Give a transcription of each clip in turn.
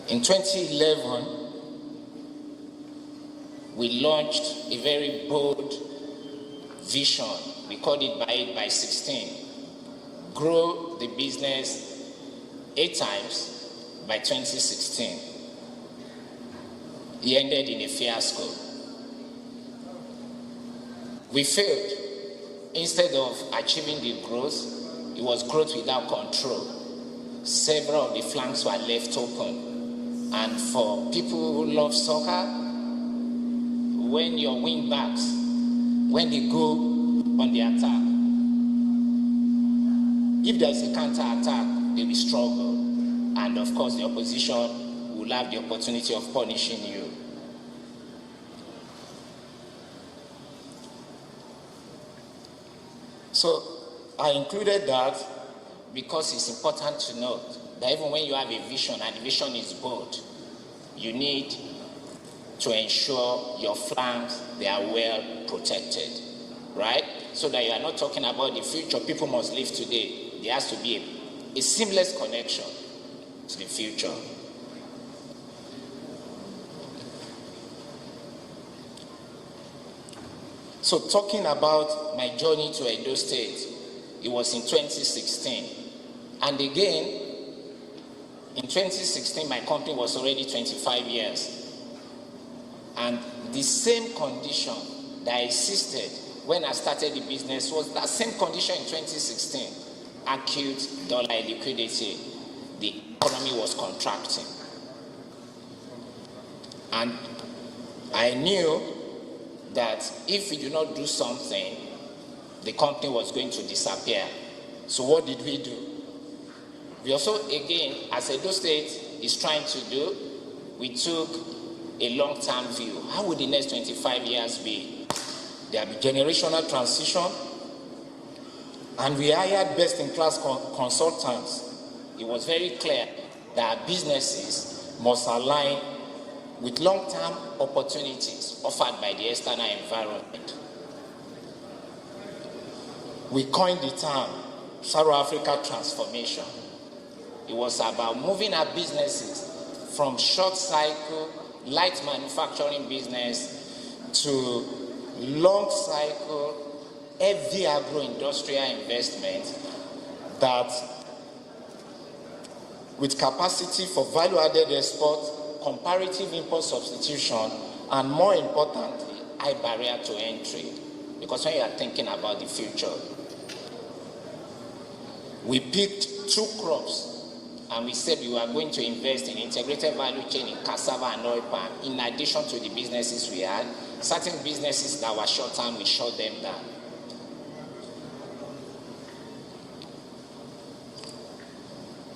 In 2011, we launched a very bold vision. We called it Buy It by 16. Grow the business 8 times by 2016. It ended in a fiasco. We failed. Instead of achieving the growth, it was growth without control. Several of the flanks were left open. And for people who love soccer, when your wing backs, when they go on the attack, if there is a counter-attack, they will struggle. And of course, the opposition will have the opportunity of punishing you. So I included that because it's important to note that even when you have a vision and the vision is bold, you need to ensure your flanks, they are well protected, right? So that you are not talking about the future. People must live today. There has to be a seamless connection to the future. So talking about my journey to Edo State, it was in 2016. And again, in 2016, my company was already 25 years. And the same condition that existed when I started the business was that same condition in 2016. Acute dollar liquidity. The economy was contracting. And I knew that if we do not do something, the company was going to disappear. So what did we do? We also, again, as Edo State is trying to do, we took a long-term view. How would the next 25 years be? There will be generational transition, and we hired best-in-class consultants. It was very clear that businesses must align with long-term opportunities offered by the external environment. We coined the term South Africa transformation. It was about moving our businesses from short cycle, light manufacturing business to long cycle, heavy agro-industrial investment that with capacity for value-added export, comparative import substitution, and more importantly, high barrier to entry. Because when you are thinking about the future, we picked 2 crops and we said we were going to invest in integrated value chain in cassava and oil palm. In addition to the businesses we had, certain businesses that were short-term, we shut them down.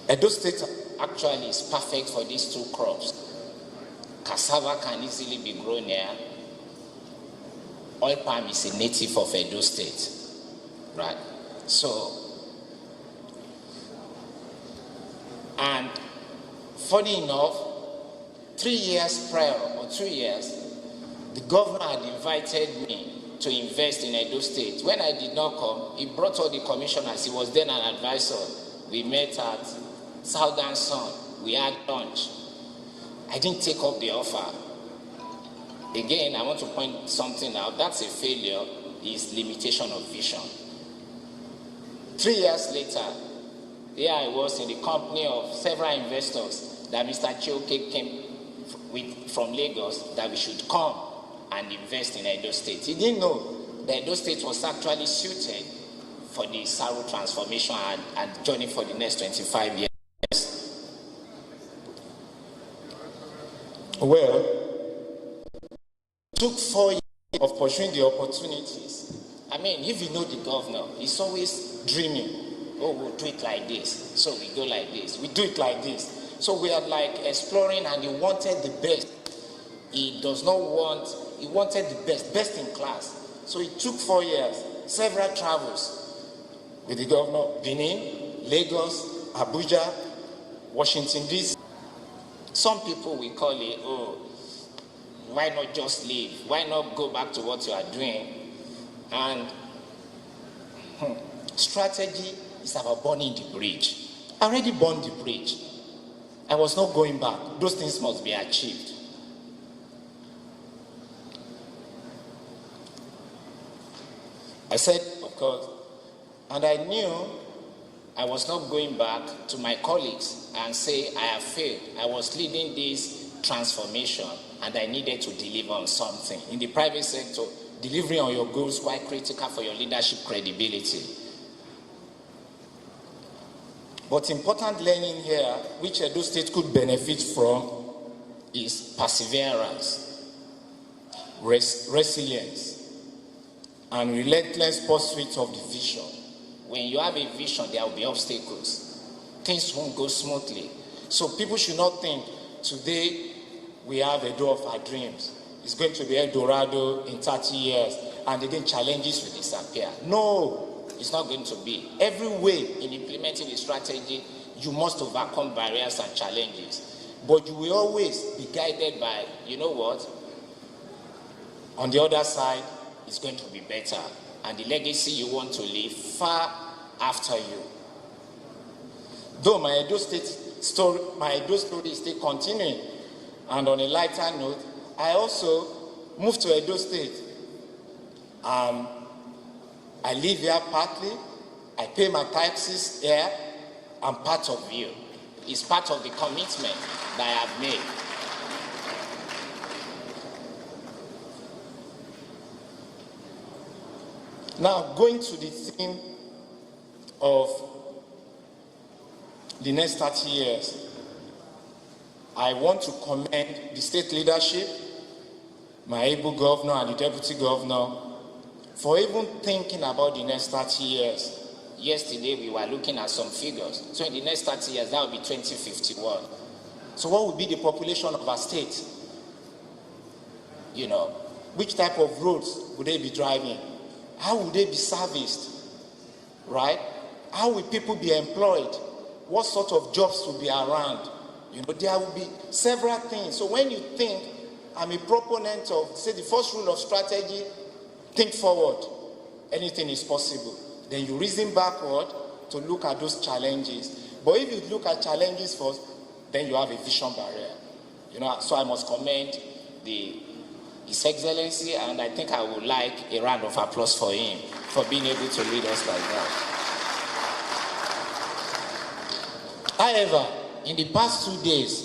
Edo State actually is perfect for these 2 crops. Cassava can easily be grown here. Oil palm is a native of Edo State, right? So, and funny enough, 3 years prior, or 2 years, the governor had invited me to invest in Edo State. When I did not come, he brought all the commissioners. He was then an advisor. We met at Southern Sun. We had lunch. I didn't take up the offer. Again, I want to point something out. That's a failure, is limitation of vision. 3 years later, here I was in the company of several investors that Mr. Chioke came from Lagos that we should come and invest in Edo State. He didn't know that Edo State was actually suited for the Saru transformation and journey for the next 25 years. Well, it took 4 years of pursuing the opportunities. I mean, if you know the governor, he's always dreaming. Oh, we'll do it like this. So we go like this. We do it like this. So we are like exploring, and he wanted the best. He wanted the best in class. So it took 4 years, several travels with the governor, Benin, Lagos, Abuja, Washington, D.C. Some people will call it, oh, why not just leave? Why not go back to what you are doing? And strategy is about burning the bridge. I already burned the bridge. I was not going back. Those things must be achieved. I said, of course, and I knew I was not going back to my colleagues and say I have failed. I was leading this transformation and I needed to deliver on something. In the private sector, delivering on your goals is quite critical for your leadership credibility. But important learning here, which Edo State could benefit from, is perseverance, resilience, and relentless pursuit of the vision. When you have a vision, there will be obstacles. Things won't go smoothly. So people should not think today we have a door of our dreams. It's going to be Alaghodaro in 30 years, and again challenges will disappear. No. It's not going to be. Every way in implementing the strategy, you must overcome barriers and challenges. But you will always be guided by, you know what? On the other side, it's going to be better. And the legacy you want to leave far after you. Though my Edo story is still continuing. And on a lighter note, I also moved to Edo State. I live here partly, I pay my taxes here, I'm part of you. It's part of the commitment that I have made. Now, going to the theme of the next 30 years, I want to commend the state leadership, my able governor and the deputy governor, for even thinking about the next 30 years. Yesterday, we were looking at some figures. So in the next 30 years, that will be 2051. So what would be the population of our state? You know, which type of roads would they be driving? How would they be serviced? Right? How will people be employed? What sort of jobs will be around? You know, there will be several things. So when you think, I'm a proponent of, say, the first rule of strategy, think forward. Anything is possible. Then you reason backward to look at those challenges. But if you look at challenges first, then you have a vision barrier. You know, so I must commend His Excellency, and I think I would like a round of applause for him for being able to lead us like that. However, in the past 2 days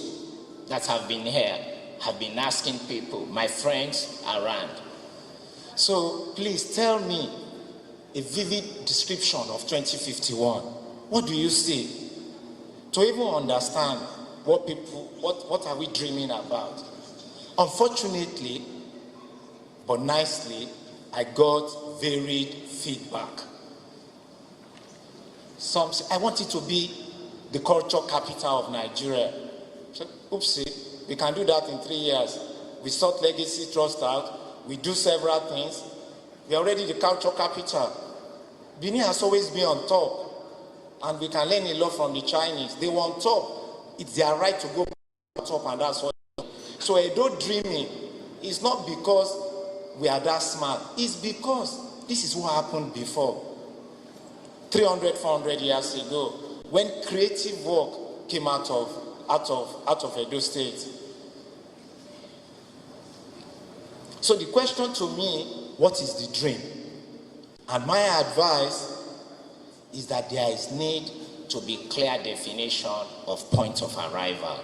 that have been here, I've been asking people, my friends around, so please tell me a vivid description of 2051. What do you see? To even understand what are we dreaming about? Unfortunately, but nicely, I got varied feedback. Some say, I want it to be the culture capital of Nigeria. So, oopsie, we can do that in 3 years. We sort legacy trust out. We do several things. We are already the culture capital. Benin has always been on top, and we can learn a lot from the Chinese. They were on top. It's their right to go on top, and that's what. So Edo dreaming is not because we are that smart. It's because this is what happened before. 300, 400 years ago, when creative work came out of Edo State. So the question to me, what is the dream? And my advice is that there is need to be clear definition of point of arrival.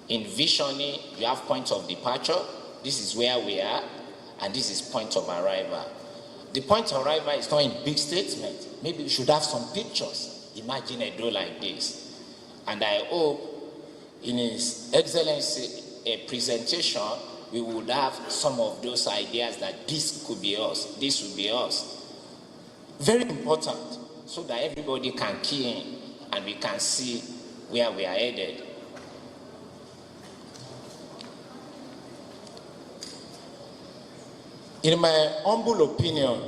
In visioning, you have point of departure. This is where we are, and this is point of arrival. The point of arrival is not in big statement. Maybe we should have some pictures. Imagine a door like this. And I hope in His Excellency a presentation, we would have some of those ideas that this could be us, this would be us. Very important, so that everybody can key in and we can see where we are headed. In my humble opinion,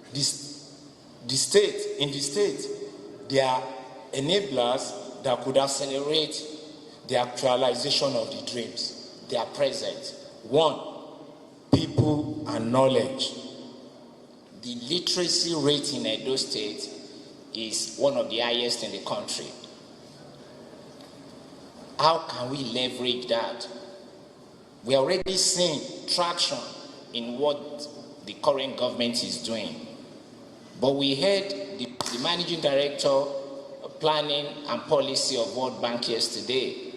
in the state, there are enablers that could accelerate the actualization of the dreams. They are present. One, people and knowledge. The literacy rate in Edo State is one of the highest in the country. How can we leverage that? We are already seeing traction in what the current government is doing. But we heard the managing director of planning and policy of World Bank yesterday.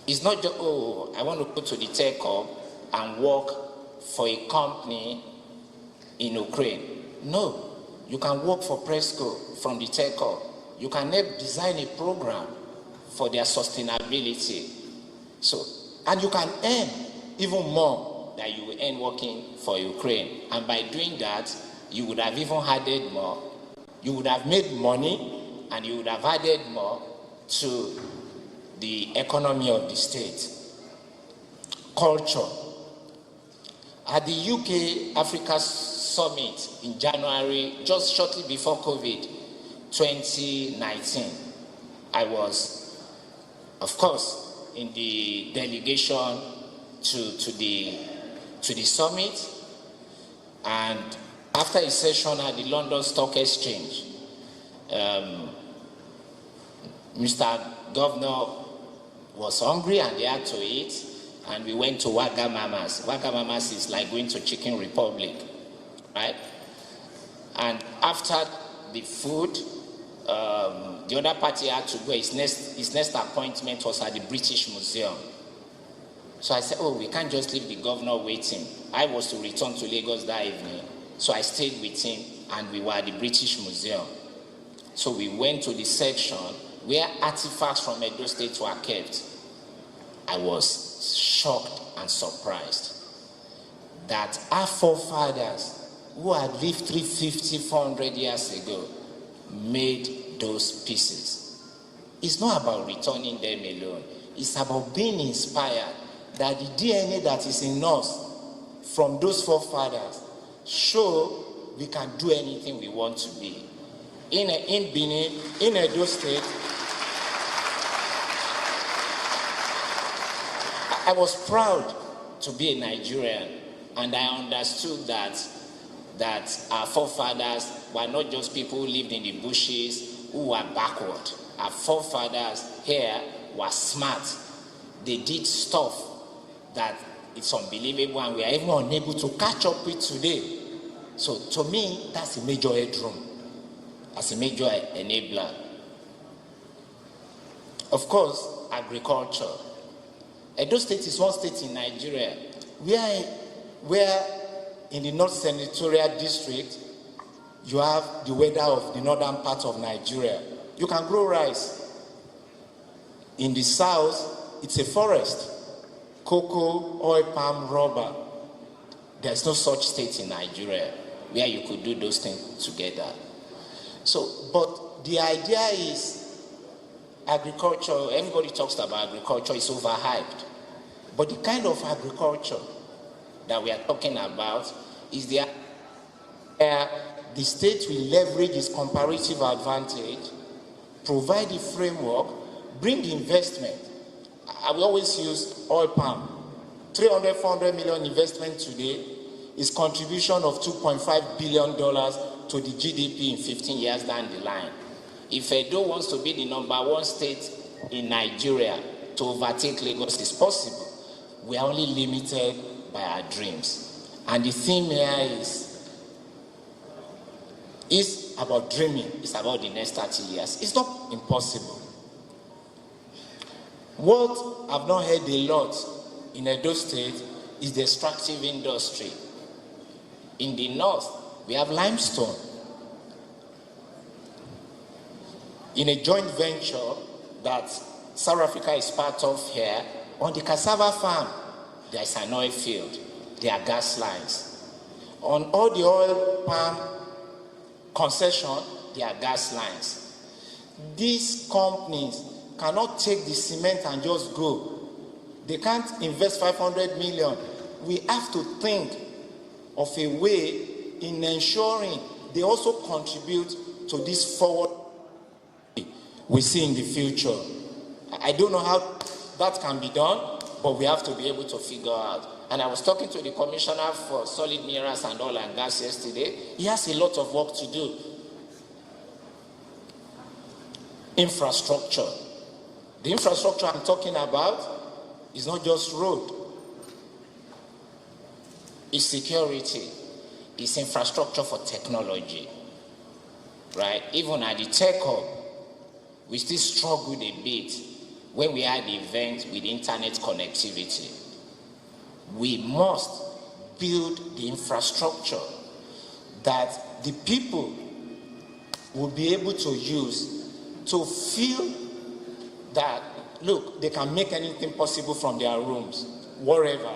It's not just, oh, I want to go to the tech hub and work for a company in Ukraine. No, you can work for Presco from the tech hub. You can help design a program for their sustainability. So, and you can earn even more than you will earn working for Ukraine. And by doing that, you would have even added more. You would have made money, and you would have added more to the economy of the state. Culture. At the UK Africa Summit in January, just shortly before COVID, 2019, I was, of course, in the delegation to the summit, and after a session at the London Stock Exchange, Mr. Governor was hungry and they had to eat, and we went to Wagamamas. Wagamamas is like going to Chicken Republic, right? And after the food, the other party had to go. His next appointment was at the British Museum. So I said, oh, we can't just leave the governor waiting. I was to return to Lagos that evening. So I stayed with him, and we were at the British Museum. So we went to the section where artifacts from Edo State were kept. I was shocked and surprised that our forefathers who had lived 350, 400 years ago made those pieces. It's not about returning them alone. It's about being inspired that the DNA that is in us from those forefathers show we can do anything we want to be. In Benin, in Edo State, I was proud to be a Nigerian, and I understood that our forefathers were not just people who lived in the bushes who were backward. Our forefathers here were smart. They did stuff that it's unbelievable, and we are even unable to catch up with today. So to me, that's a major headroom, as a major enabler. Of course, agriculture. Edo State is one state in Nigeria where in the North Senatorial District, you have the weather of the northern part of Nigeria. You can grow rice. In the south, it's a forest. Cocoa, oil palm, rubber. There's no such state in Nigeria where you could do those things together. So, but the idea is agriculture, everybody talks about agriculture, is overhyped. But the kind of agriculture that we are talking about is where the state will leverage its comparative advantage, provide the framework, bring investment. I will always use oil palm. 300, 400 million investment today is contribution of $2.5 billion to the GDP in 15 years down the line. If Edo wants to be the number one state in Nigeria to overtake Lagos, is possible. We are only limited by our dreams. And the theme here is about dreaming. It's about the next 30 years. It's not impossible. What I've not heard a lot in Edo State is the extractive industry. In the north, we have limestone. In a joint venture that South Africa is part of here, on the cassava farm, there is an oil field. There are gas lines. On all the oil palm concession, there are gas lines. These companies cannot take the cement and just go. They can't invest 500 million. We have to think of a way in ensuring they also contribute to this forward we see in the future. I don't know how that can be done, but we have to be able to figure out. And I was talking to the Commissioner for Solid Minerals and Oil and Gas yesterday. He has a lot of work to do. Infrastructure. The infrastructure I'm talking about is not just road. It's security. It's infrastructure for technology, right? Even at the Tech Hub, we still struggled a bit when we had the event with internet connectivity. We must build the infrastructure that the people will be able to use to feel that, look, they can make anything possible from their rooms, wherever.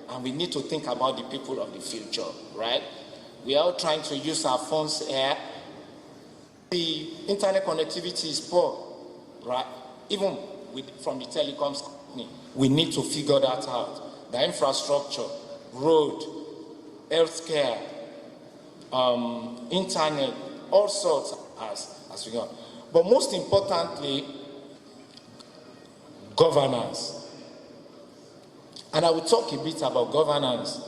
And we need to think about the people of the future, right? We are all trying to use our phones here. The internet connectivity is poor, right? Even from the telecoms company, we need to figure that out. The infrastructure, road, healthcare, internet, all sorts as we go. But most importantly, governance. And I will talk a bit about governance,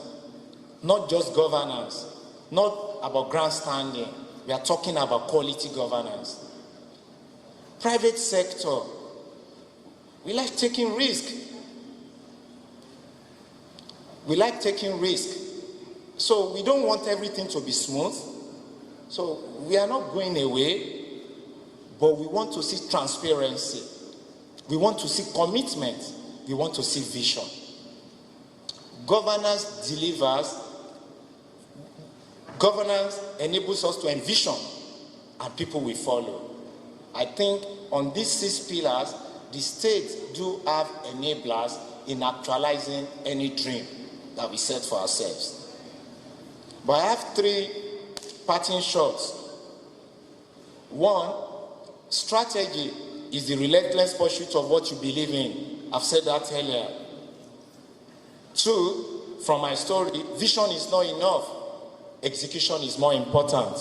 not just governance, not about grandstanding. We are talking about quality governance. Private sector, we like taking risk. We like taking risk. So we don't want everything to be smooth. So we are not going away, but we want to see transparency. We want to see commitment. We want to see vision. Governance delivers. Governance enables us to envision, and people will follow. I think on these 6 pillars, the states do have enablers in actualizing any dream that we set for ourselves. But I have 3 parting shots. 1, strategy is the relentless pursuit of what you believe in. I've said that earlier. 2, from my story, vision is not enough. Execution is more important.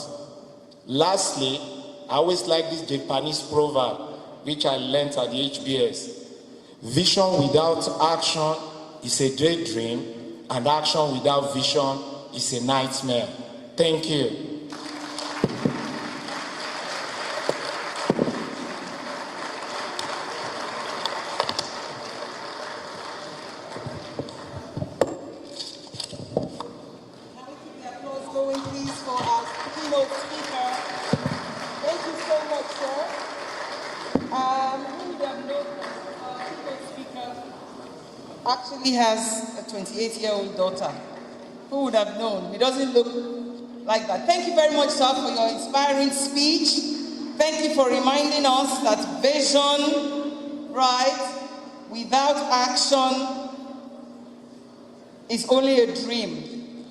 Lastly, I always like this Japanese proverb, which I learned at the HBS. Vision without action is a daydream, and action without vision is a nightmare. Thank you. Actually has a 28-year-old daughter. Who would have known? He doesn't look like that. Thank you very much, sir, for your inspiring speech. Thank you for reminding us that vision, right, without action is only a dream.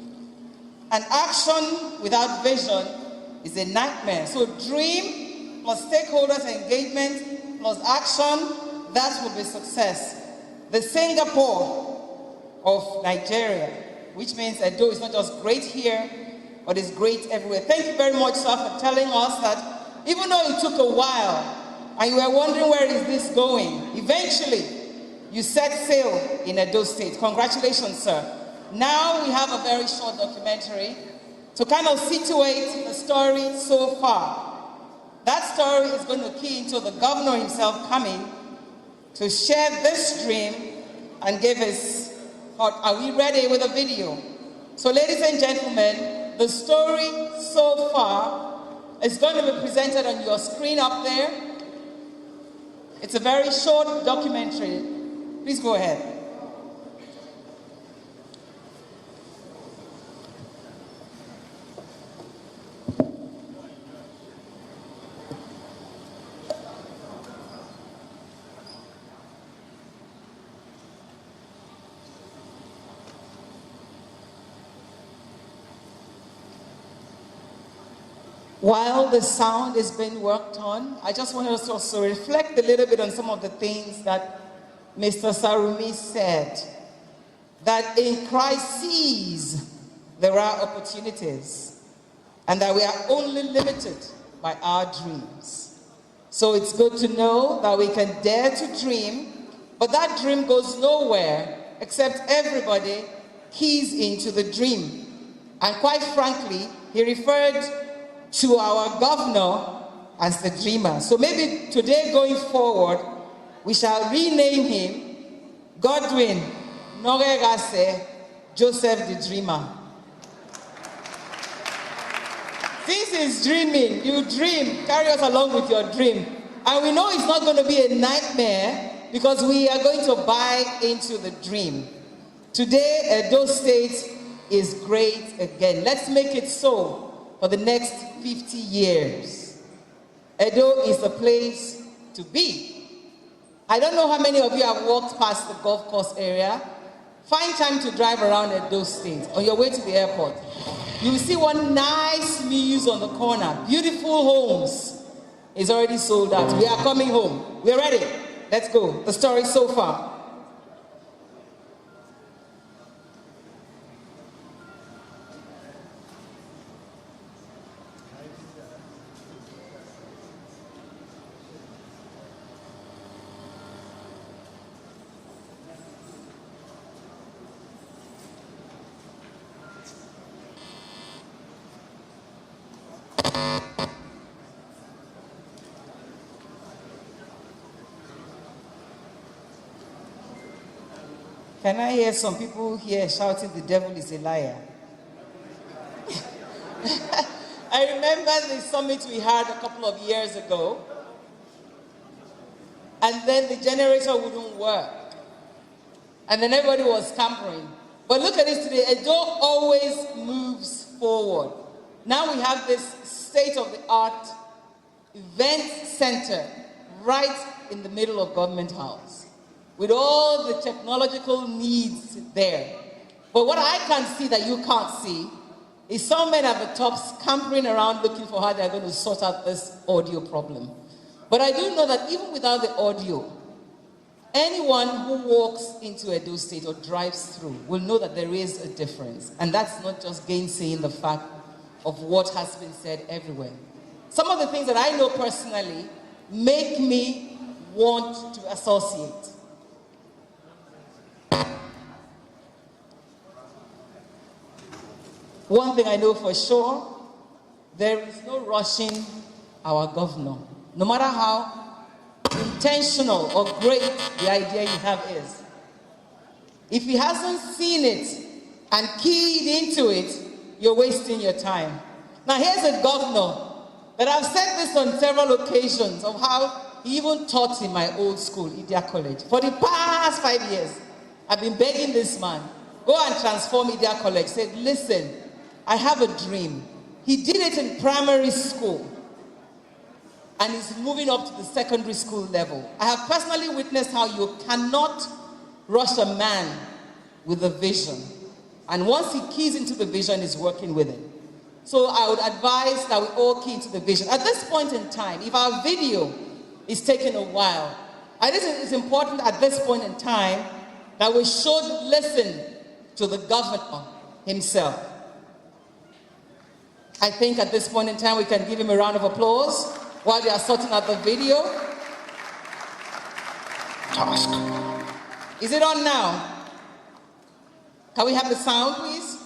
And action without vision is a nightmare. So dream plus stakeholders engagement plus action, that will be success. The Singapore of Nigeria, which means Edo is not just great here, but it's great everywhere. Thank you very much, sir, for telling us that even though it took a while, and you were wondering where is this going, eventually you set sail in Edo State. Congratulations, sir. Now we have a very short documentary to kind of situate the story so far. That story is going to key into the governor himself coming to share this dream and give his heart. Are we ready with a video? So ladies and gentlemen, the story so far is going to be presented on your screen up there. It's a very short documentary. Please go ahead. While the sound is being worked on, I just want us to also reflect a little bit on some of the things that Mr. Sarumi said. That in crises, there are opportunities, and that we are only limited by our dreams. So it's good to know that we can dare to dream, but that dream goes nowhere except everybody keys into the dream. And quite frankly, he referred to our governor as the dreamer. So maybe today going forward, we shall rename him Godwin Noregase Joseph the Dreamer. This is dreaming. You dream. Carry us along with your dream. And we know it's not going to be a nightmare because we are going to buy into the dream. Today, Edo State is great again. Let's make it so for the next 50 years. Edo is the place to be. I don't know how many of you have walked past the golf course area. Find time to drive around Edo State on your way to the airport. You will see one nice muse on the corner. Beautiful homes. It's already sold out. We are coming home. We're ready. Let's go. The story so far. Can I hear some people here shouting, "The devil is a liar"? I remember the summit we had a couple of years ago, and then the generator wouldn't work, and then everybody was scampering. But look at this today, Edo always moves forward. Now we have this state-of-the-art event center right in the middle of Government House, with all the technological needs there. But what I can see that you can't see is some men at the top scampering around looking for how they're going to sort out this audio problem. But I do know that even without the audio, anyone who walks into Edo State or drives through will know that there is a difference. And that's not just gainsaying the fact of what has been said everywhere. Some of the things that I know personally make me want to associate. One thing I know for sure, there is no rushing our governor. No matter how intentional or great the idea you have is. If he hasn't seen it and keyed into it, you're wasting your time. Now here's a governor that I've said this on several occasions of how he even taught in my old school, Idia College. For the past 5 years, I've been begging this man, go and transform Idia College. Said, listen, I have a dream. He did it in primary school and is moving up to the secondary school level. I have personally witnessed how you cannot rush a man with a vision. And once he keys into the vision, he's working with it. So I would advise that we all key into the vision. At this point in time, if our video is taking a while, I think it's important at this point in time that we should listen to the governor himself. I think at this point in time, we can give him a round of applause while they are sorting out the video. Task. Is it on now? Can we have the sound, please?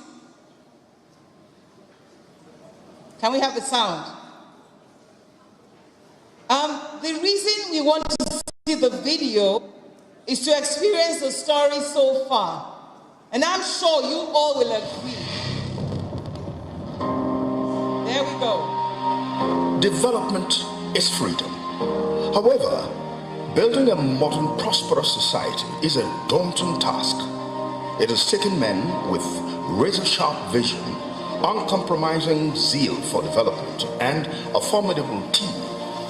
Can we have the sound? The reason we want to see the video is to experience the story so far. And I'm sure you all will agree. There we go. Development is freedom. However, building a modern, prosperous society is a daunting task. It has taken men with razor-sharp vision, uncompromising zeal for development, and a formidable team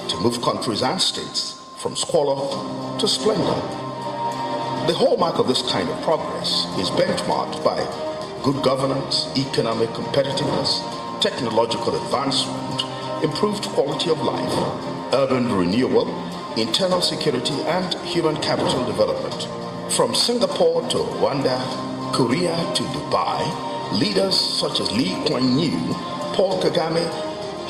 to move countries and states from squalor to splendor. The hallmark of this kind of progress is benchmarked by good governance, economic competitiveness, technological advancement, improved quality of life, urban renewal, internal security, and human capital development. From Singapore to Rwanda, Korea to Dubai, leaders such as Lee Kuan Yew, Paul Kagame,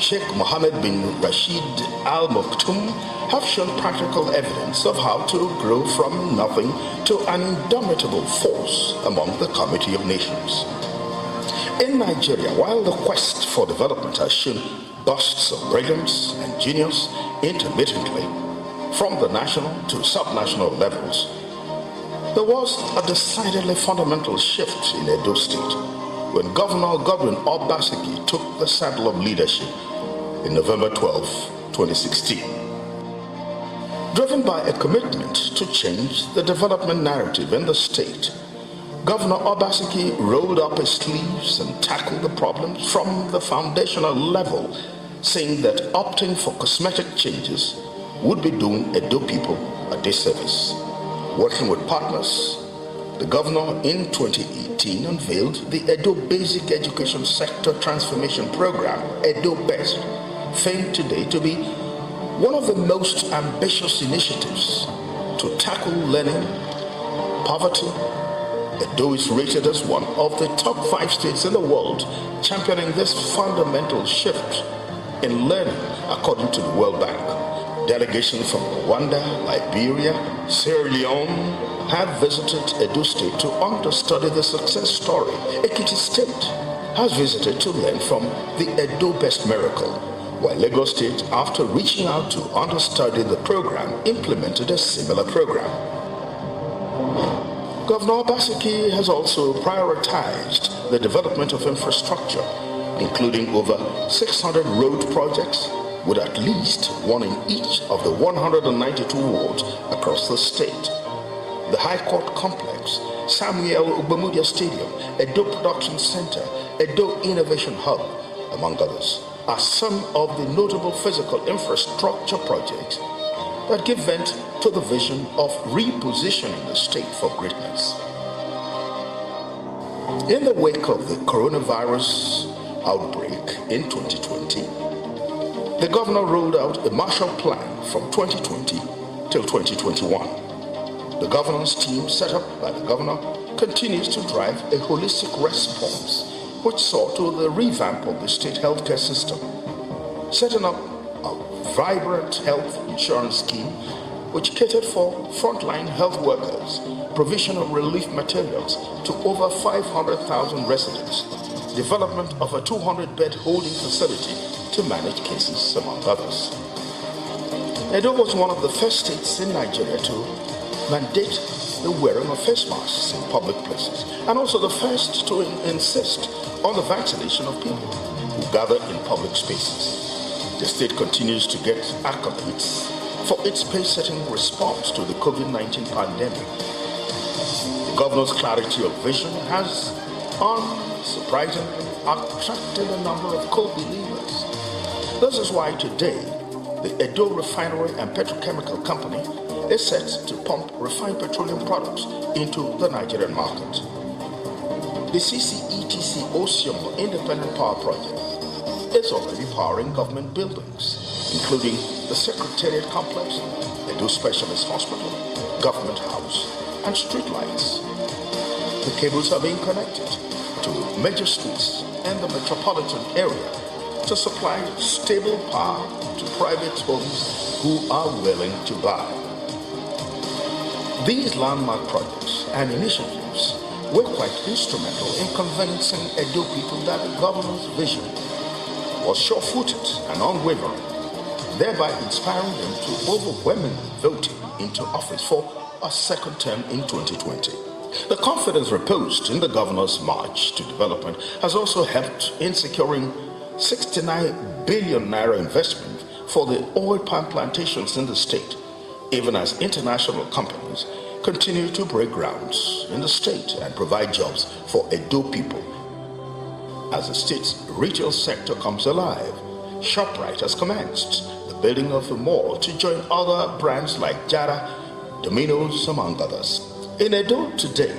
Sheikh Mohammed bin Rashid Al Maktoum have shown practical evidence of how to grow from nothing to an indomitable force among the Committee of Nations. In Nigeria, while the quest for development has shown bursts of brilliance and genius intermittently, from the national to subnational levels. There was a decidedly fundamental shift in Edo State when Governor Godwin Obaseki took the saddle of leadership in November 12, 2016. Driven by a commitment to change the development narrative in the state, Governor Obaseki rolled up his sleeves and tackled the problems from the foundational level, saying that opting for cosmetic changes would be doing Edo people a disservice. Working with partners, the governor in 2018 unveiled the Edo Basic Education Sector Transformation Program, Edo Best, famed today to be one of the most ambitious initiatives to tackle learning, poverty. Edo is rated as one of the top 5 states in the world championing this fundamental shift in learning according to the World Bank. Delegations from Rwanda, Liberia, Sierra Leone have visited Edo State to understudy the success story. Ekiti State has visited to learn from the Edo Best Miracle, while Lagos State, after reaching out to understudy the program, implemented a similar program. Governor Obaseki has also prioritized the development of infrastructure, including over 600 road projects, with at least one in each of the 192 wards across the state. The High Court Complex, Samuel Ogbamudia Stadium, Edo Production Center, Edo Innovation Hub, among others, are some of the notable physical infrastructure projects that give vent to the vision of repositioning the state for greatness. In the wake of the coronavirus outbreak in 2020, the governor rolled out a Marshall Plan from 2020 till 2021. The governance team set up by the governor continues to drive a holistic response which saw to the revamp of the state healthcare system, setting up a vibrant health insurance scheme which catered for frontline health workers, provision of relief materials to over 500,000 residents, development of a 200-bed holding facility to manage cases, among others. Edo was one of the first states in Nigeria to mandate the wearing of face masks in public places, and also the first to insist on the vaccination of people who gather in public spaces. The state continues to get accolades for its pace-setting response to the COVID-19 pandemic. The governor's clarity of vision has, unsurprisingly, attracted a number of co-believers. This is why today, the Edo Refinery and Petrochemical Company is set to pump refined petroleum products into the Nigerian market. The CCETC Osium Independent Power Project is already powering government buildings, including the Secretariat Complex, Edo Specialist Hospital, Government House, and streetlights. The cables are being connected to major streets in the metropolitan area to supply stable power to private homes who are willing to buy. These landmark projects and initiatives were quite instrumental in convincing Edo people that the governor's vision was sure-footed and unwavering, thereby inspiring them to overwhelmingly vote into office for a second term in 2020. The confidence reposed in the governor's march to development has also helped in securing 69 billion naira investment for the oil palm plantations in the state, even as international companies continue to break grounds in the state and provide jobs for Edo people. As the state's retail sector comes alive, ShopRite has commenced the building of a mall to join other brands like Jara, Domino's, among others. In Edo today,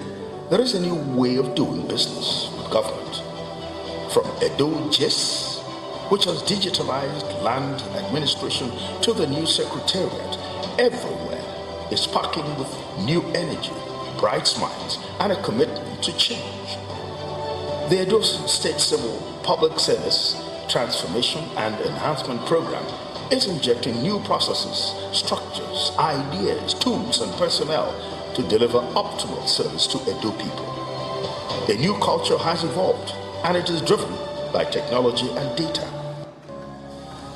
there is a new way of doing business with government. From Edo GIS, which has digitalized land administration, to the new secretariat, everywhere is sparkling with new energy, bright smiles, and a commitment to change. The Edo State Civil Public Service Transformation and Enhancement Program is injecting new processes, structures, ideas, tools, and personnel to deliver optimal service to Edo people. A new culture has evolved, and it is driven by technology and data.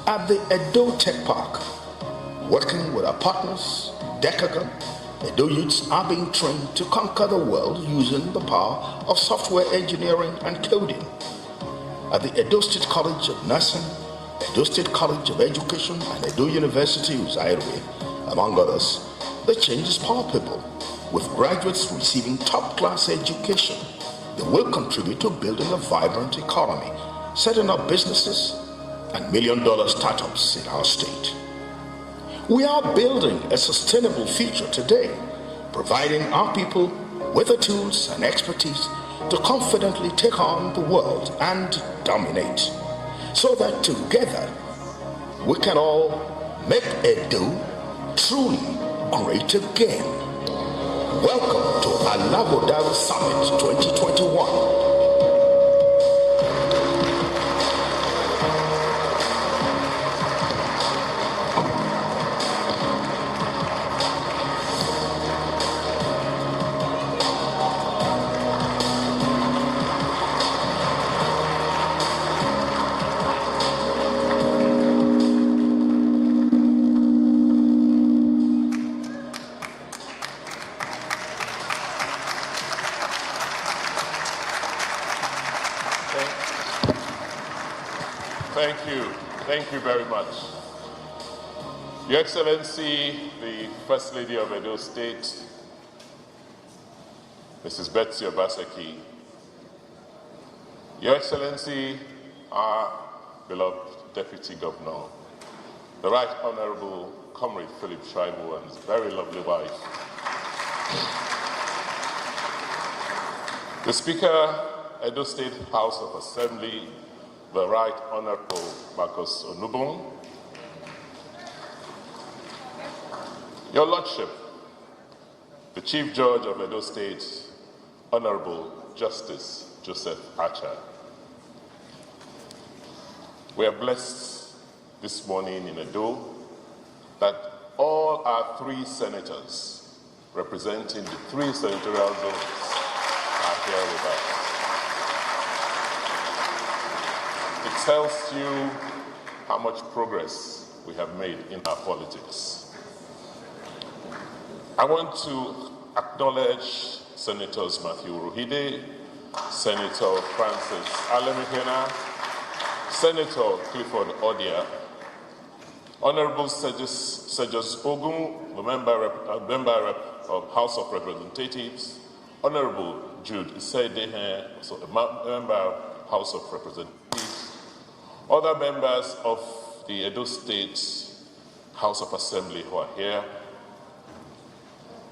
At the Edo Tech Park, Working with our partners, Decagon, Edo youths are being trained to conquer the world using the power of software engineering and coding. At the Edo State College of Nursing, Edo State College of Education, and Edo University Uzairwe, among others, the change is palpable. With graduates receiving top-class education, they will contribute to building a vibrant economy, setting up businesses and million-dollar startups in our state. We are building a sustainable future today, providing our people with the tools and expertise to confidently take on the world and dominate, so that together we can all make Edo truly great again. Welcome to Alaghodaro Summit 2021. Thank you very much. Your Excellency, the First Lady of Edo State, Mrs. Betsy Obaseki, Your Excellency, our beloved Deputy Governor, the Right Honorable Comrade Philip Shaibu and his very lovely wife, the Speaker, Edo State House of Assembly, the Right Honorable Marcus Onubong, Your Lordship, the Chief Judge of Edo State, Honorable Justice Joseph Archer. We are blessed this morning in Edo that all our three senators representing the three senatorial zones are here with us. It tells you how much progress we have made in our politics. I want to acknowledge Senators Matthew Ruhide, Senator Francis Alemikena, Senator Clifford Odia, Honorable Sejus Ogun, the member of House of Representatives, Honorable Jude Isaidehe, also a member of House of Representatives, other members of the Edo State House of Assembly who are here,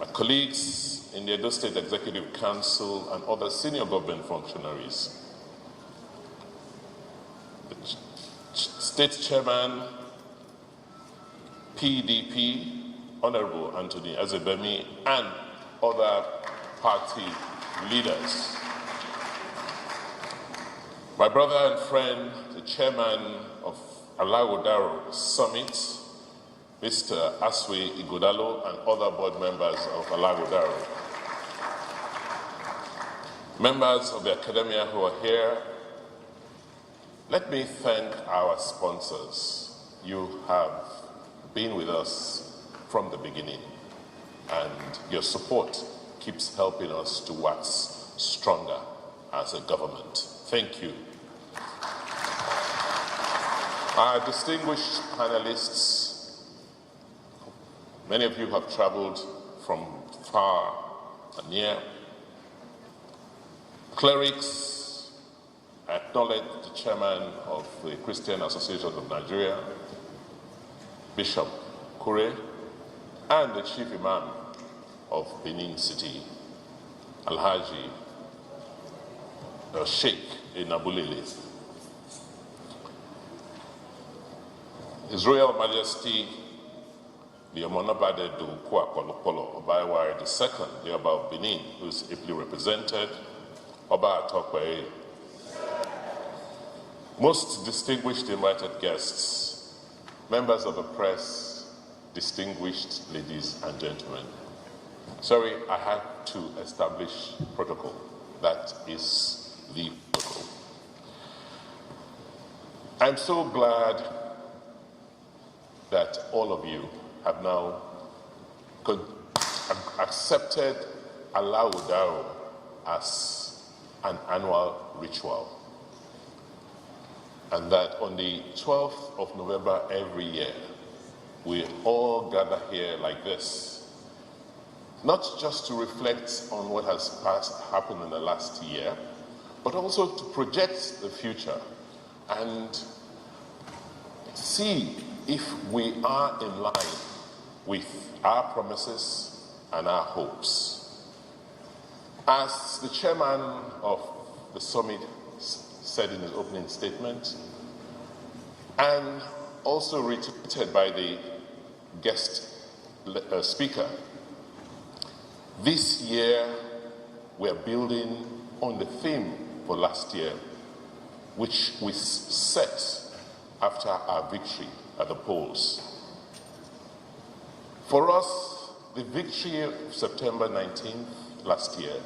my colleagues in the Edo State Executive Council and other senior government functionaries, the State Chairman, PDP, Honorable Anthony Azebemi, and other party leaders. My brother and friend, the chairman of Alaghodaro Summit, Mr. Aswe Igodalo, and other board members of Alaghodaro. Members of the academia who are here, let me thank our sponsors. You have been with us from the beginning, and your support keeps helping us to wax stronger as a government. Thank you. Our distinguished panelists, many of you have traveled from far and near. Clerics, I acknowledge the chairman of the Christian Association of Nigeria, Bishop Kure, and the chief imam of Benin City, Alhaji Sheikh Inabulele. His Royal Majesty, the Omonobade du Kwa Kolopolo Obaiwari II, the Oba of Benin, who is ably represented, Oba Atokwe, most distinguished invited guests, members of the press, distinguished ladies and gentlemen. Sorry, I had to establish protocol. That is the protocol. I'm so glad that all of you have now accepted Alaghodaro as an annual ritual. And that on the 12th of November every year, we all gather here like this, not just to reflect on what has happened in the last year, but also to project the future and see if we are in line with our promises and our hopes. As the chairman of the summit said in his opening statement, and also reiterated by the guest speaker, this year we are building on the theme for last year, which we set after our victory at the polls. For us, the victory of September 19th last year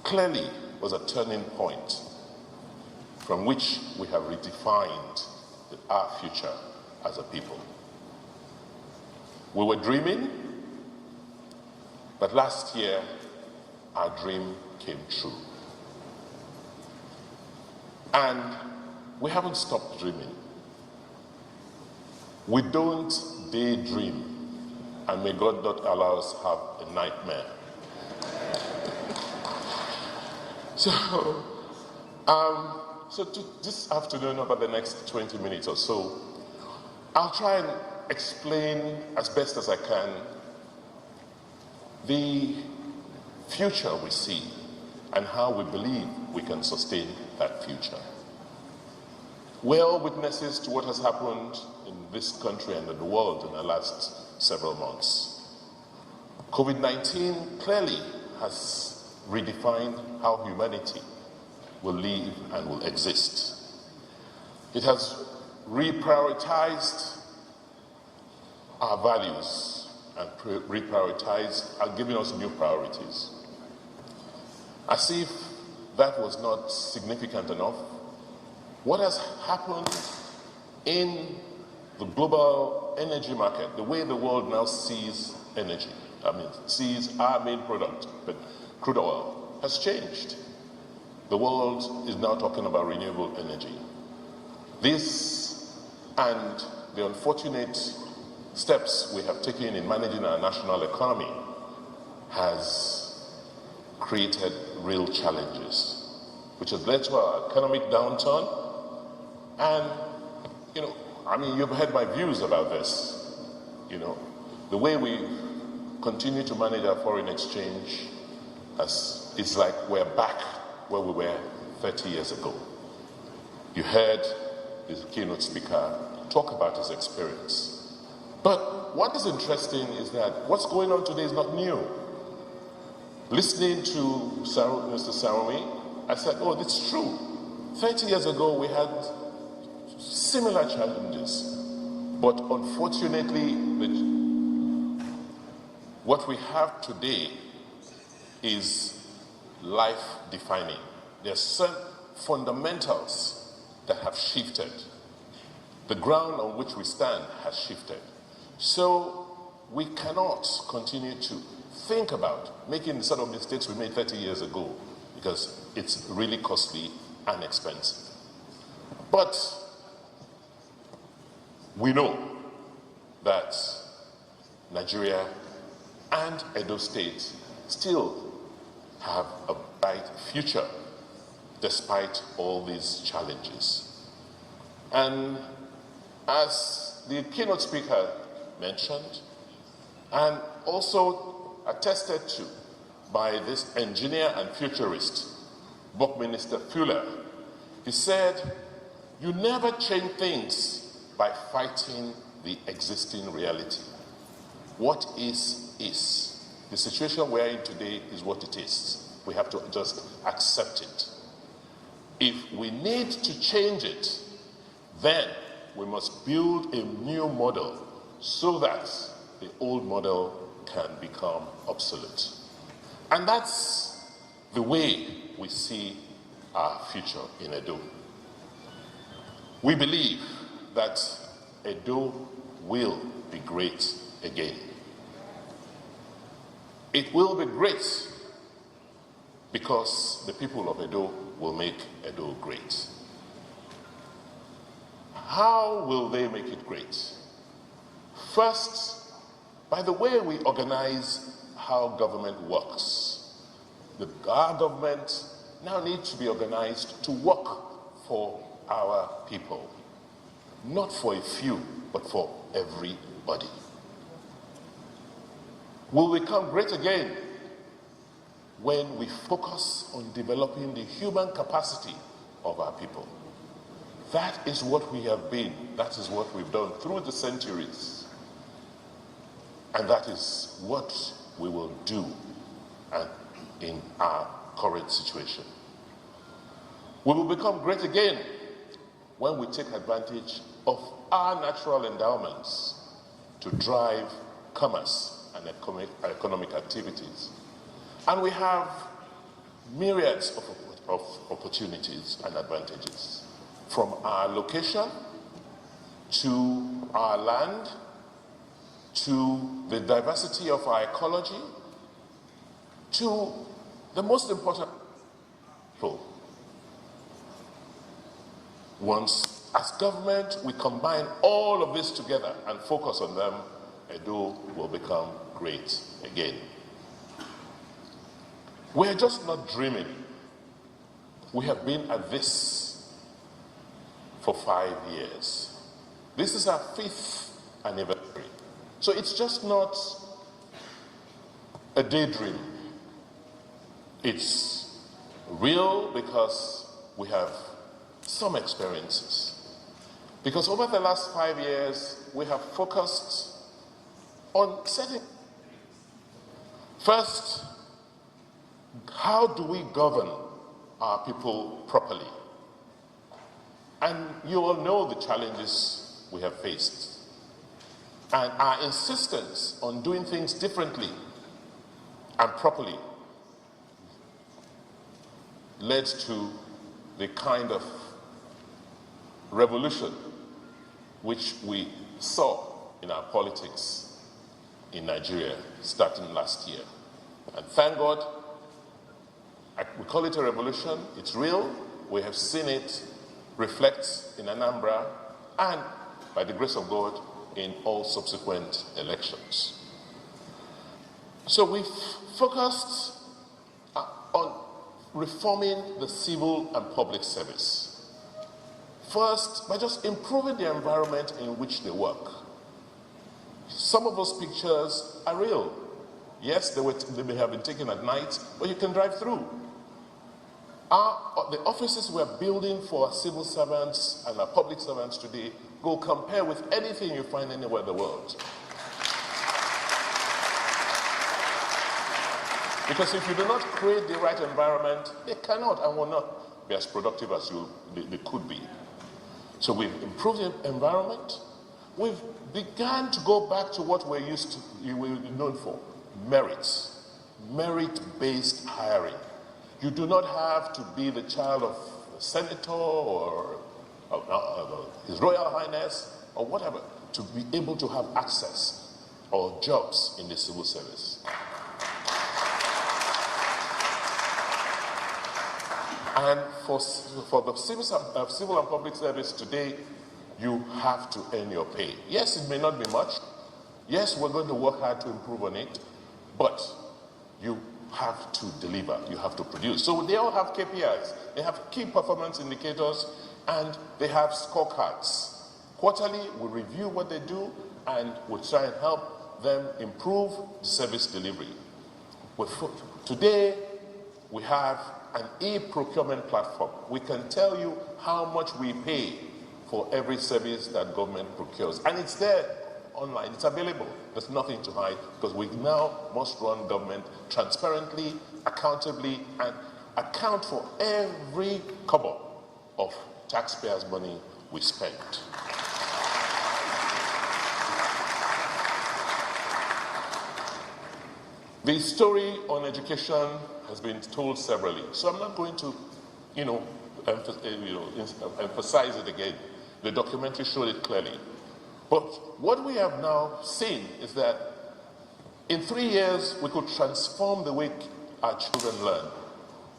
clearly was a turning point from which we have redefined our future as a people. We were dreaming, but last year our dream came true. And we haven't stopped dreaming. We don't daydream, and may God not allow us to have a nightmare. So this afternoon, over the next 20 minutes or so, I'll try and explain as best as I can the future we see and how we believe we can sustain that future. We're all witnesses to what has happened in this country and in the world in the last several months. COVID-19 clearly has redefined how humanity will live and will exist. It has reprioritized our values and reprioritized, giving us new priorities. As if that was not significant enough, what has happened in the global energy market, the way the world now sees energy, sees our main product, but crude oil, has changed. The world is now talking about renewable energy. This and the unfortunate steps we have taken in managing our national economy has created real challenges, which has led to our economic downturn. And, you've heard my views about this. The way we continue to manage our foreign exchange is like we're back where we were 30 years ago. You heard the keynote speaker talk about his experience. But what is interesting is that what's going on today is not new. Listening to Mr. Sarumi, I said, oh, it's true. 30 years ago, we had similar challenges. But unfortunately, what we have today is life-defining. There are certain fundamentals that have shifted. The ground on which we stand has shifted. So we cannot continue to think about making the sort of mistakes we made 30 years ago, because it's really costly and expensive. But we know that Nigeria and Edo State still have a bright future despite all these challenges. And as the keynote speaker mentioned, and also attested to by this engineer and futurist, Buckminster Fuller, he said, you never change things by fighting the existing reality. What is. The situation we're in today is what it is. We have to just accept it. If we need to change it, then we must build a new model so that the old model can become obsolete. And that's the way we see our future in Edo. We believe that Edo will be great again. It will be great because the people of Edo will make Edo great. How will they make it great? First, by the way we organize how government works. Our government now needs to be organized to work for our people. Not for a few, but for everybody. Will we become great again when we focus on developing the human capacity of our people? That is what we have been. That is what we've done through the centuries. And that is what we will do in our current situation. We will become great again when we take advantage of our natural endowments to drive commerce and economic activities. And we have myriads of opportunities and advantages, from our location to our land to the diversity of our ecology to the most important people. Once, as government, we combine all of this together and focus on them, Edo will become great again. We're just not dreaming. We have been at this for 5 years. This is our 5th anniversary. So it's just not a daydream. It's real because we have some experiences. Because over the last 5 years, we have focused on setting. First, how do we govern our people properly? And you all know the challenges we have faced. And our insistence on doing things differently and properly led to the kind of revolution which we saw in our politics in Nigeria starting last year. And thank God, we call it a revolution, it's real. We have seen it reflect in Anambra and, by the grace of God, in all subsequent elections. So we've focused on reforming the civil and public service. First, by just improving the environment in which they work. Some of those pictures are real. Yes, they may have been taken at night, but you can drive through. The offices we're building for our civil servants and our public servants today go compare with anything you find anywhere in the world. Because if you do not create the right environment, they cannot and will not be as productive as they could be. So we've improved the environment. We've begun to go back to what we're known for, merits, merit-based hiring. You do not have to be the child of a senator or His Royal Highness or whatever to be able to have access or jobs in the civil service. And for the civil and public service today, you have to earn your pay. Yes, it may not be much. Yes, we're going to work hard to improve on it, but you have to deliver, you have to produce. So they all have KPIs. They have key performance indicators, and they have scorecards. Quarterly, we review what they do, and we try and help them improve the service delivery. Today, we have an e-procurement platform. We can tell you how much we pay for every service that government procures. And it's there online, it's available. There's nothing to hide because we now must run government transparently, accountably, and account for every kobo of taxpayers' money we spend. The story on education has been told severally, so I'm not going to, emphasize it again. The documentary showed it clearly. But what we have now seen is that in 3 years, we could transform the way our children learn.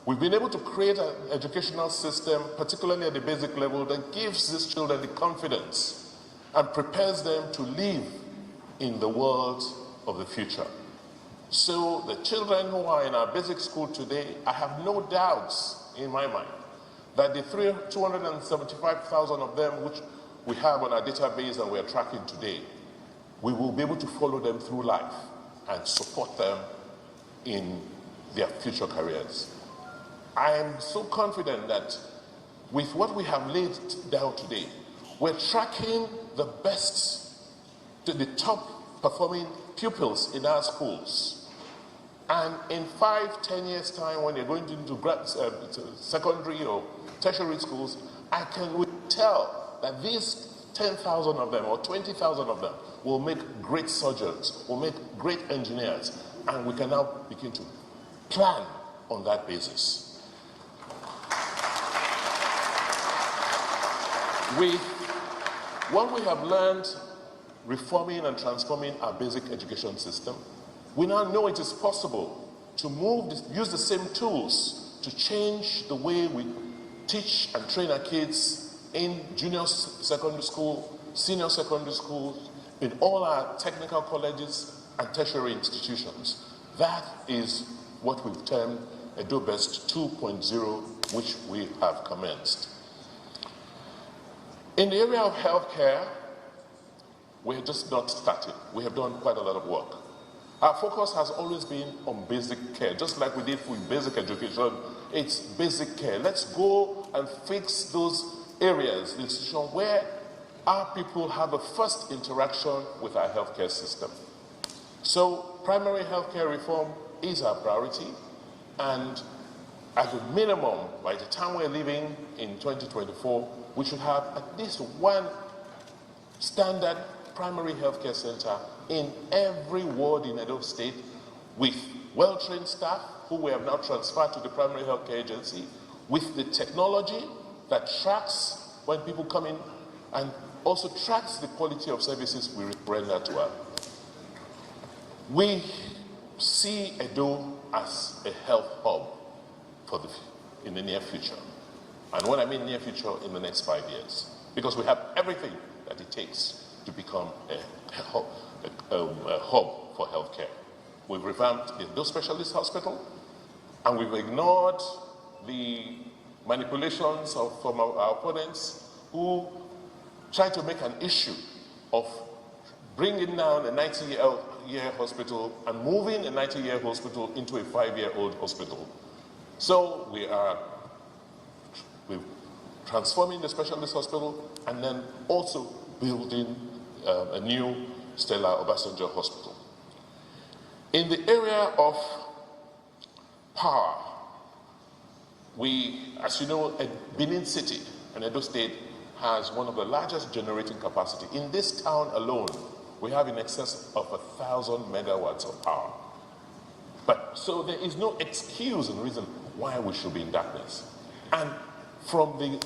We've been able to create an educational system, particularly at the basic level, that gives these children the confidence and prepares them to live in the world of the future. So the children who are in our basic school today, I have no doubts in my mind that the 275,000 of them which we have on our database and we are tracking today, we will be able to follow them through life and support them in their future careers. I am so confident that with what we have laid down today, we're tracking the best, the top performing pupils in our schools. And in 5-10 years' time, when they're going into secondary or tertiary schools, we tell that these 10,000 of them or 20,000 of them will make great surgeons, will make great engineers, and we can now begin to plan on that basis. With what we have learned reforming and transforming our basic education system, we now know it is possible to use the same tools to change the way we teach and train our kids in junior secondary school, senior secondary schools, in all our technical colleges and tertiary institutions. That is what we've termed EdoBest 2.0, which we have commenced. In the area of healthcare, we have just not started. We have done quite a lot of work. Our focus has always been on basic care, just like we did with basic education. It's basic care. Let's go and fix those areas, the institution where our people have a first interaction with our healthcare system. So primary healthcare reform is our priority, and at a minimum, by the time we're living in 2024, we should have at least one standard primary healthcare center in every ward in Edo State with well-trained staff who we have now transferred to the primary healthcare agency, with the technology that tracks when people come in and also tracks the quality of services we render to them. We see Edo as a health hub in the near future. And when I mean near future, in the next 5 years. Because we have everything that it takes to become a hub for healthcare. We've revamped the Edo Specialist Hospital, and we've ignored the manipulations from our opponents who try to make an issue of bringing down a 90-year hospital and moving a 90-year hospital into a 5-year-old hospital. So we're transforming the specialist hospital and then also building a new Stella Obasanjo hospital. In the area of power, as you know, Benin City and Edo State has one of the largest generating capacity. In this town alone, we have in excess of 1,000 megawatts of power. So there is no excuse and reason why we should be in darkness. And from the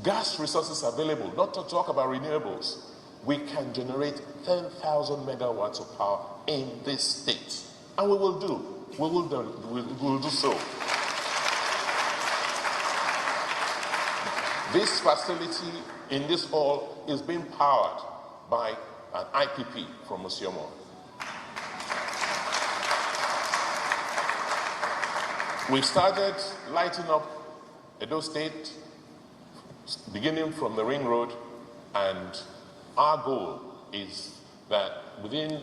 gas resources available, not to talk about renewables, we can generate 10,000 megawatts of power in this state. And we will do so. This facility in this hall is being powered by an IPP from Osiomo. We started lighting up Edo State, beginning from the Ring Road, and our goal is that within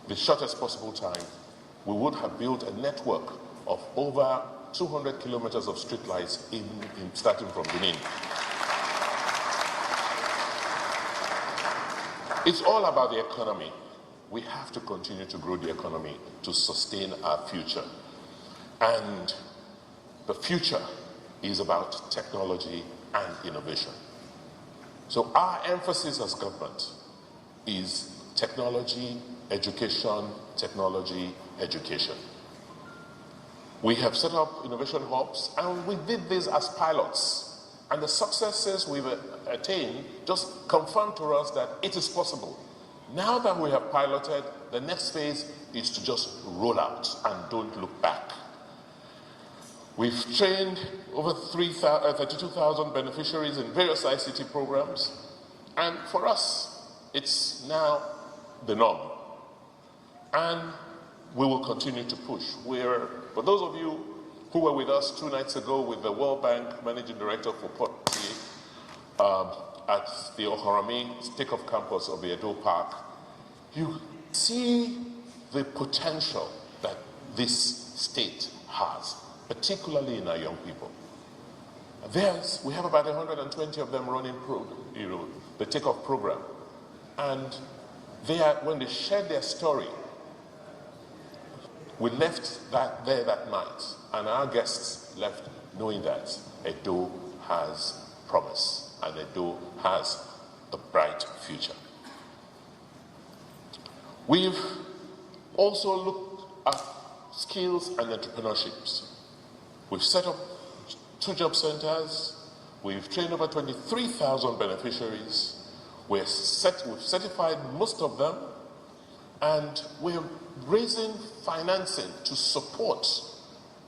the shortest possible time, we would have built a network of over 200 kilometers of streetlights starting from Benin. It's all about the economy. We have to continue to grow the economy to sustain our future. And the future is about technology and innovation. So our emphasis as government is technology, education, technology, education. We have set up innovation hubs, and we did this as pilots And the successes we've attained just confirm to us that it is possible. Now that we have piloted, the next phase is to just roll out and don't look back. We've trained over 32,000 beneficiaries in various ICT programs, and for us, it's now the norm. And we will continue to push. For those of you who were with us 2 nights ago with the World Bank Managing Director for Policy at the Ohorami Take-Off Campus of the Edo Park, you see the potential that this state has, particularly in our young people. We have about 120 of them running the Take-Off program. And when they shared their story, we left there that night, and our guests left knowing that Edo has promise, and Edo has a bright future. We've also looked at skills and entrepreneurships. We've set up 2 job centers. We've trained over 23,000 beneficiaries. We've certified most of them, and we're raising financing to support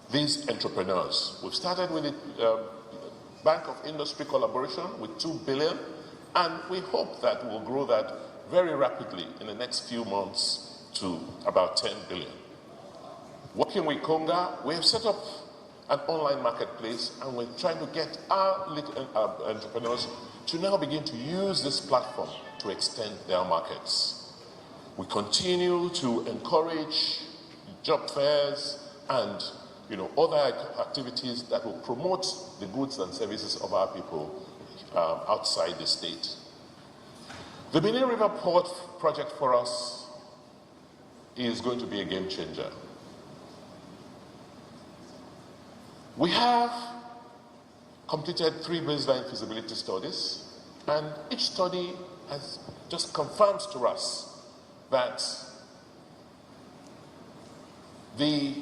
these entrepreneurs. We've started with the Bank of Industry Collaboration with 2 billion, and we hope that we'll grow that very rapidly in the next few months to about 10 billion. Working with Konga, we have set up an online marketplace, and we're trying to get our entrepreneurs to now begin to use this platform to extend their markets. We continue to encourage job fairs and other activities that will promote the goods and services of our people outside the state. The Benin River Port project for us is going to be a game changer. We have completed 3 baseline feasibility studies, and each study has just confirms to us that the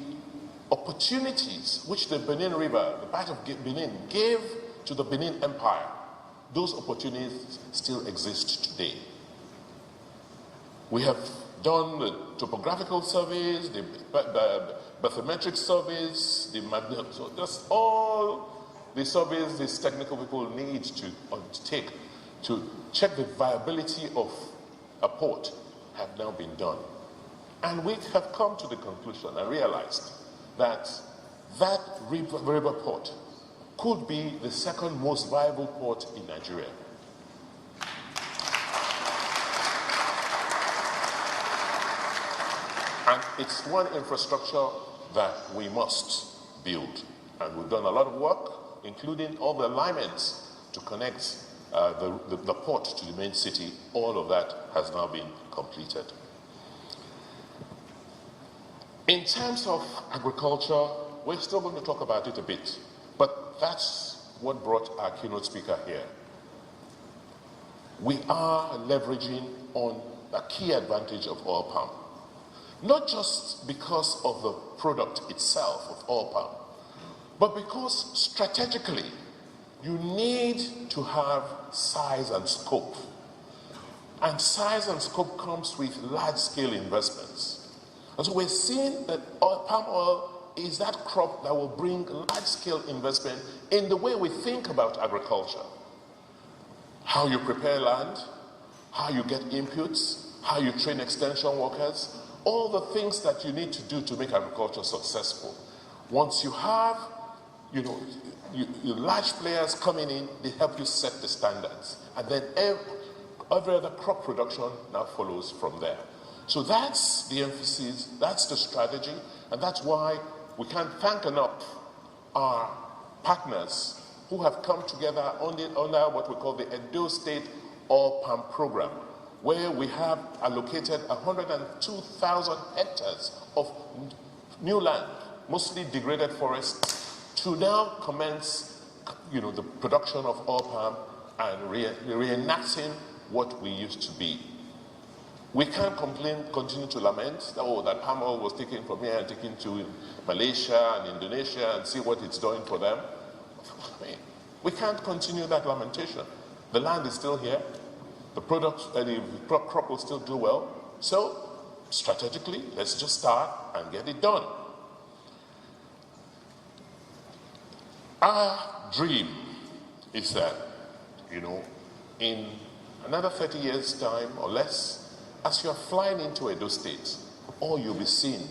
opportunities which the Benin River, the part of Benin, gave to the Benin Empire, those opportunities still exist today. We have done the topographical surveys, the bathymetric surveys, so just all the surveys these technical people need to undertake to check the viability of a port have now been done. And we have come to the conclusion and realized that that river port could be the 2nd most viable port in Nigeria. And it's one infrastructure that we must build. And we've done a lot of work, including all the alignments to connect the port to the main city. All of that has now been completed. In terms of agriculture, we're still going to talk about it a bit, but that's what brought our keynote speaker here. We are leveraging on a key advantage of oil palm, not just because of the product itself of oil palm, but because strategically you need to have size and scope. And size and scope comes with large-scale investments. And so we're seeing that palm oil is that crop that will bring large-scale investment in the way we think about agriculture. How you prepare land, how you get inputs, how you train extension workers, all the things that you need to do to make agriculture successful. Once you have, large players coming in, they help you set the standards. And then every other crop production now follows from there. So that's the emphasis, that's the strategy, and that's why we can't thank enough our partners who have come together under what we call the Edo State Oil Palm Program, where we have allocated 102,000 hectares of new land, mostly degraded forests, to now commence, the production of oil palm and reenacting what we used to be. We can't continue to lament that palm oil was taken from here and taken to Malaysia and Indonesia and see what it's doing for them. I mean, We can't continue that lamentation. The land is still here. The crop will still do well. So, strategically, let's just start and get it done. Our dream is that, in another 30 years' time or less, as you're flying into Edo State, all you'll be seeing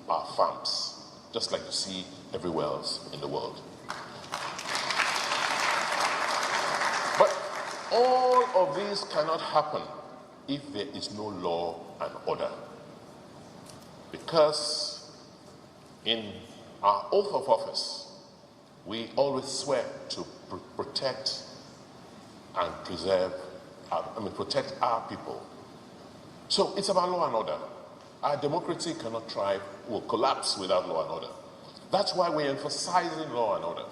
are farms, just like you see everywhere else in the world. But all of these cannot happen if there is no law and order. Because in our oath of office, we always swear to protect and protect our people. So it's about law and order. Our democracy cannot thrive, will collapse without law and order. That's why we're emphasizing law and order.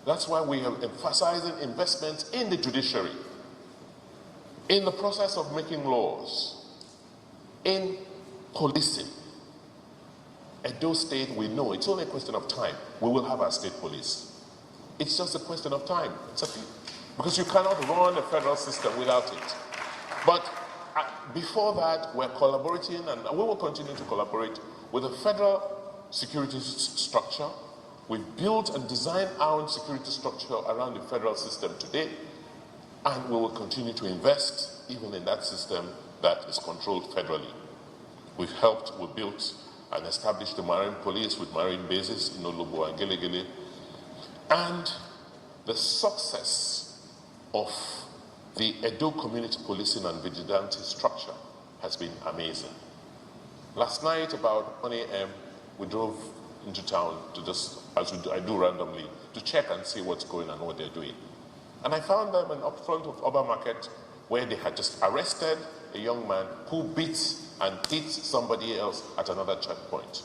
That's why we are emphasizing investment in the judiciary, in the process of making laws, in policing. Edo State, we know it's only a question of time. We will have our state police. It's just a question of time. Because you cannot run a federal system without it. But before that, we're collaborating, and we will continue to collaborate with the federal security structure. We've built and designed our own security structure around the federal system today, and we will continue to invest even in that system that is controlled federally. We built and established the Marine Police with marine bases in Olobo and Gelegele. And the success of the Edo Community Policing and Vigilante structure has been amazing. Last night, about 1 a.m., we drove into town to just, as I do randomly, to check and see what's going on, what they're doing. And I found them up front of Oba Market, where they had just arrested a young man who beat and hit somebody else at another checkpoint.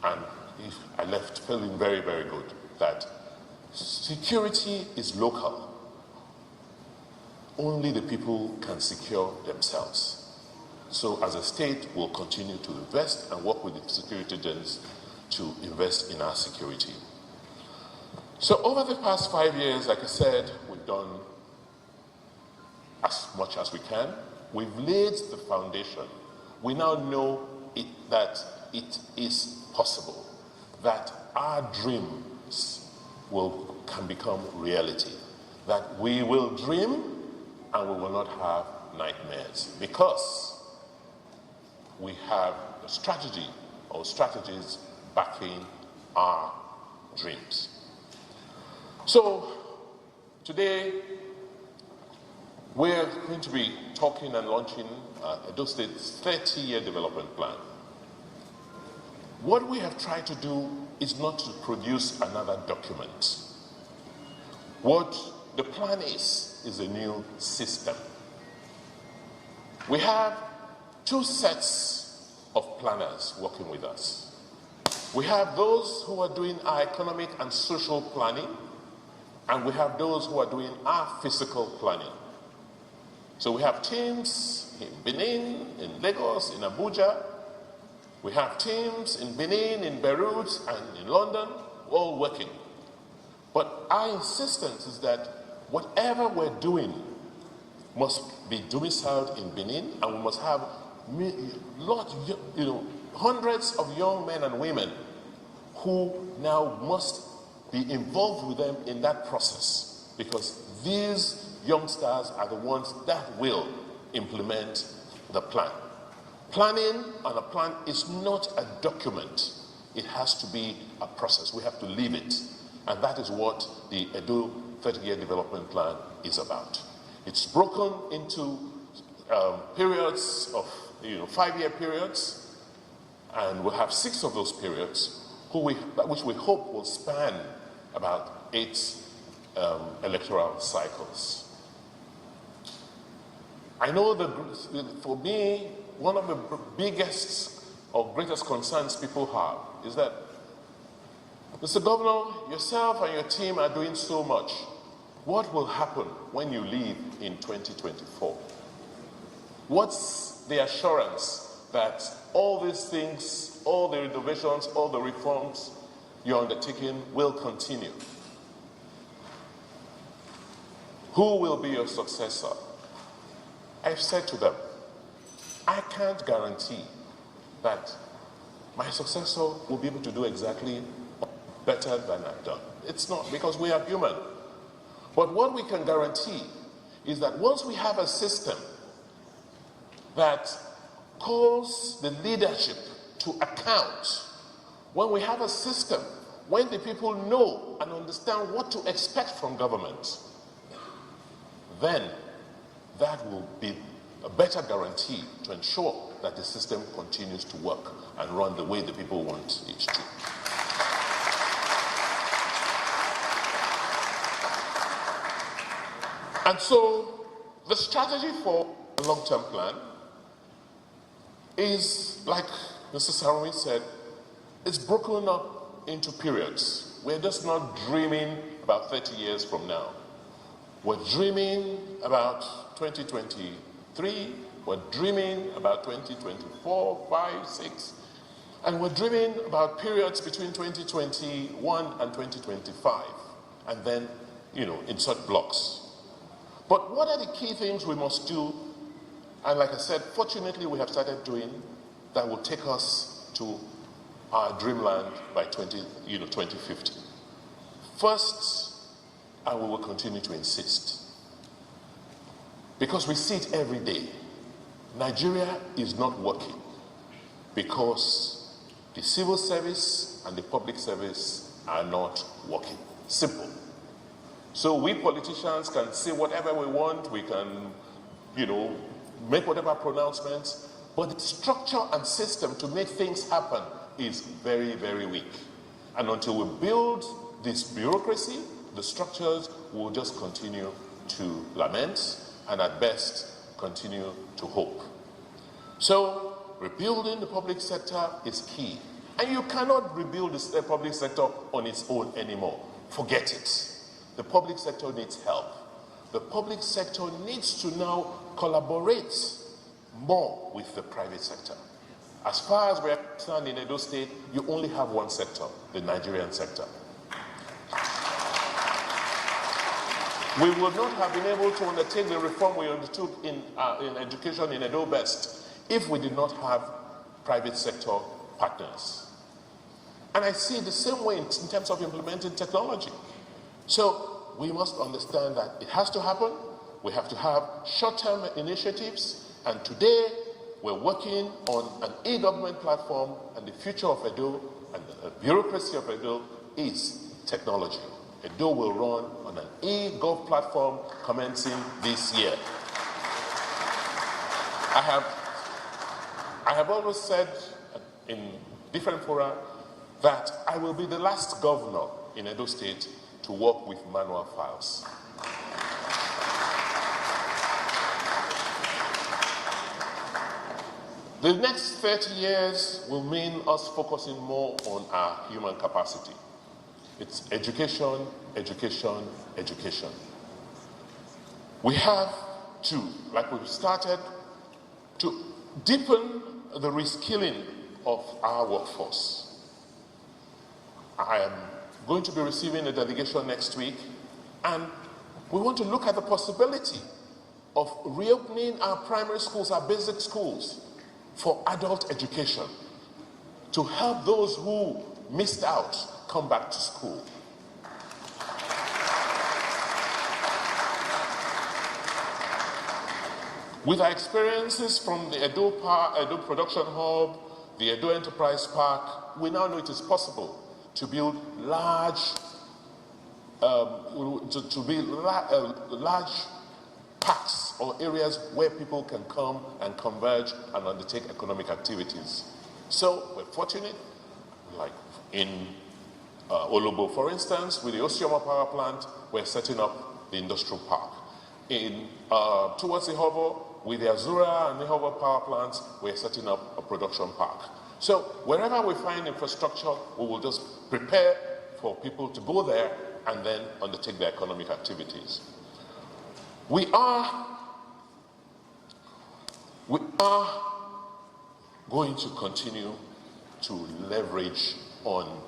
And I left feeling very, very good that security is local. Only the people can secure themselves. So as a state, we'll continue to invest and work with the security agents to invest in our security. So over the past 5 years, like I said, we've done as much as we can. We've laid the foundation. We now know that it is possible, that our dreams can become reality, that we will dream and we will not have nightmares, because we have a strategy or strategies backing our dreams. So today, we're going to be talking and launching Edo State's 30-year development plan. What we have tried to do is not to produce another document. What the plan is a new system. We have two sets of planners working with us. We have those who are doing our economic and social planning, and we have those who are doing our physical planning. So we have teams in Benin, in Lagos, in Abuja. We have teams in Benin, in Beirut, and in London, all working. But our insistence is that whatever we're doing must be domiciled in Benin, and we must have hundreds of young men and women who now must be involved with them in that process, because these youngsters are the ones that will implement the plan. Planning on a plan is not a document. It has to be a process. We have to live it. And that is what the Edo 30-year development plan is about. It's broken into periods of 5-year periods, and we'll have 6 of those periods, which we hope will span about 8 electoral cycles. I know that for me, one of the biggest or greatest concerns people have is that, Mr. Governor, yourself and your team are doing so much. What will happen when you leave in 2024? What's the assurance that all these things, all the innovations, all the reforms you're undertaking will continue? Who will be your successor? I've said to them, I can't guarantee that my successor will be able to do exactly better than I've done. It's not, because we are human. But what we can guarantee is that once we have a system that calls the leadership to account, when we have a system, when the people know and understand what to expect from government, then that will be a better guarantee to ensure that the system continues to work and run the way the people want it to. And so the strategy for a long-term plan is, like Mr. Sarumi said, it's broken up into periods. We're just not dreaming about 30 years from now. We're dreaming about 2023, we're dreaming about 2024, 5, 6, and we're dreaming about periods between 2021 and 2025, and then, in such blocks. But what are the key things we must do? And like I said, fortunately we have started doing that will take us to our dreamland by 2050. First, and we will continue to insist, because we see it every day, Nigeria is not working because the civil service and the public service are not working. Simple. So we politicians can say whatever we want, we can, make whatever pronouncements, but the structure and system to make things happen is very, very weak. And until we build this bureaucracy, the structures will just continue to lament and at best continue to hope. So rebuilding the public sector is key. And you cannot rebuild the public sector on its own anymore. Forget it. The public sector needs help. The public sector needs to now collaborate more with the private sector. As far as we are concerned in Edo State, you only have one sector, the Nigerian sector. We would not have been able to undertake the reform we undertook in education in Edo West if we did not have private sector partners. And I see it the same way in terms of implementing technology. So we must understand that it has to happen. We have to have short-term initiatives. And today, we're working on an e-government platform, and the future of Edo and the bureaucracy of Edo is technology. Edo will run on an e-gov platform commencing this year. I have always said in different fora that I will be the last governor in Edo State to work with manual files. The next 30 years will mean us focusing more on our human capacity. It's education, education, education. We have to, like we've started, to deepen the reskilling of our workforce. I am going to be receiving a delegation next week, and we want to look at the possibility of reopening our primary schools, our basic schools, for adult education, to help those who missed out come back to school. With our experiences from the Edo Production Hub, the Edo Enterprise Park, we now know it is possible to build large parks or areas where people can come and converge and undertake economic activities. So we're fortunate, like in Olobo, for instance, with the Osioma power plant, we're setting up the industrial park. Towards Ihovo, with the Azura and Ihovo power plants, we're setting up a production park. So wherever we find infrastructure, we will just prepare for people to go there and then undertake their economic activities. We are going to continue to leverage on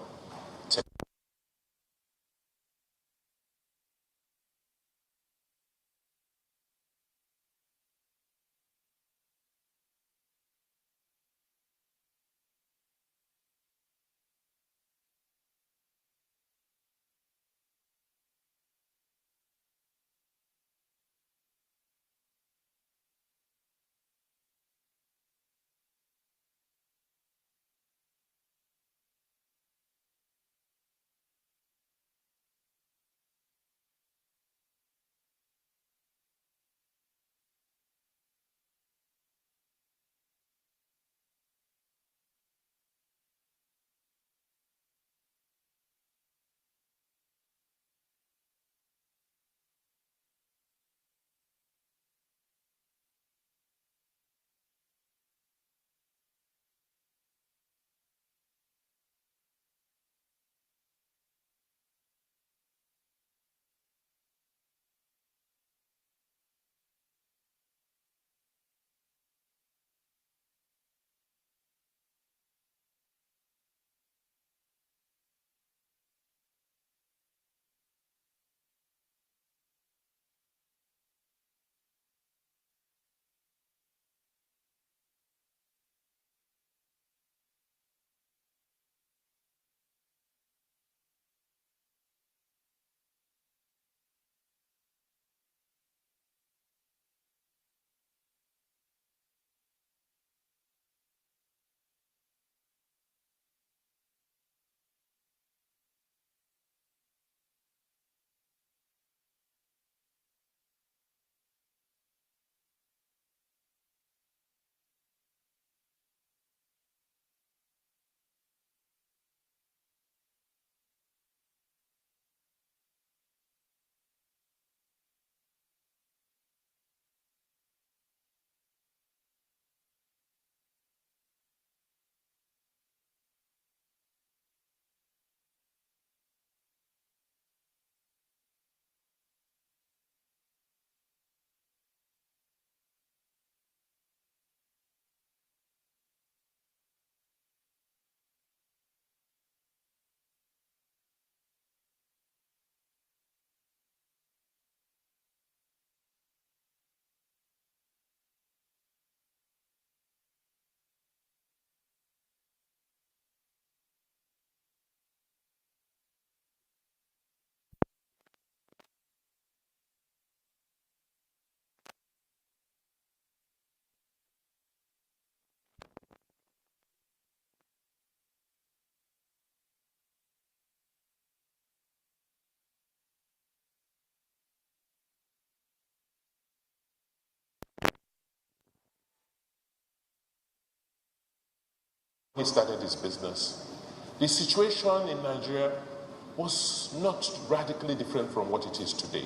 he started his business, the situation in Nigeria was not radically different from what it is today.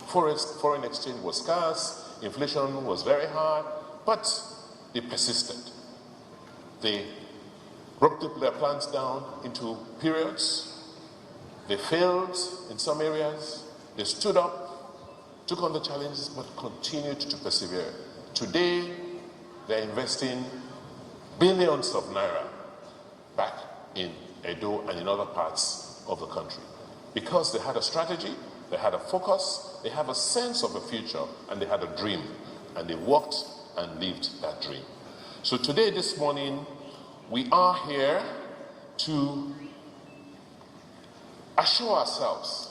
Foreign exchange was scarce, inflation was very high, but they persisted. They broke their plans down into periods. They failed in some areas. They stood up, took on the challenges, but continued to persevere. Today, they're investing billions of naira back in Edo and in other parts of the country because they had a strategy, they had a focus, they have a sense of a future, and they had a dream, and they worked and lived that dream. So today, this morning, we are here to assure ourselves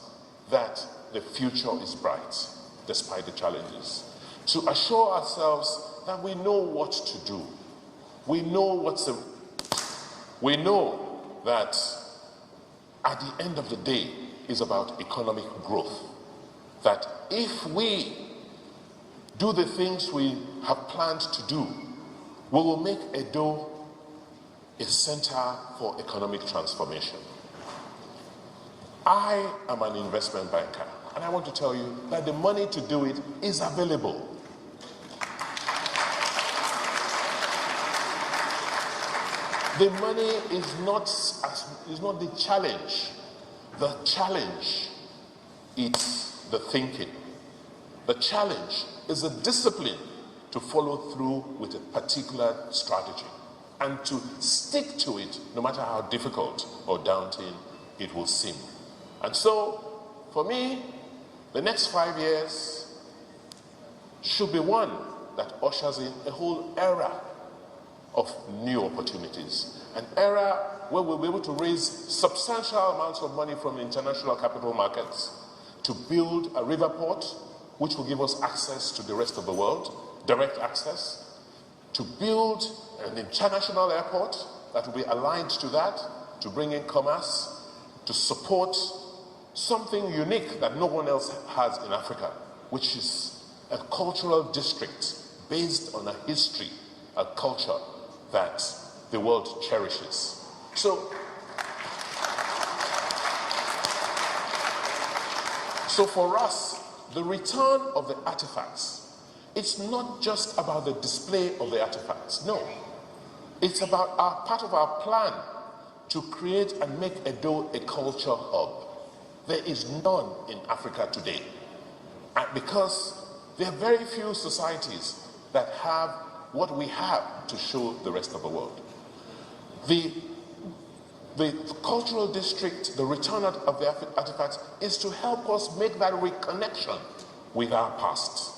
that the future is bright despite the challenges. To assure ourselves that we know what to do. We know that at the end of the day is about economic growth. That if we do the things we have planned to do, we will make Edo a center for economic transformation. I am an investment banker, and I want to tell you that the money to do it is available. The money is not the challenge. The challenge is the thinking. The challenge is a discipline to follow through with a particular strategy and to stick to it no matter how difficult or daunting it will seem. And so, for me, the next 5 years should be one that ushers in a whole era of new opportunities. An era where we'll be able to raise substantial amounts of money from international capital markets to build a river port, which will give us access to the rest of the world, direct access, to build an international airport that will be aligned to that, to bring in commerce, to support something unique that no one else has in Africa, which is a cultural district based on a history, a culture that the world cherishes. So for us, the return of the artifacts, it's not just about the display of the artifacts. No, it's about part of our plan to create and make Edo a culture hub. There is none in Africa today. And because there are very few societies that have what we have to show the rest of the world. The cultural district, the return of the artifacts, is to help us make that reconnection with our past.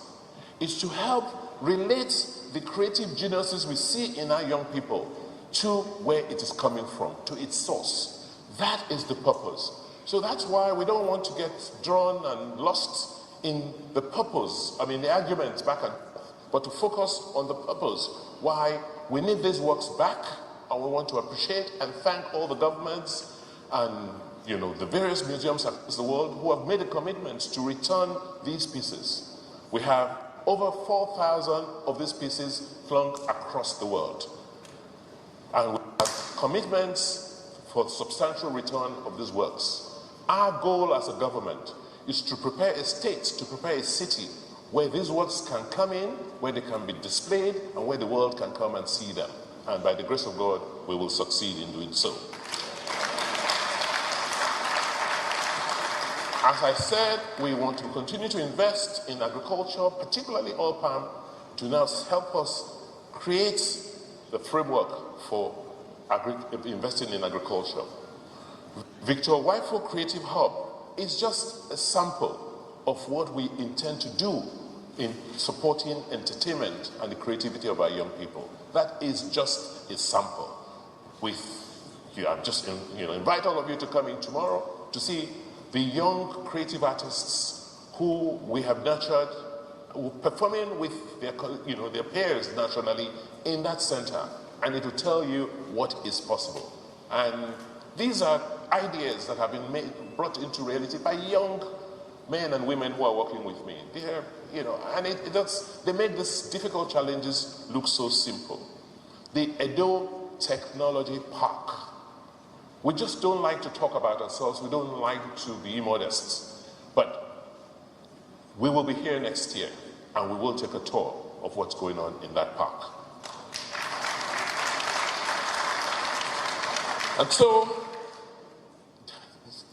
It's to help relate the creative geniuses we see in our young people to where it is coming from, to its source. That is the purpose. So that's why we don't want to get drawn and lost in the purpose, the arguments back and forth, but to focus on the purpose, why we need these works back, and we want to appreciate and thank all the governments and the various museums across the world who have made a commitment to return these pieces. We have over 4,000 of these pieces flung across the world. And we have commitments for substantial return of these works. Our goal as a government is to prepare a state, to prepare a city where these works can come in, where they can be displayed, and where the world can come and see them. And by the grace of God, we will succeed in doing so. As I said, we want to continue to invest in agriculture, particularly oil palm, to now help us create the framework for investing in agriculture. Victor Waifo Creative Hub is just a sample of what we intend to do in supporting entertainment and the creativity of our young people. That is just a sample. I just invite all of you to come in tomorrow to see the young creative artists who we have nurtured, performing with their peers nationally in that center, and it will tell you what is possible. And these are ideas that have been brought into reality by young men and women who are working with me. They make these difficult challenges look so simple. The Edo technology park. We just don't like to talk about ourselves. We don't like to be modest. But we will be here next year, and we will take a tour of what's going on in that park. And so,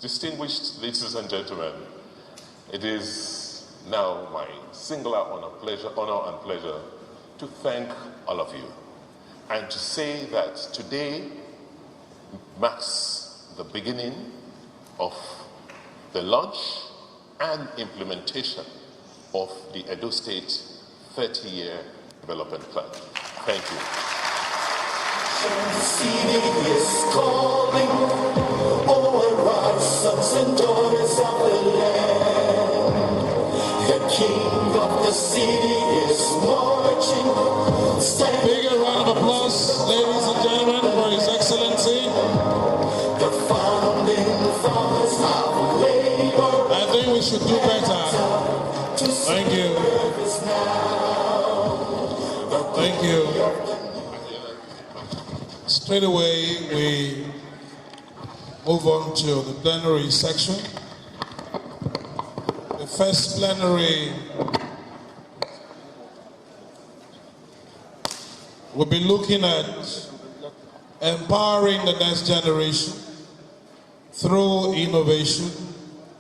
distinguished ladies and gentlemen, it is now my singular honor and pleasure to thank all of you and to say that today marks the beginning of the launch and implementation of the Edo State 30-year development plan. Thank you. The city is calling, oh arise, sons and daughters of the land. The king of the city is marching. Bigger round of applause, ladies and gentlemen, for His Excellency. The founding fathers of labor. I think we should do better. Thank you. Thank you. Straight away, we move on to the plenary section. The first plenary will be looking at empowering the next generation through innovation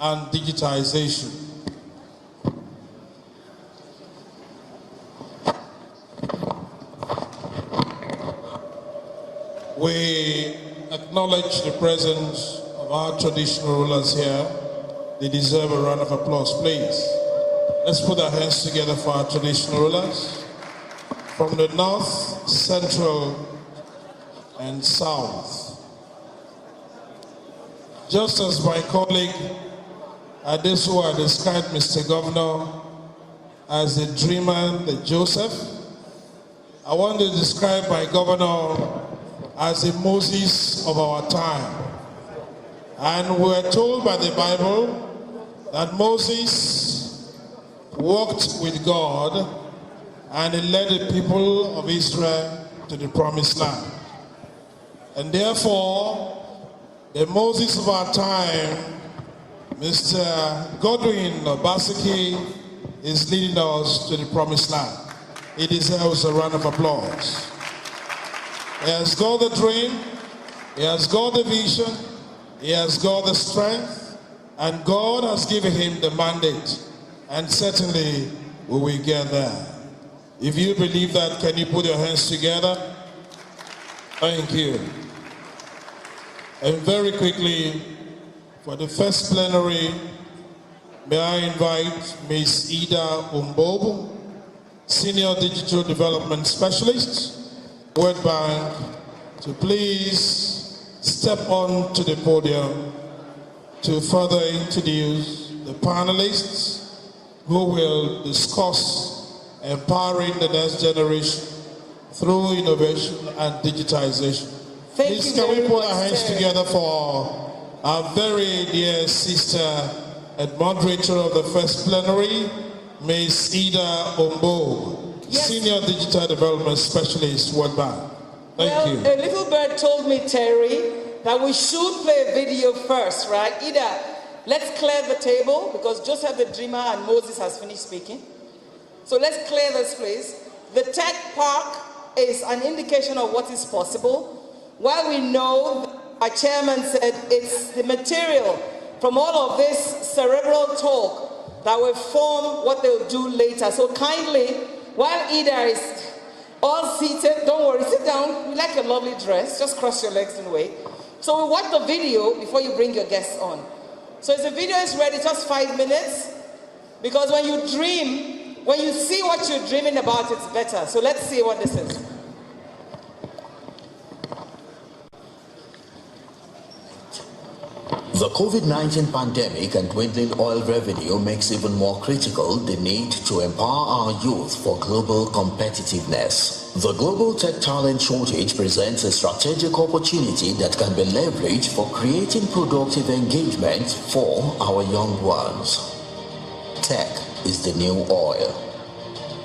and digitization. We acknowledge the presence of our traditional rulers here. They deserve a round of applause, please. Let's put our hands together for our traditional rulers from the north, central, and south. Just as my colleague Adesua described Mr. Governor as the dreamer, the Joseph, I want to describe my governor as the Moses of our time. And we're told by the Bible that Moses walked with God and he led the people of Israel to the promised land. And therefore, the Moses of our time, Mr. Godwin Obaseki, is leading us to the promised land. He deserves a round of applause. He has got the dream, he has got the vision, he has got the strength, and God has given him the mandate, and certainly we will get there. If you believe that, can you put your hands together? Thank you. And very quickly, for the first plenary, may I invite Ms. Ida Umbobo, Senior Digital Development Specialist, World Bank, to please step on to the podium to further introduce the panelists who will discuss empowering the next generation through innovation and digitization. Please can we put our hands together for our very dear sister and moderator of the first plenary, Ms. Ida Umbobo. Yes. Senior Digital Development Specialist, World Bank. Thank you. A little bird told me, Terry, that we should play a video first, right? Ida, let's clear the table because Joseph the Dreamer and Moses has finished speaking. So let's clear this, please. The tech park is an indication of what is possible. While we know, our chairman said it's the material from all of this cerebral talk that will form what they'll do later. So kindly, while Ida is all seated, don't worry, sit down. We like a lovely dress. Just cross your legs and wait. So we watch the video before you bring your guests on. So if the video is ready, just 5 minutes. Because when you dream, when you see what you're dreaming about, it's better. So let's see what this is. The COVID-19 pandemic and dwindling oil revenue makes even more critical the need to empower our youth for global competitiveness. The global tech talent shortage presents a strategic opportunity that can be leveraged for creating productive engagement for our young ones. Tech is the new oil.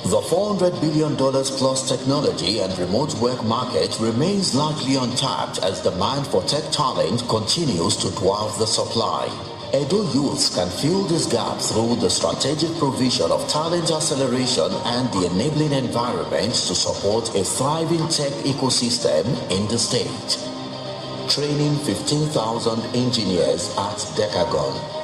The $400 billion plus technology and remote work market remains largely untapped as demand for tech talent continues to dwarf the supply. Edo youths can fill this gap through the strategic provision of talent acceleration and the enabling environment to support a thriving tech ecosystem in the state. Training 15,000 engineers at Decagon.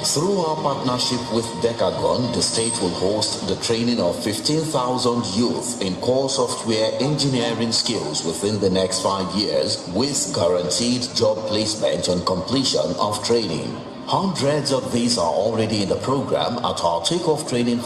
Through our partnership with Decagon, the state will host the training of 15,000 youth in core software engineering skills within the next 5 years, with guaranteed job placement on completion of training. Hundreds of these are already in the program at our takeoff training.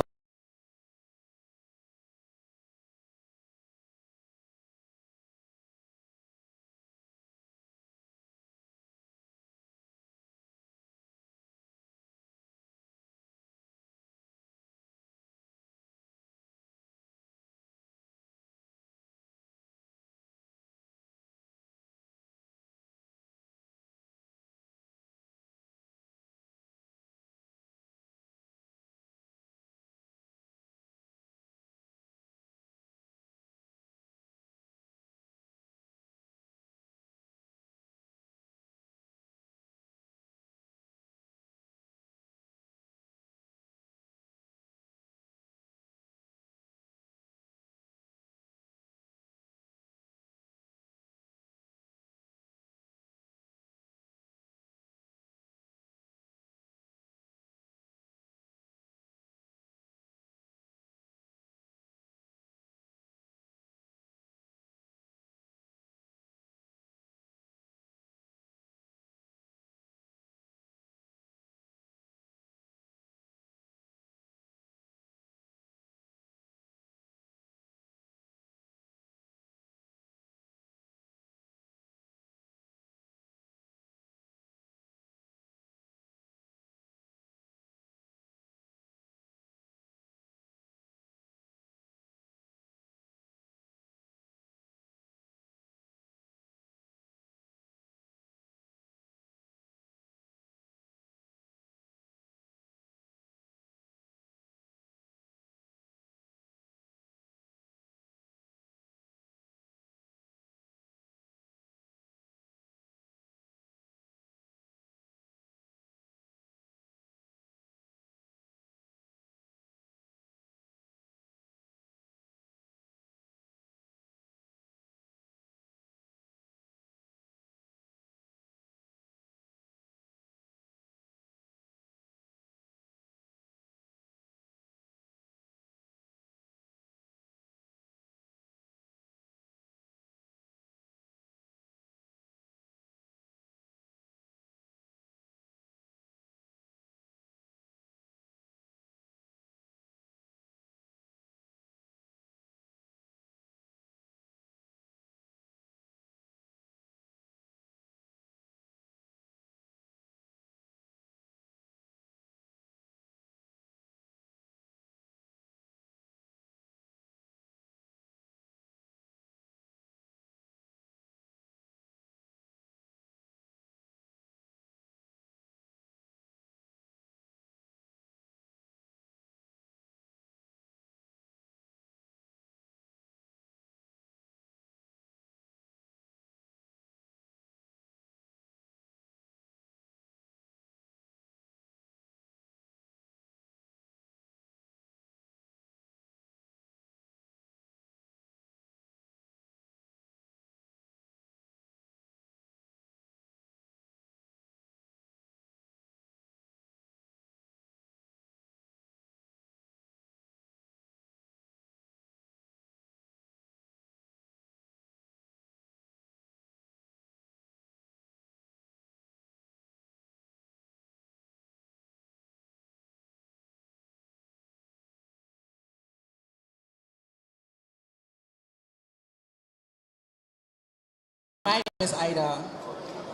My name is Ida.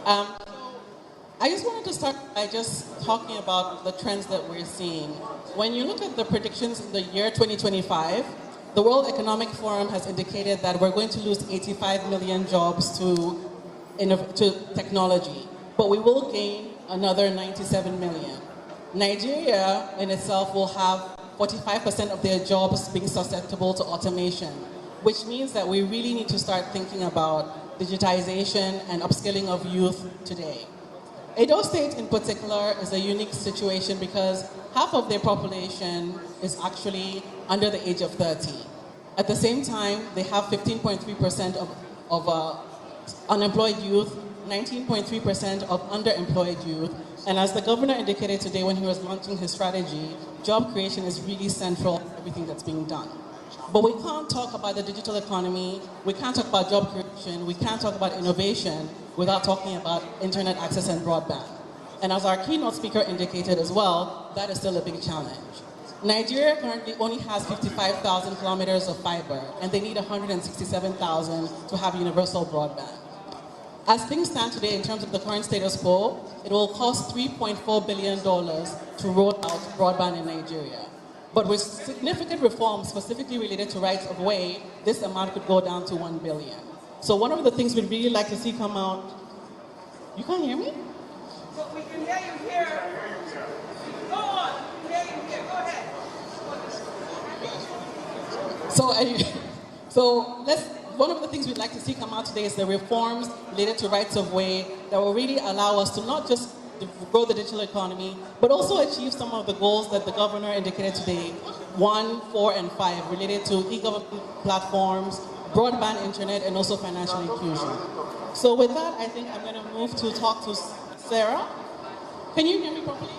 I just wanted to start by just talking about the trends that we're seeing. When you look at the predictions in the year 2025, the World Economic Forum has indicated that we're going to lose 85 million jobs to technology, but we will gain another 97 million. Nigeria in itself will have 45% of their jobs being susceptible to automation, which means that we really need to start thinking about digitization and upskilling of youth today. Edo State in particular is a unique situation because half of their population is actually under the age of 30. At the same time, they have 15.3% of unemployed youth, 19.3% of underemployed youth, and as the governor indicated today when he was launching his strategy, job creation is really central to everything that's being done. But we can't talk about the digital economy, we can't talk about job creation, we can't talk about innovation without talking about internet access and broadband. And as our keynote speaker indicated as well, that is still a big challenge. Nigeria currently only has 55,000 kilometers of fiber, and they need 167,000 to have universal broadband. As things stand today in terms of the current status quo, it will cost $3.4 billion to roll out broadband in Nigeria. But with significant reforms specifically related to rights of way, this amount could go down to $1 billion. So one of the things we'd really like to see come out, you can't hear me? So we can hear you here. Go on, we can hear you here, go ahead. One of the things we'd like to see come out today is the reforms related to rights of way that will really allow us to not just grow the digital economy, but also achieve some of the goals that the governor indicated today, 1, 4, and 5, related to e-government platforms, broadband internet, and also financial inclusion. So with that, I think I'm going to move to talk to Sarah. Can you hear me properly?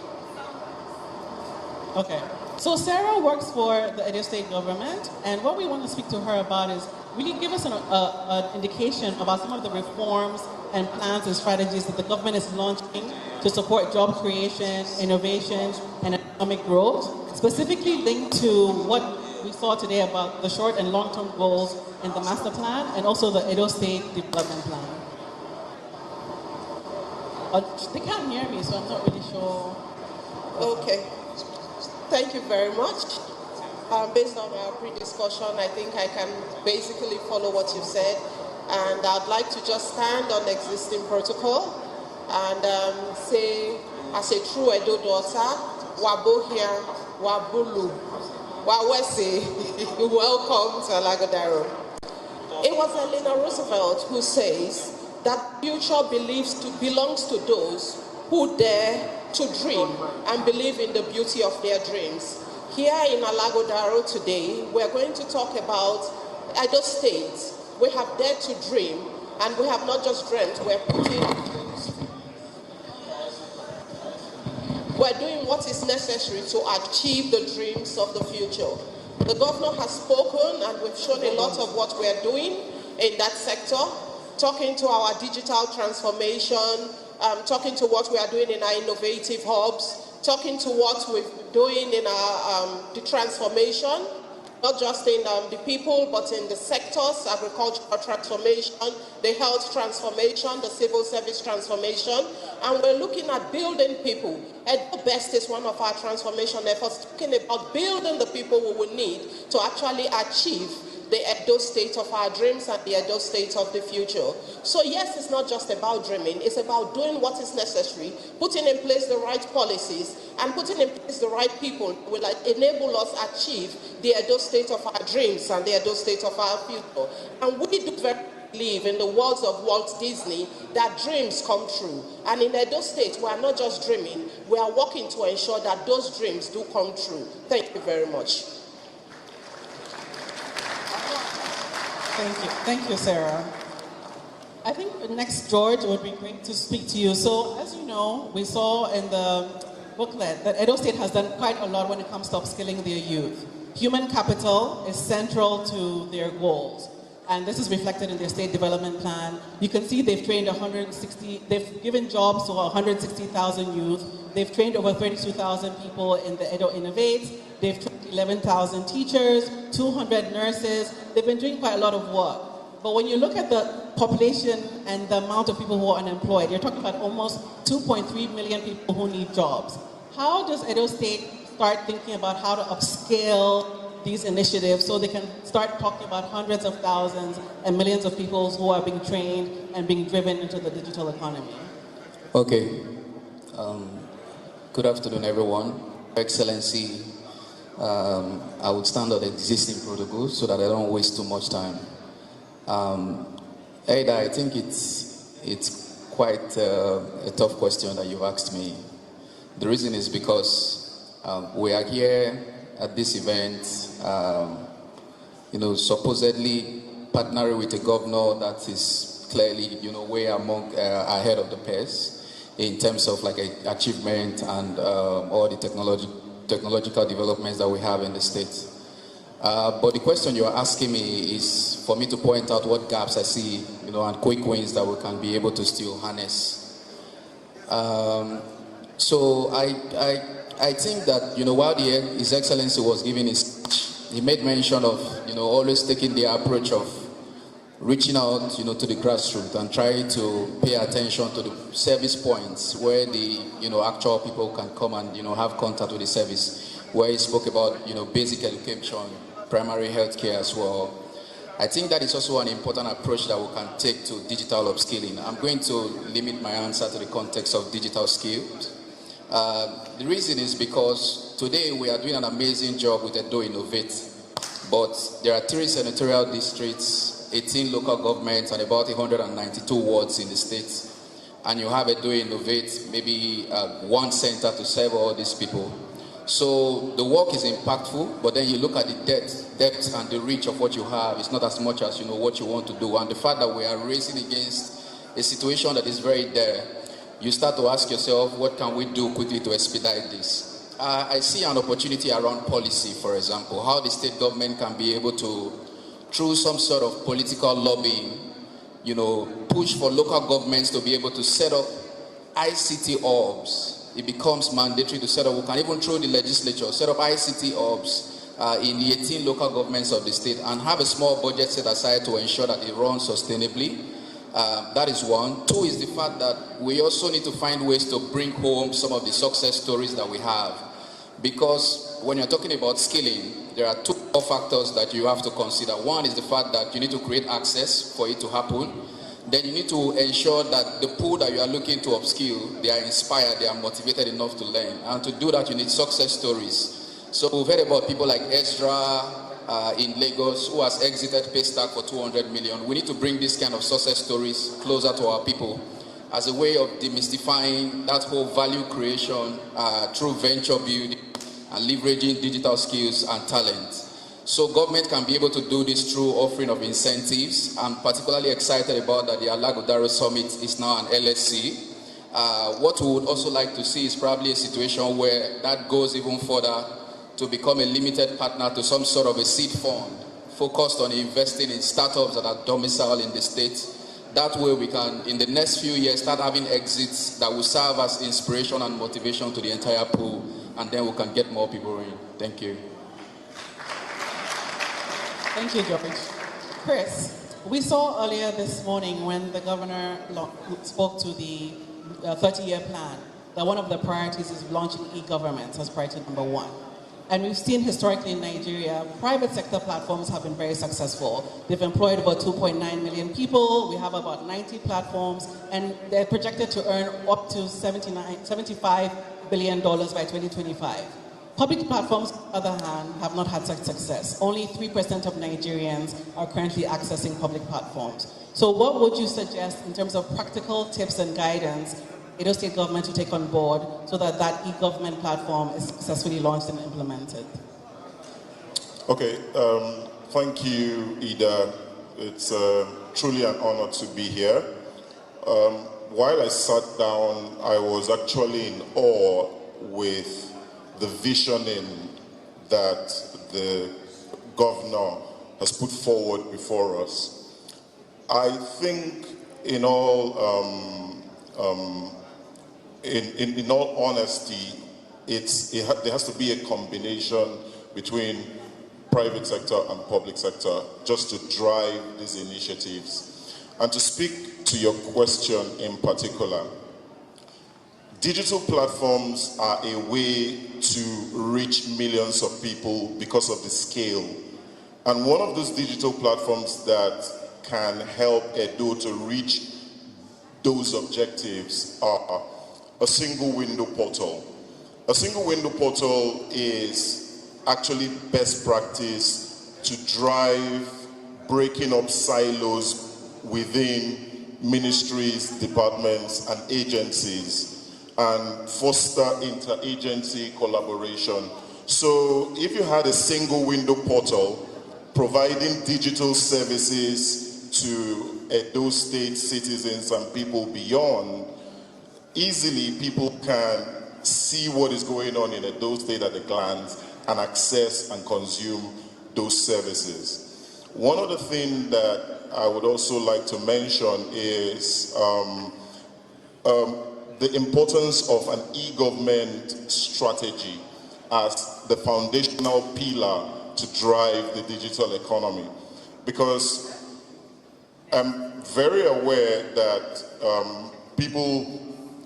Okay. So Sarah works for the Edo State government, and what we want to speak to her about is really give us an indication about some of the reforms and plans and strategies that the government is launching to support job creation, innovation, and economic growth, specifically linked to what we saw today about the short and long-term goals in the master plan and also the Edo State development plan. They can't hear me, so I'm not really sure. Okay. Thank you very much. Based on our pre-discussion, I think I can basically follow what you've said. And I'd like to just stand on the existing protocol and say, as a true Edo daughter, Wabohia, Wabulu, Wawese, welcome to Alaghodaro. It was Eleanor Roosevelt who says that future belongs to those who dare to dream and believe in the beauty of their dreams. Here in Alaghodaro today, we're going to talk about Edo State. We have dared to dream, and we have not just dreamt, we're doing what is necessary to achieve the dreams of the future. The governor has spoken, and we've shown a lot of what we're doing in that sector, talking to our digital transformation, talking to what we are doing in our innovative hubs, talking to what we're doing in our the transformation, not just in the people, but in the sectors, agricultural transformation, the health transformation, the civil service transformation, and we're looking at building people. Edo Best is one of our transformation efforts, talking about building the people we will need to actually achieve the Edo State of our dreams and the Edo State of the future. So yes, it's not just about dreaming, it's about doing what is necessary, putting in place the right policies, and putting in place the right people who will enable us achieve the Edo State of our dreams and the Edo State of our future. And we do very believe in the words of Walt Disney that dreams come true. And in Edo State, we are not just dreaming, we are working to ensure that those dreams do come true. Thank you very much. Thank you, Sarah. I think next, George, it would be great to speak to you. So, as you know, we saw in the booklet that Edo State has done quite a lot when it comes to upskilling their youth. Human capital is central to their goals, and this is reflected in their state development plan. You can see they've trained they've given jobs to 160,000 youth. They've trained over 32,000 people in the Edo Innovates. They've trained 11,000 teachers, 200 nurses. They've been doing quite a lot of work. But when you look at the population and the amount of people who are unemployed, you're talking about almost 2.3 million people who need jobs. How does Edo State start thinking about how to upscale these initiatives so they can start talking about hundreds of thousands and millions of people who are being trained and being driven into the digital economy? Okay. Good afternoon, everyone. Excellency, I would stand on the existing protocol so that I don't waste too much time. Ada, I think it's quite a tough question that you've asked me. The reason is because we are here at this event, supposedly partnering with a governor that is clearly, way ahead of the pace in terms of like achievement and all the technological developments that we have in the state. But the question you're asking me is for me to point out what gaps I see, and quick wins that we can be able to still harness. So I think that, while His Excellency was giving his speech, he made mention of, always taking the approach of reaching out, to the grassroots and trying to pay attention to the service points where the, actual people can come and, have contact with the service, where he spoke about, basic education, primary health care as well. I think that is also an important approach that we can take to digital upskilling. I'm going to limit my answer to the context of digital skills. The reason is because today we are doing an amazing job with Edo Innovate, but there are 3 senatorial districts, 18 local governments, and about 192 wards in the state. And you have Edo Innovate, maybe 1 center to serve all these people. So the work is impactful, but then you look at the depth and the reach of what you have. It's not as much as what you want to do. And the fact that we are racing against a situation that is very there, you start to ask yourself, what can we do quickly to expedite this? I see an opportunity around policy, for example, how the state government can be able to, through some sort of political lobbying, push for local governments to be able to set up ICT hubs. It becomes mandatory to set up, we can even through the legislature, set up ICT hubs in the 18 local governments of the state and have a small budget set aside to ensure that it runs sustainably. That is one. 2 is the fact that we also need to find ways to bring home some of the success stories that we have. Because when you're talking about skilling, there are 2 factors that you have to consider. One is the fact that you need to create access for it to happen. Then you need to ensure that the pool that you are looking to upskill, they are inspired, they are motivated enough to learn. And to do that, you need success stories. So we've heard about people like Ezra in Lagos, who has exited Paystack for 200 million. We need to bring this kind of success stories closer to our people as a way of demystifying that whole value creation through venture building and leveraging digital skills and talent. So government can be able to do this through offering of incentives. I'm particularly excited about that the Alaghodaro Summit is now an LSC. What we would also like to see is probably a situation where that goes even further to become a limited partner to some sort of a seed fund focused on investing in startups that are domiciled in the state. That way we can, in the next few years, start having exits that will serve as inspiration and motivation to the entire pool, and then we can get more people in. Thank you. Thank you, George. Chris, we saw earlier this morning when the governor spoke to the 30-year plan that one of the priorities is launching e-government as priority number 1. And we've seen historically in Nigeria, private sector platforms have been very successful. They've employed about 2.9 million people. We have about 90 platforms, and they're projected to earn up to $75 billion by 2025. Public platforms, on the other hand, have not had such success. Only 3% of Nigerians are currently accessing public platforms. So what would you suggest in terms of practical tips and guidance Edo State government to take on board so that that e-government platform is successfully launched and implemented? Okay, thank you, Ida. It's truly an honor to be here. While I sat down, I was actually in awe with the visioning that the governor has put forward before us. I think, in all honesty, there has to be a combination between private sector and public sector just to drive these initiatives. And to speak to your question in particular, digital platforms are a way to reach millions of people because of the scale. And one of those digital platforms that can help Edo to reach those objectives are a single window portal. A single window portal is actually best practice to drive breaking up silos within ministries, departments, and agencies, and foster interagency collaboration. So if you had a single window portal providing digital services to Edo State citizens and people beyond, easily people can see what is going on in Edo State at a glance and access and consume those services. One of the things that I would also like to mention is the importance of an e-government strategy as the foundational pillar to drive the digital economy. Because I'm very aware that people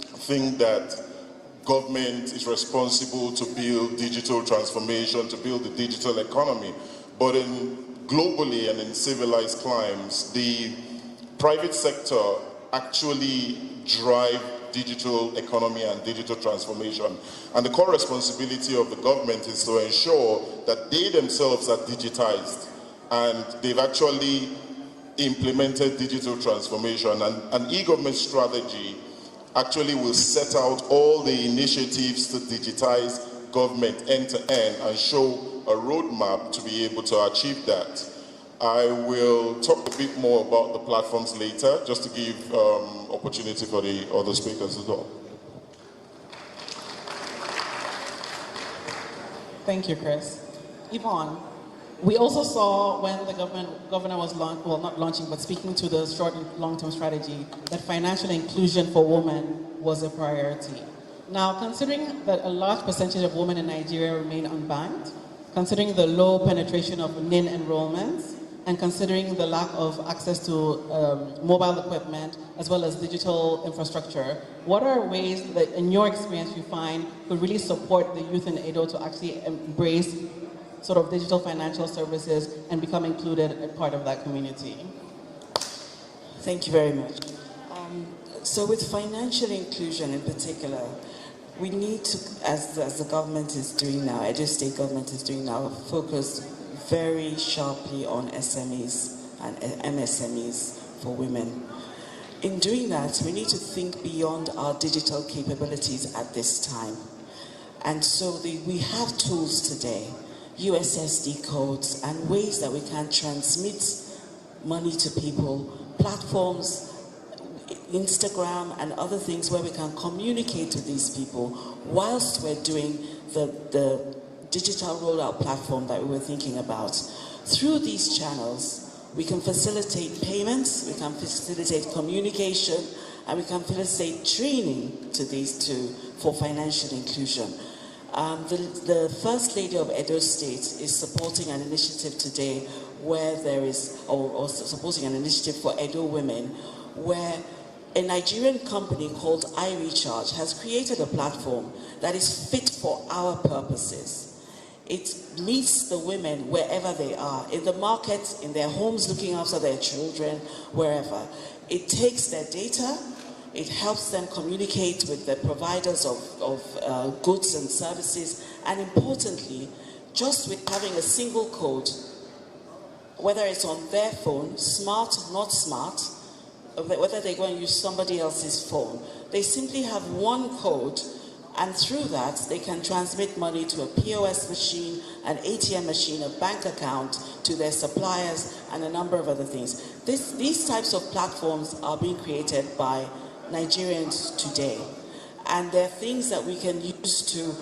think that government is responsible to build digital transformation, to build the digital economy. But globally and in civilized climes, the private sector actually drive digital economy and digital transformation. And the core responsibility of the government is to ensure that they themselves are digitized and they've actually implemented digital transformation. And an e-government strategy actually will set out all the initiatives to digitize government end to end and show a roadmap to be able to achieve that. I will talk a bit more about the platforms later, just to give opportunity for the other speakers as well. Thank you, Chris. Yvonne, we also saw when the governor was not launching, but speaking to the short and long-term strategy, that financial inclusion for women was a priority. Now, considering that a large percentage of women in Nigeria remain unbanked, considering the low penetration of NIN enrollments, and considering the lack of access to mobile equipment as well as digital infrastructure, what are ways that, in your experience, you find could really support the youth in Edo to actually embrace sort of digital financial services and become included as part of that community? Thank you very much. So with financial inclusion in particular, we need to, as the government is doing now, Edo State government is doing now, focus very sharply on SMEs and MSMEs for women. In doing that, we need to think beyond our digital capabilities at this time. And so we have tools today, USSD codes, and ways that we can transmit money to people, platforms, Instagram and other things where we can communicate to these people whilst we're doing the digital rollout platform that we were thinking about. Through these channels, we can facilitate payments, we can facilitate communication, and we can facilitate training to these two for financial inclusion. The First Lady of Edo State is supporting an initiative today where there is, or supporting an initiative for Edo women, where a Nigerian company called iRecharge has created a platform that is fit for our purposes. It meets the women wherever they are, in the market, in their homes, looking after their children, wherever. It takes their data, it helps them communicate with the providers of goods and services, and importantly, just with having a single code, whether it's on their phone, smart, not smart, whether they go and use somebody else's phone, they simply have one code, and through that, they can transmit money to a POS machine, an ATM machine, a bank account, to their suppliers, and a number of other things. These types of platforms are being created by Nigerians today. And they're things that we can use to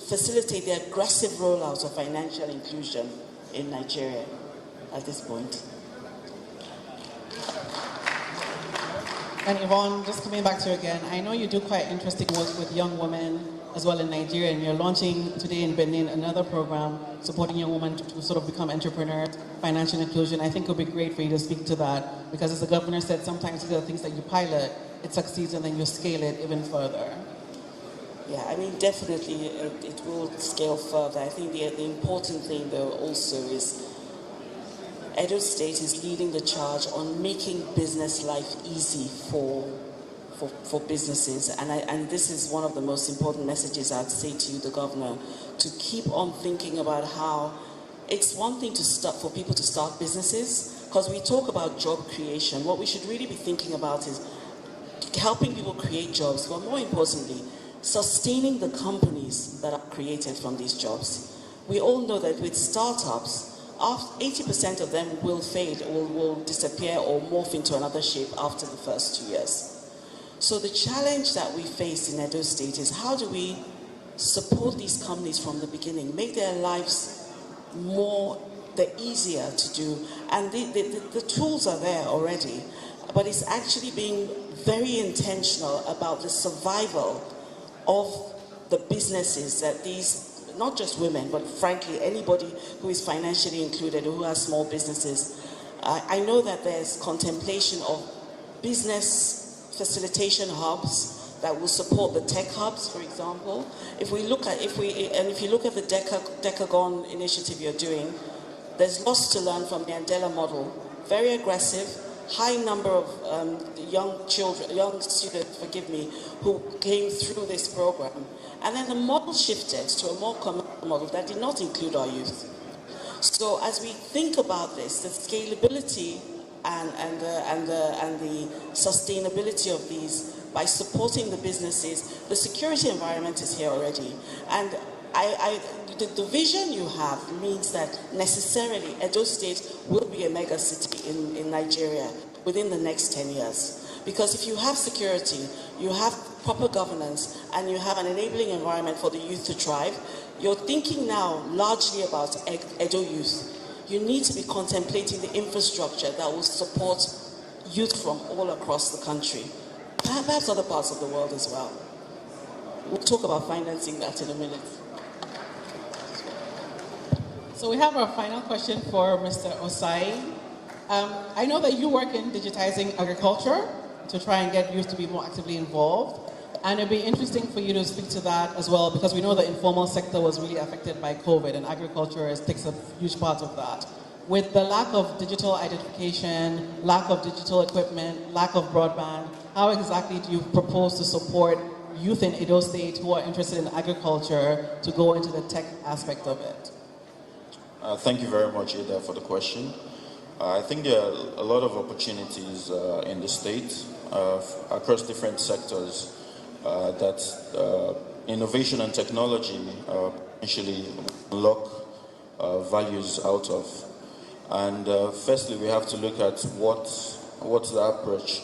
facilitate the aggressive rollout of financial inclusion in Nigeria at this point. And Yvonne, just coming back to you again, I know you do quite interesting work with young women as well in Nigeria, and you're launching today in Benin another program supporting young women to sort of become entrepreneurs, financial inclusion. I think it would be great for you to speak to that, because as the governor said, sometimes these are things that you pilot, it succeeds, and then you scale it even further. Yeah, I mean, definitely it will scale further. I think the important thing, though, also is Edo State is leading the charge on making business life easy for for businesses. And this is one of the most important messages I'd say to you, the governor, to keep on thinking about how it's one thing to start for people to start businesses, because we talk about job creation. What we should really be thinking about is helping people create jobs, but more importantly, sustaining the companies that are created from these jobs. We all know that with startups, 80% of them will fade, will disappear or morph into another shape after the first 2 years. So the challenge that we face in Edo State is how do we support these companies from the beginning, make their lives easier to do. And the tools are there already, but it's actually being very intentional about the survival of the businesses that these, not just women, but frankly, anybody who is financially included or who has small businesses. I know that there's contemplation of business facilitation hubs that will support the tech hubs, for example. If you look at the Decagon initiative you're doing, there's lots to learn from the Andela model. Very aggressive, high number of young students, who came through this program. And then the model shifted to a more commercial model that did not include our youth. So as we think about this, the scalability and the sustainability of these, by supporting the businesses, the security environment is here already. And the vision you have means that necessarily Edo State will be a mega city in Nigeria within the next 10 years. Because if you have security, you have proper governance, and you have an enabling environment for the youth to thrive, you're thinking now largely about Edo youth. You need to be contemplating the infrastructure that will support youth from all across the country, perhaps other parts of the world as well. We'll talk about financing that in a minute. So we have our final question for Mr. Osai. I know that you work in digitizing agriculture to try and get youth to be more actively involved. And it'd be interesting for you to speak to that as well, because we know the informal sector was really affected by COVID, and agriculture takes a huge part of that. With the lack of digital identification, lack of digital equipment, lack of broadband, how exactly do you propose to support youth in Edo State who are interested in agriculture to go into the tech aspect of it? Thank you very much, Ada, for the question. I think there are a lot of opportunities in the state across different sectors that innovation and technology actually unlock values out of. And firstly, we have to look at what's the approach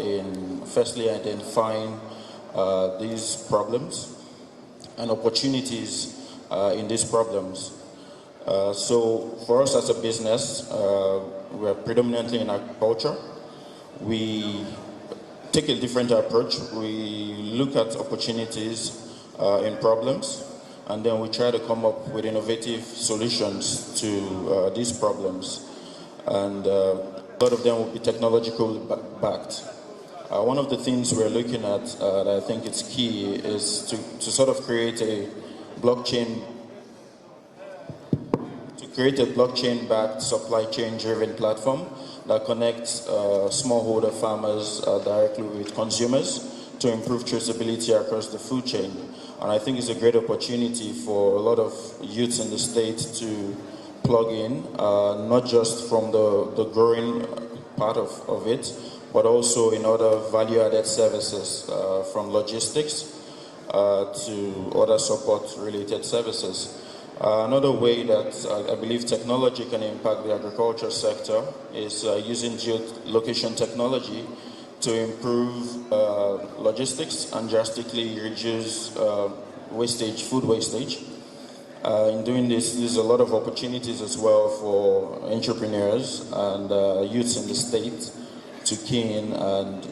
in firstly identifying these problems and opportunities in these problems. So for us as a business, we're predominantly in agriculture. We take a different approach. We look at opportunities in problems, and then we try to come up with innovative solutions to these problems. And a lot of them will be technologically backed. One of the things we're looking at that I think is key is to sort of create a blockchain-backed supply chain-driven platform that connects smallholder farmers directly with consumers to improve traceability across the food chain. And I think it's a great opportunity for a lot of youths in the state to plug in, not just from the growing part of it, but also in other value-added services, from logistics to other support-related services. Another way that I believe technology can impact the agriculture sector is using geolocation technology to improve logistics and drastically reduce food wastage. In doing this, there's a lot of opportunities as well for entrepreneurs and youths in the state to key in and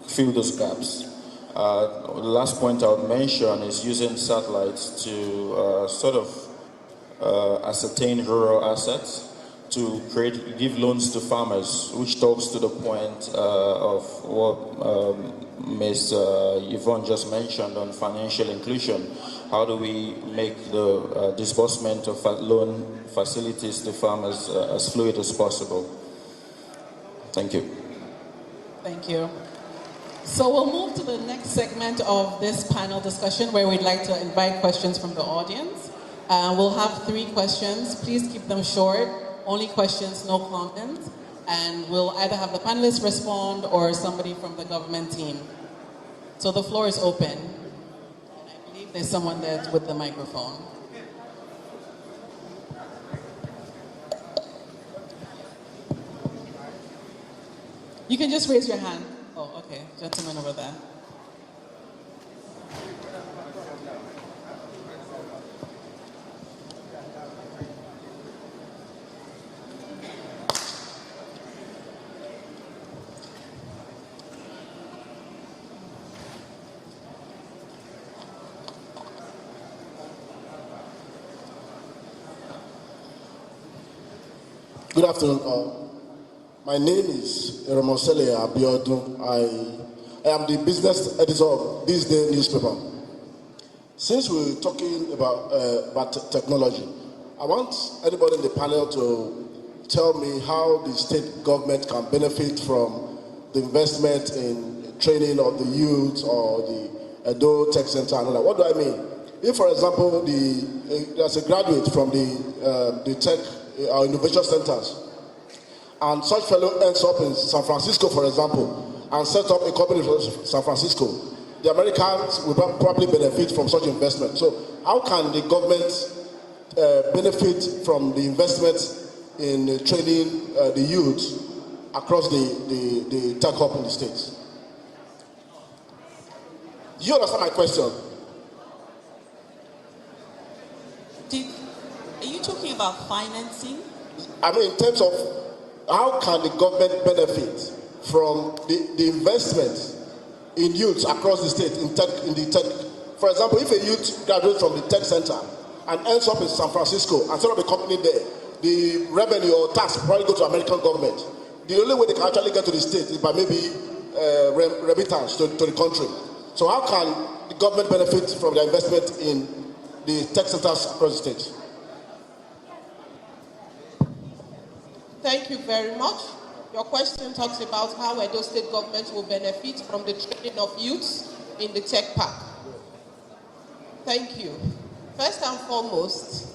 fill those gaps. The last point I would mention is using satellites to sort of ascertain rural assets to give loans to farmers, which talks to the point of what Ms. Yvonne just mentioned on financial inclusion. How do we make the disbursement of loan facilities to farmers as fluid as possible? Thank you. Thank you. So we'll move to the next segment of this panel discussion where we'd like to invite questions from the audience. We'll have 3 questions. Please keep them short. Only questions, no comments. And we'll either have the panelists respond or somebody from the government team. So the floor is open. And I believe there's someone there with the microphone. You can just raise your hand. Oh, okay. Gentleman over there. Good afternoon. My name is Ramosele Abiodun. I am the business editor of this day newspaper. Since we're talking about technology, I want anybody in the panel to tell me how the state government can benefit from the investment in training of the youth or the Edo Tech Center and all that. What do I mean? If, for example, there's a graduate from the tech innovation centers, and such fellow ends up in San Francisco, for example, and set up a company in San Francisco, the Americans will probably benefit from such investment. So how can the government benefit from the investment in training the youth across the tech hub in the States? Do you understand my question? Are you talking about financing? I mean, in terms of how can the government benefit from the investment in youth across the state in the tech? For example, if a youth graduates from the tech center and ends up in San Francisco and set up a company there, the revenue or tax will probably go to American government. The only way they can actually get to the state is by maybe remittance to the country. So how can the government benefit from the investment in the tech centers across the state? Thank you very much. Your question talks about how Edo State government will benefit from the training of youths in the tech park. Thank you. First and foremost,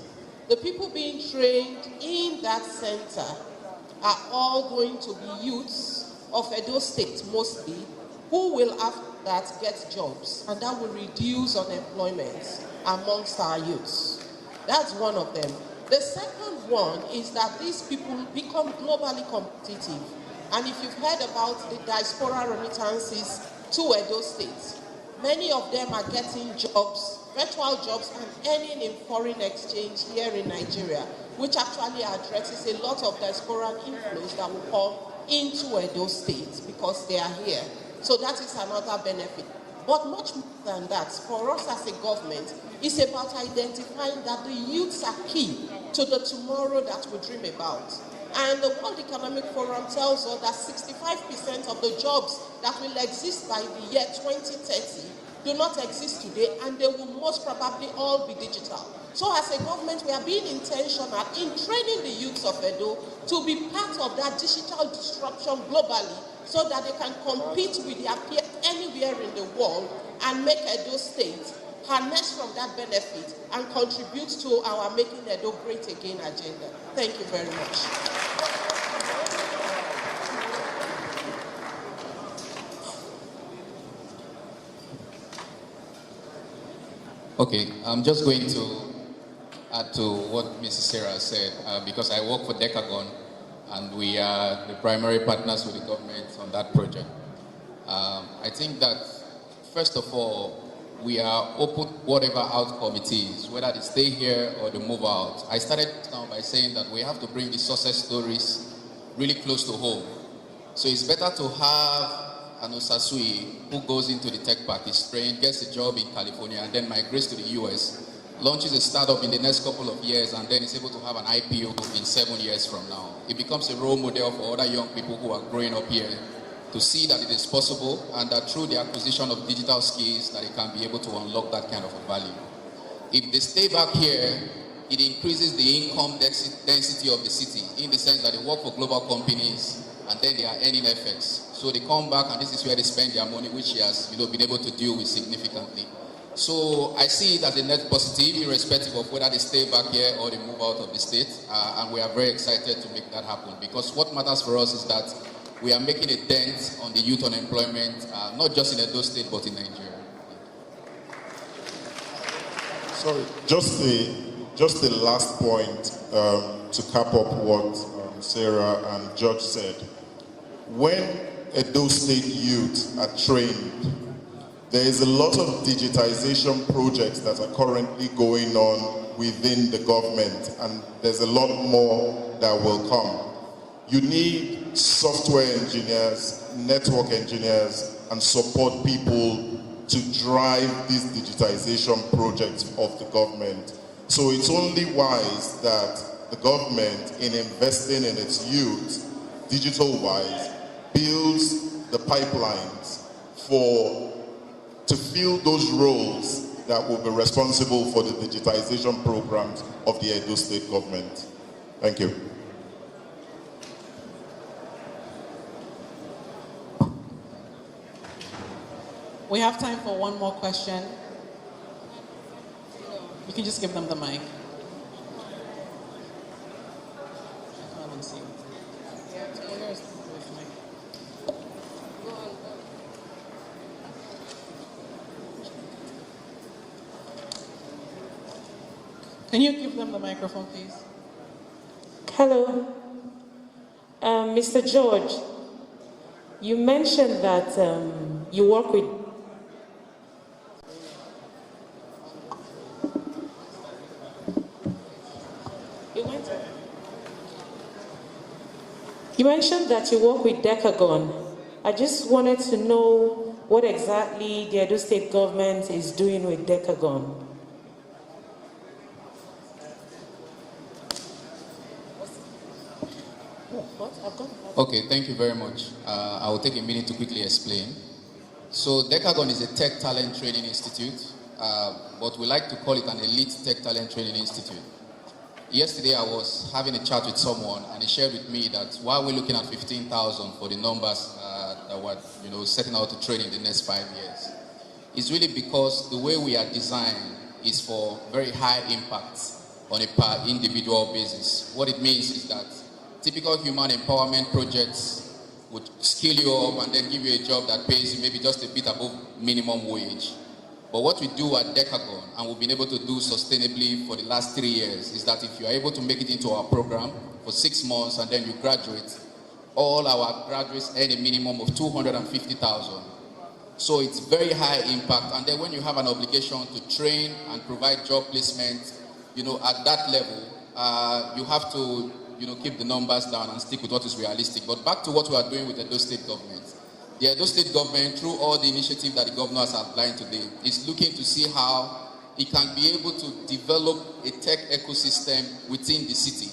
the people being trained in that center are all going to be youths of Edo State mostly, who will after that get jobs, and that will reduce unemployment amongst our youths. That's one of them. The second one is that these people become globally competitive. And if you've heard about the diaspora remittances to Edo State, many of them are getting jobs, virtual jobs, and earning in foreign exchange here in Nigeria, which actually addresses a lot of diaspora inflows that will come into Edo State because they are here. So that is another benefit. But much more than that, for us as a government, it's about identifying that the youths are key to the tomorrow that we dream about. And the World Economic Forum tells us that 65% of the jobs that will exist by the year 2030 do not exist today, and they will most probably all be digital. So as a government, we are being intentional in training the youths of Edo to be part of that digital disruption globally, so that they can compete with their peers anywhere in the world and make Edo State harness from that benefit and contribute to our Making Edo Great Again agenda. Thank you very much. Okay, I'm just going to add to what Mrs. Sarah said, because I work for Decagon, and we are the primary partners with the government on that project. I think that, first of all, we are open whatever outcome it is, whether they stay here or they move out. I started now by saying that we have to bring the success stories really close to home. So it's better to have an Osasui who goes into the tech park, is trained, gets a job in California, and then migrates to the US, launches a startup in the next couple of years, and then is able to have an IPO in 7 years from now. It becomes a role model for other young people who are growing up here to see that it is possible, and that through the acquisition of digital skills that they can be able to unlock that kind of a value. If they stay back here, it increases the income density of the city, in the sense that they work for global companies and then they are earning effects. So they come back and this is where they spend their money, which he has been able to deal with significantly. So I see it as a net positive, irrespective of whether they stay back here or they move out of the state. And we are very excited to make that happen, because what matters for us is that we are making a dent on the youth unemployment, not just in Edo State, but in Nigeria. Sorry, just the last point to cap up what Sarah and George said. When Edo State youth are trained, there is a lot of digitization projects that are currently going on within the government, and there's a lot more that will come. You need software engineers, network engineers, and support people to drive these digitization projects of the government. So it's only wise that the government, in investing in its youth, digital-wise, builds the pipelines to fill those roles that will be responsible for the digitization programs of the Edo State government. Thank you. We have time for one more question. You can just give them the mic. Come and see. Can you give them the microphone, please? Hello. Mr. George, you mentioned that you work with You mentioned that you work with Decagon. I just wanted to know what exactly the Edo State government is doing with Decagon. Okay, thank you very much. I will take a minute to quickly explain. So Decagon is a tech talent training institute, but we like to call it an elite tech talent training institute. Yesterday, I was having a chat with someone, and he shared with me that while we're looking at 15,000 for the numbers that we're setting out to train in the next 5 years, it's really because the way we are designed is for very high impact on a per individual basis. What it means is that typical human empowerment projects would skill you up and then give you a job that pays you maybe just a bit above minimum wage. But what we do at Decagon, and we've been able to do sustainably for the last 3 years, is that if you are able to make it into our program for 6 months and then you graduate, all our graduates earn a minimum of 250,000. So it's very high impact. And then when you have an obligation to train and provide job placement, at that level, you have to, keep the numbers down and stick with what is realistic. But back to what we are doing with the Edo State government. The Edo State government, through all the initiatives that the governor has outlined today, is looking to see how it can be able to develop a tech ecosystem within the city.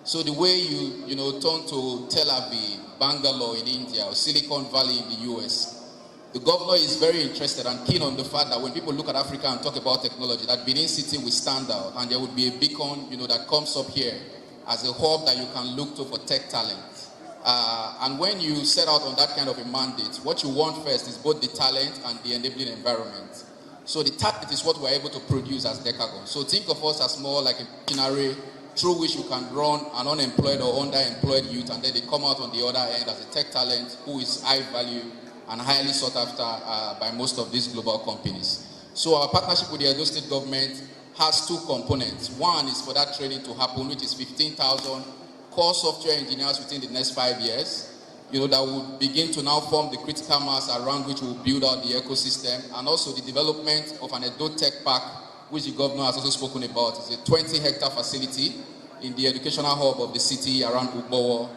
So the way you turn to Tel Aviv, Bangalore in India, or Silicon Valley in the US, the governor is very interested and keen on the fact that when people look at Africa and talk about technology, that Benin City will stand out, and there would be a beacon, that comes up here as a hub that you can look to for tech talent. And when you set out on that kind of a mandate, what you want first is both the talent and the enabling environment. So the talent is what we're able to produce as Decagon. So think of us as more like a machinery through which you can run an unemployed or underemployed youth, and then they come out on the other end as a tech talent who is high value and highly sought after by most of these global companies. So our partnership with the Edo State government has 2 components. One is for that training to happen, which is 15,000 core software engineers within the next 5 years, that will begin to now form the critical mass around which we will build out the ecosystem, and also the development of an Edo Tech Park, which the governor has also spoken about. It's a 20-hectare facility in the educational hub of the city around Ugbowo.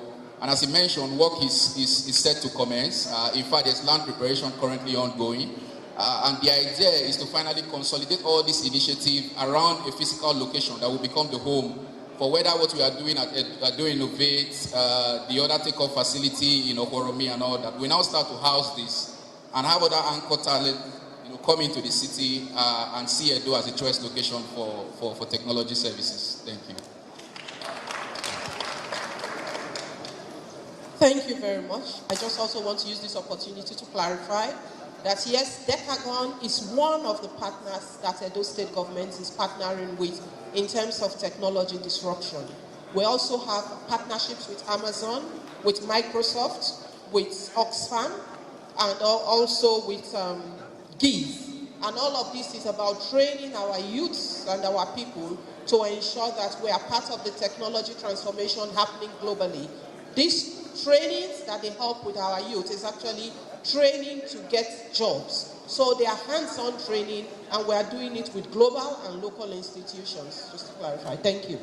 And as he mentioned, work is set to commence. In fact, there's land preparation currently ongoing. And the idea is to finally consolidate all this initiative around a physical location that will become the home for whether what we are doing at Edo Innovate, the other take-off facility in Okoromi and all that. We now start to house this and have other anchor talent come into the city and see Edo as a choice location for technology services. Thank you. Thank you very much. I just also want to use this opportunity to clarify that yes, Decagon is one of the partners that Edo State government is partnering with in terms of technology disruption. We also have partnerships with Amazon, with Microsoft, with Oxfam, and also with GIVE. And all of this is about training our youths and our people to ensure that we are part of the technology transformation happening globally. These trainings that they help with our youth is actually training to get jobs. So they are hands-on training, and we are doing it with global and local institutions, just to clarify. Thank you.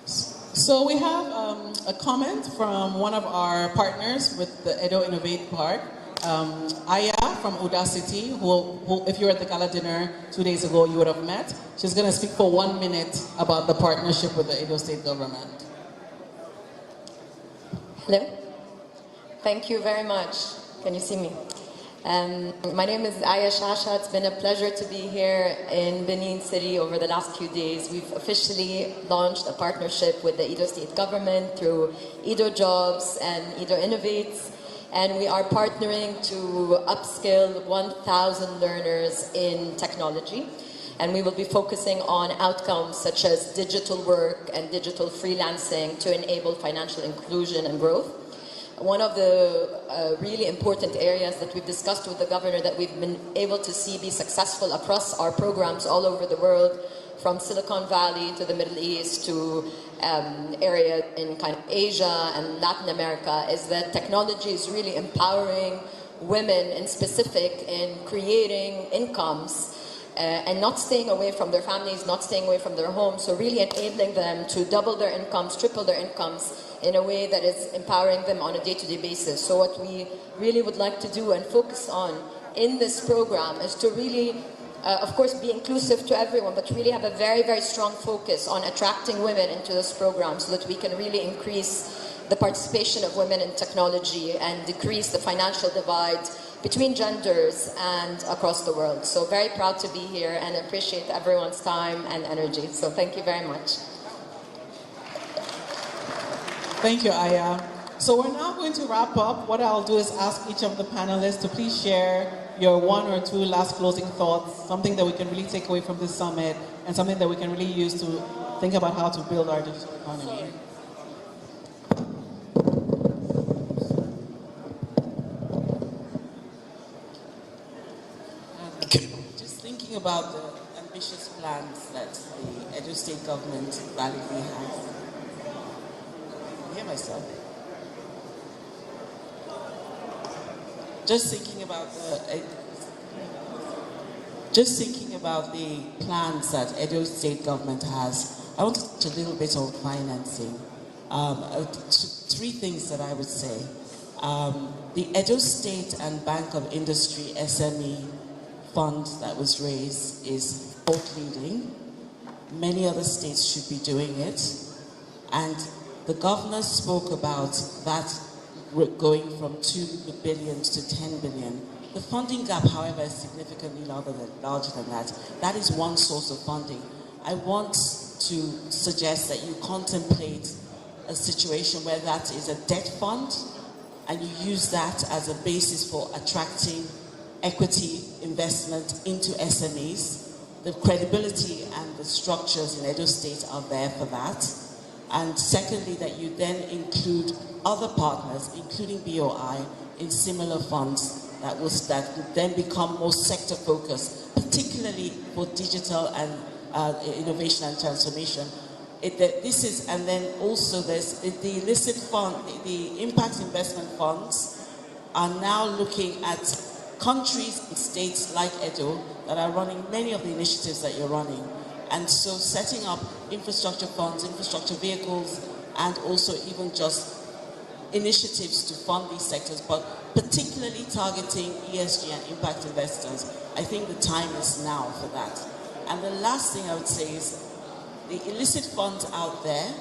So we have a comment from one of our partners with the Edo Innovate Park, Aya from Udacity, who, if you were at the gala dinner 2 days ago, you would have met. She's going to speak for 1 minute about the partnership with the Edo State government. Hello. Thank you very much. Can you see me? My name is Aya Shasha. It's been a pleasure to be here in Benin City over the last few days. We've officially launched a partnership with the Edo State government through Edo Jobs and Edo Innovates. And we are partnering to upskill 1,000 learners in technology. And we will be focusing on outcomes such as digital work and digital freelancing to enable financial inclusion and growth. One of the really important areas that we've discussed with the governor that we've been able to see be successful across our programs all over the world, from Silicon Valley to the Middle East to areas in kind of Asia and Latin America, is that technology is really empowering women in specific in creating incomes and not staying away from their families, not staying away from their homes, so really enabling them to double their incomes, triple their incomes in a way that is empowering them on a day-to-day basis. So what we really would like to do and focus on in this program is to really, of course, be inclusive to everyone, but really have a very, very strong focus on attracting women into this program so that we can really increase the participation of women in technology and decrease the financial divide between genders and across the world. So very proud to be here and appreciate everyone's time and energy. So thank you very much. Thank you, Aya. So we're now going to wrap up. What I'll do is ask each of the panelists to please share your 1 or 2 last closing thoughts, something that we can really take away from this summit and something that we can really use to think about how to build our digital economy. Just thinking about the ambitious plans that the Edo State government validly has. I hear myself. Just thinking about the plans that Edo State government has, I want to touch a little bit on financing. 3 things that I would say. The Edo State and Bank of Industry SME fund that was raised is leading. Many other states should be doing it. And the governor spoke about that going from 2 billion to 10 billion. The funding gap, however, is significantly larger than that. That is one source of funding. I want to suggest that you contemplate a situation where that is a debt fund and you use that as a basis for attracting equity investment into SMEs. The credibility and the structures in Edo State are there for that. And secondly, that you then include other partners, including BOI, in similar funds that will then become more sector focused, particularly for digital and innovation and transformation. And then also there's the illicit fund, the impact investment funds are now looking at countries and states like Edo that are running many of the initiatives that you're running. And so setting up infrastructure funds, infrastructure vehicles, and also even just initiatives to fund these sectors, but particularly targeting ESG and impact investors. I think the time is now for that. And the last thing I would say is the illicit funds out there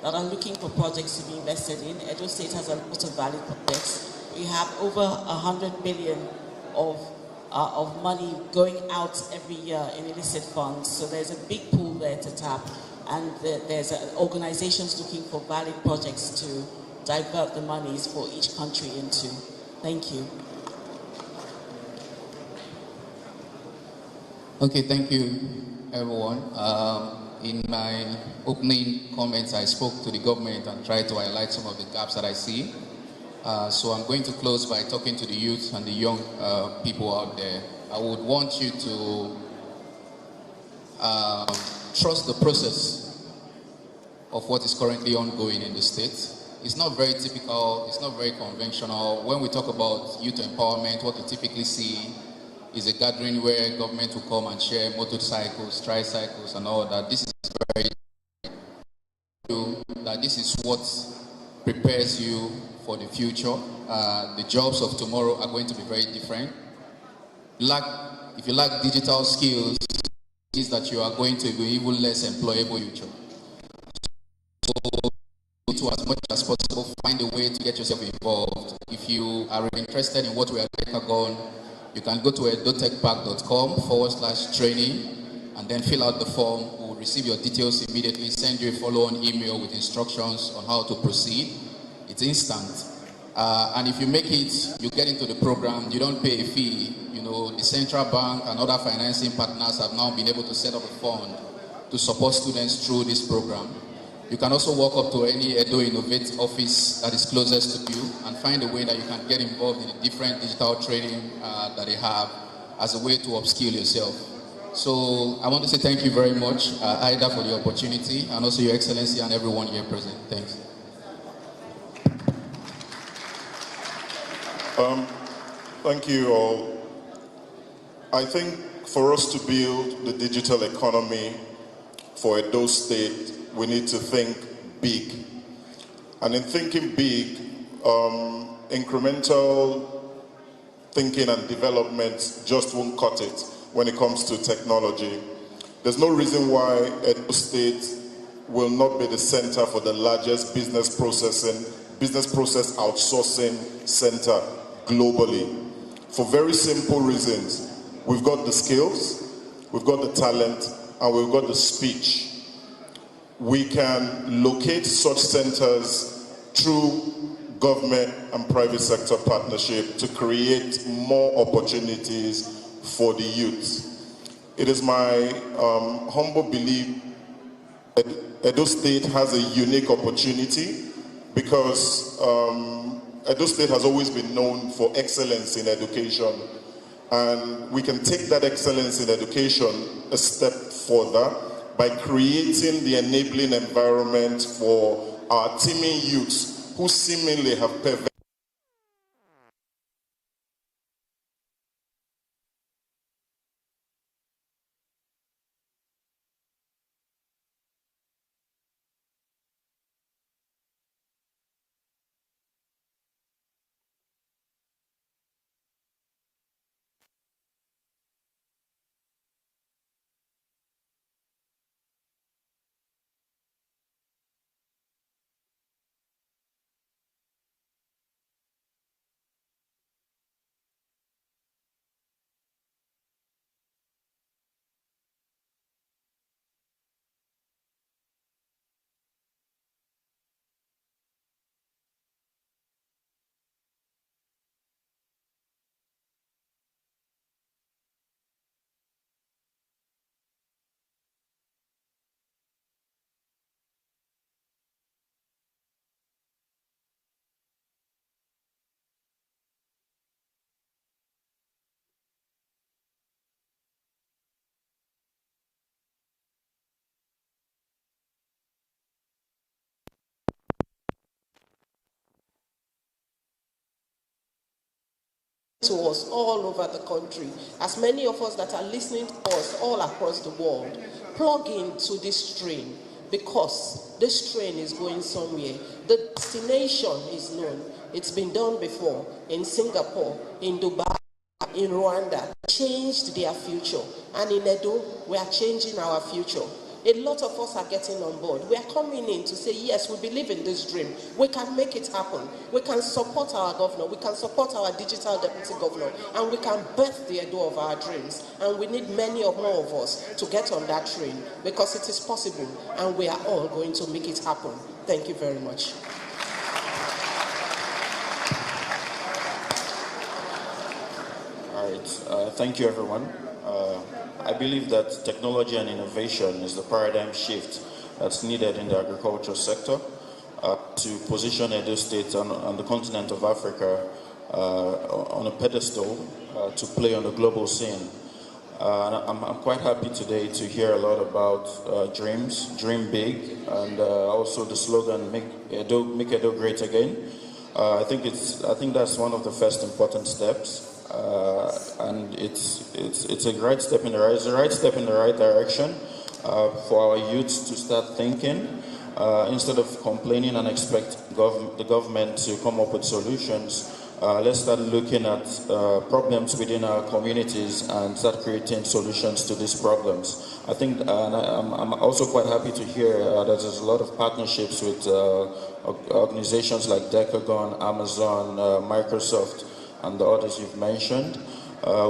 that are looking for projects to be invested in. Edo State has a lot of valid projects. We have over 100 billion of of money going out every year in illicit funds. So there's a big pool there to tap, and there's organizations looking for valid projects to divert the monies for each country into. Thank you. Okay, thank you, everyone. In my opening comments, I spoke to the government and tried to highlight some of the gaps that I see. So I'm going to close by talking to the youth and the young people out there. I would want you to trust the process of what is currently ongoing in the state. It's not very typical, it's not very conventional. When we talk about youth empowerment, what we typically see is a gathering where government will come and share motorcycles, tricycles, and all that. This is very that this is what prepares you for the future. The jobs of tomorrow are going to be very different. If you lack digital skills, it is that you are going to be even less employable in the future. So, to as much as possible, find a way to get yourself involved. If you are interested in what we are doing, you can go to edotechpark.com/training and then fill out the form. We'll receive your details immediately, send you a follow-on email with instructions on how to proceed. It's instant. And if you make it, you get into the program, you don't pay a fee. You know, the central bank and other financing partners have now been able to set up a fund to support students through this program. You can also walk up to any Edo Innovate office that is closest to you and find a way that you can get involved in the different digital training that they have as a way to upskill yourself. So I want to say thank you very much, Aida, for the opportunity, and also Your Excellency and everyone here present. Thanks. Thank you all. I think for us to build the digital economy for Edo State, we need to think big. And in thinking big, incremental thinking and development just won't cut it when it comes to technology. There's no reason why Edo State will not be the center for the largest business process outsourcing center globally. For very simple reasons. We've got the skills, we've got the talent, and we've got the speech. We can locate such centers through government and private sector partnership to create more opportunities for the youth. It is my humble belief that Edo State has a unique opportunity because Edo State has always been known for excellence in education. And we can take that excellence in education a step further by creating the enabling environment for our teeming youths who seemingly have perfect to us all over the country. As many of us that are listening to us all across the world, plug into this train because this train is going somewhere. The destination is known. It's been done before in Singapore, in Dubai, in Rwanda. Changed their future. And in Edo, we are changing our future. A lot of us are getting on board. We are coming in to say, yes, we believe in this dream. We can make it happen. We can support our governor. We can support our digital deputy governor. And we can birth the Edo of our dreams. And we need many or more of us to get on that train because it is possible. And we are all going to make it happen. Thank you very much. All right. Thank you, everyone. I believe that technology and innovation is the paradigm shift that's needed in the agriculture sector to position Edo State on the continent of Africa on a pedestal to play on the global scene. And I'm quite happy today to hear a lot about dreams, dream big, and also the slogan "Make Edo great again." I think that's one of the first important steps. And it's a right step in the right direction for our youths to start thinking instead of complaining and expect the government to come up with solutions. Let's start looking at problems within our communities and start creating solutions to these problems. I think, and I'm also quite happy to hear that there's a lot of partnerships with organizations like Decagon, Amazon, Microsoft, and the others you've mentioned,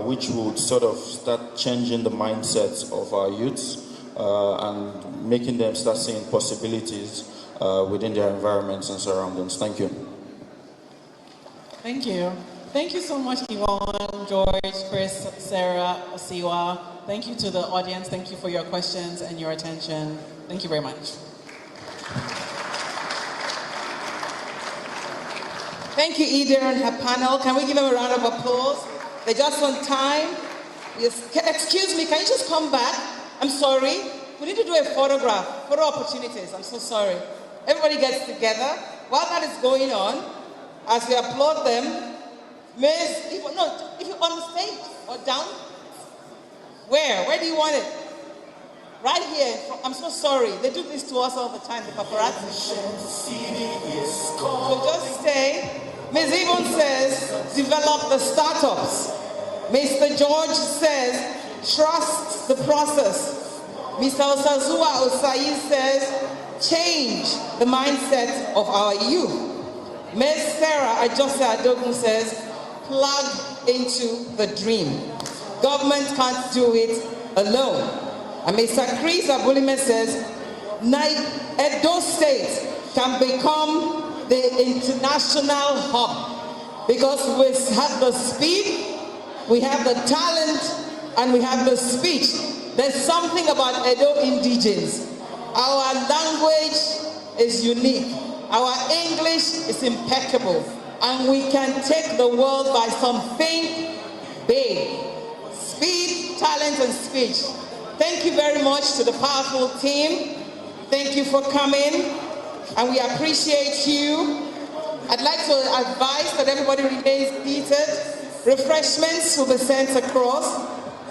which would sort of start changing the mindsets of our youths and making them start seeing possibilities within their environments and surroundings. Thank you. Thank you. Thank you so much, Yvonne, George, Chris, Sarah, Asiwa. Thank you to the audience. Thank you for your questions and your attention. Thank you very much. Thank you, Ida and her panel. Can we give them a round of applause? They're just on time. Yes. Excuse me, can you just come back? I'm sorry. We need to do a photograph. Photo opportunities. I'm so sorry. Everybody gets together. While that is going on, as we applaud them, if you're on the stage or down, where do you want it? Right here. I'm so sorry. They do this to us all the time, the paparazzi. So just stay. Ms. Yvonne says, develop the startups. Mr. George says, trust the process. Mr. Osazua Osai says, change the mindset of our youth. Ms. Sarah Ajose Adogun says, plug into the dream. Government can't do it alone. And Mr. Chris Abulime says, Edo State can become the international hub because we have the speed, we have the talent, and we have the speech. There's something about Edo indigenes. Our language is unique. Our English is impeccable. And we can take the world by something big. Speed, talent, and speech. Thank you very much to the powerful team. Thank you for coming. And we appreciate you. I'd like to advise that everybody remains seated. Refreshments will be sent across.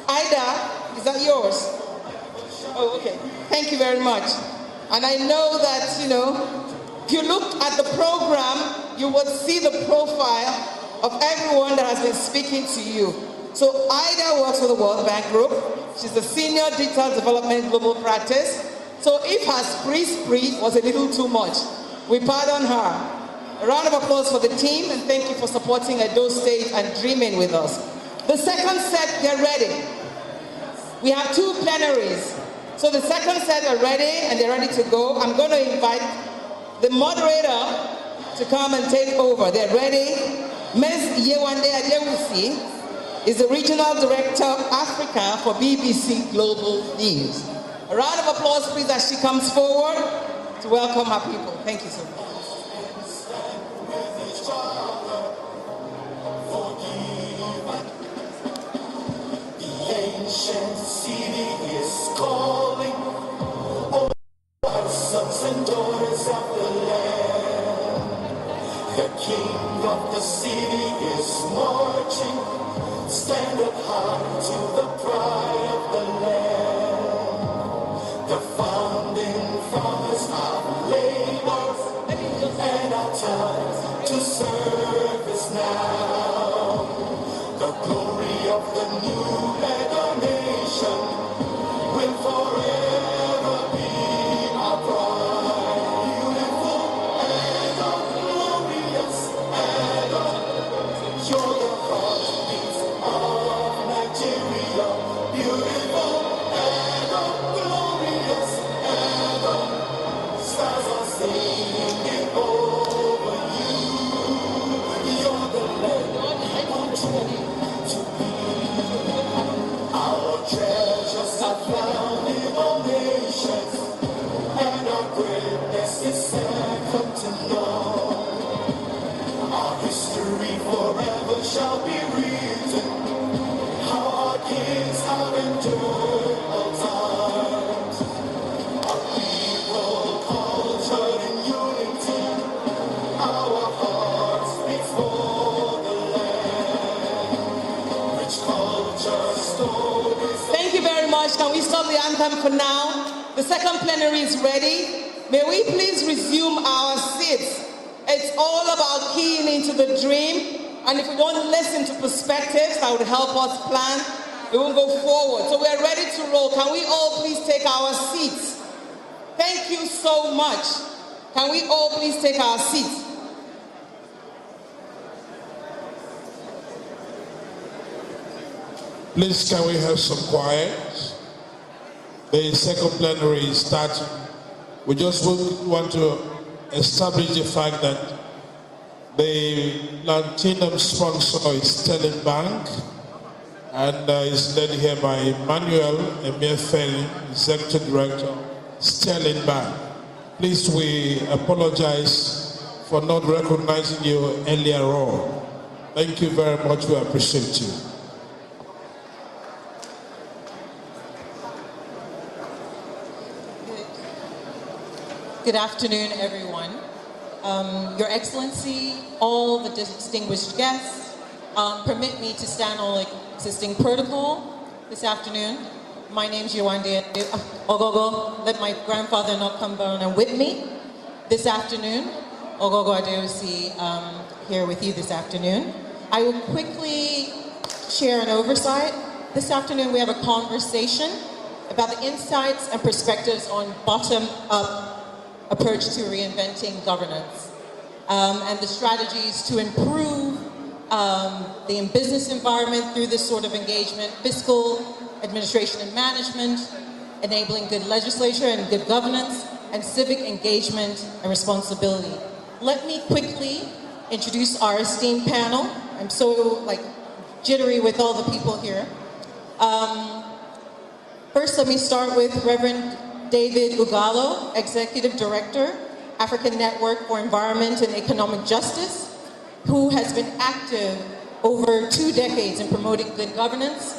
Ida, is that yours? Oh, okay. Thank you very much. And I know that, if you look at the program, you would see the profile of everyone that has been speaking to you. So Ida works for the World Bank Group. She's the Senior Digital Development Global Practice. So if her spree was a little too much, we pardon her. A round of applause for the team, and thank you for supporting Edo State and dreaming with us. The second set, they're ready. We have 2 plenaries. So the second set are ready, and they're ready to go. I'm going to invite the moderator to come and take over. They're ready. Ms. Yewande Adewusi is the Regional Director of Africa for BBC Global News. A round of applause, please, as she comes forward to welcome her people. Thank you so much. The ancient city is calling, all our sons and daughters of the land. The king of the city is marching. Stand up high to the pride of the land. The founding fathers of labor and our time to serve is now. The glory of the new Edo nation will forever be. welcome for now. The second plenary is ready. May we please resume our seats. It's all about keying into the dream, and if we don't listen to perspectives that would help us plan, we won't go forward. So we are ready to roll. Can we all please take our seats? Thank you so much. Can we all please take our seats? Please, can we have some quiet? The second plenary is starting. We just want to establish the fact that the Platinum sponsor is Sterling Bank, and is led here by Emmanuel Emefiele, Executive Director, Sterling Bank. Please, we apologize for not recognizing you earlier on. Thank you very much. We appreciate you. Good afternoon, everyone. Your Excellency, all the distinguished guests, permit me to stand on existing protocol this afternoon. My name is Yewande Ogogo. Let my grandfather not come down and whip me this afternoon. Ogogo Adeosi here with you this afternoon. I will quickly share an oversight. This afternoon we have a conversation about the insights and perspectives on bottom-up approach to reinventing governance and the strategies to improve the business environment through this sort of engagement, fiscal, administration and management, enabling good legislature and good governance, and civic engagement and responsibility. Let me quickly introduce our esteemed panel. I'm so jittery with all the people here. First, let me start with Reverend David Ugalo, Executive Director, African Network for Environment and Economic Justice, who has been active over 2 decades in promoting good governance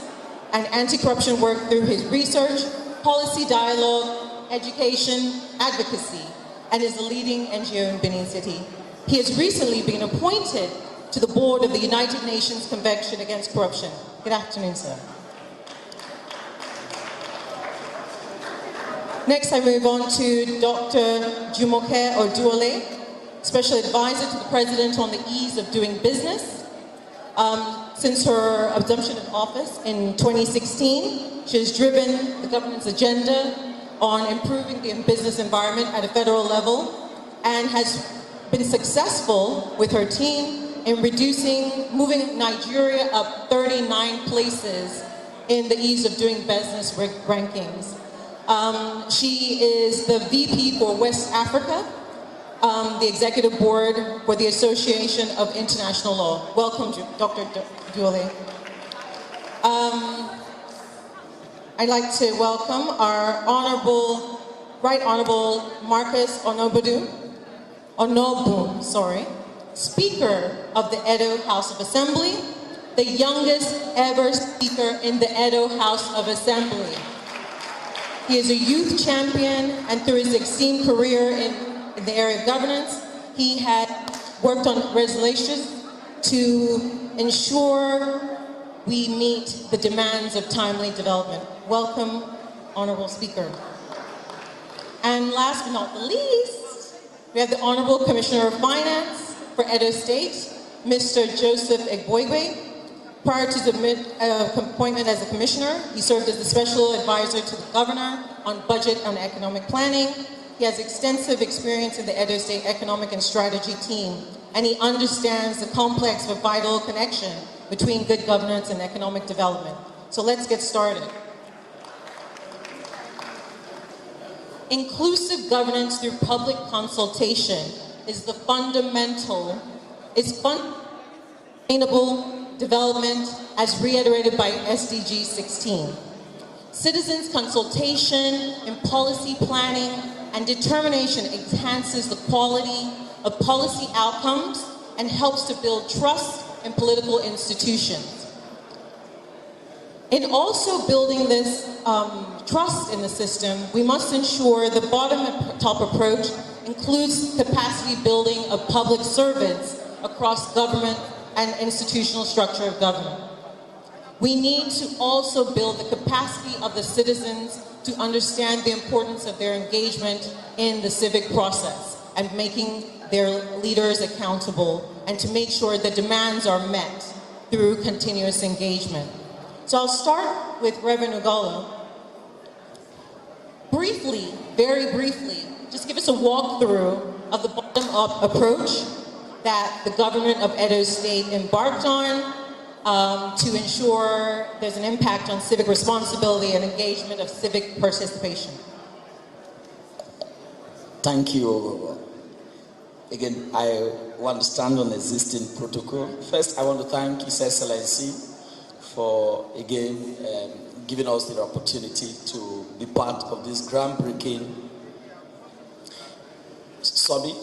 and anti-corruption work through his research, policy dialogue, education, advocacy, and is a leading NGO in Benin City. He has recently been appointed to the board of the United Nations Convention Against Corruption. Good afternoon, sir. Next, I move on to Dr. Jumoke Oduole, Special Advisor to the President on the Ease of Doing Business. Since her assumption of office in 2016, she has driven the government's agenda on improving the business environment at a federal level and has been successful with her team in moving Nigeria up 39 places in the Ease of Doing Business rankings. She is the VP for West Africa, the Executive Board for the Association of International Law. Welcome, Dr. Duole. I'd like to welcome our Right Honorable Marcus Onobu, Speaker of the Edo House of Assembly, the youngest ever Speaker in the Edo House of Assembly. He is a youth champion, and through his esteemed career in the area of governance, he had worked on resolutions to ensure we meet the demands of timely development. Welcome, Honorable Speaker. And last but not the least, we have the Honorable Commissioner of Finance for Edo State, Mr. Joseph Egboigwe. Prior to the appointment as a commissioner, he served as the special advisor to the governor on budget and economic planning. He has extensive experience in the Edo State Economic and Strategy team, and he understands the complex but vital connection between good governance and economic development. So let's get started. Inclusive governance through public consultation is fundamental sustainable development as reiterated by SDG 16. Citizens' consultation in policy planning and determination enhances the quality of policy outcomes and helps to build trust in political institutions. In also building this trust in the system, we must ensure the bottom-top approach includes capacity building of public servants across government and institutional structure of government. We need to also build the capacity of the citizens to understand the importance of their engagement in the civic process and making their leaders accountable, and to make sure the demands are met through continuous engagement. So I'll start with Reverend Ugolo. Briefly, very briefly, just give us a walkthrough of the bottom-up approach that the government of Edo State embarked on to ensure there's an impact on civic responsibility and engagement of civic participation. Thank you. Again, I want to stand on existing protocol. First, I want to thank His Excellency for, again, giving us the opportunity to be part of this groundbreaking summit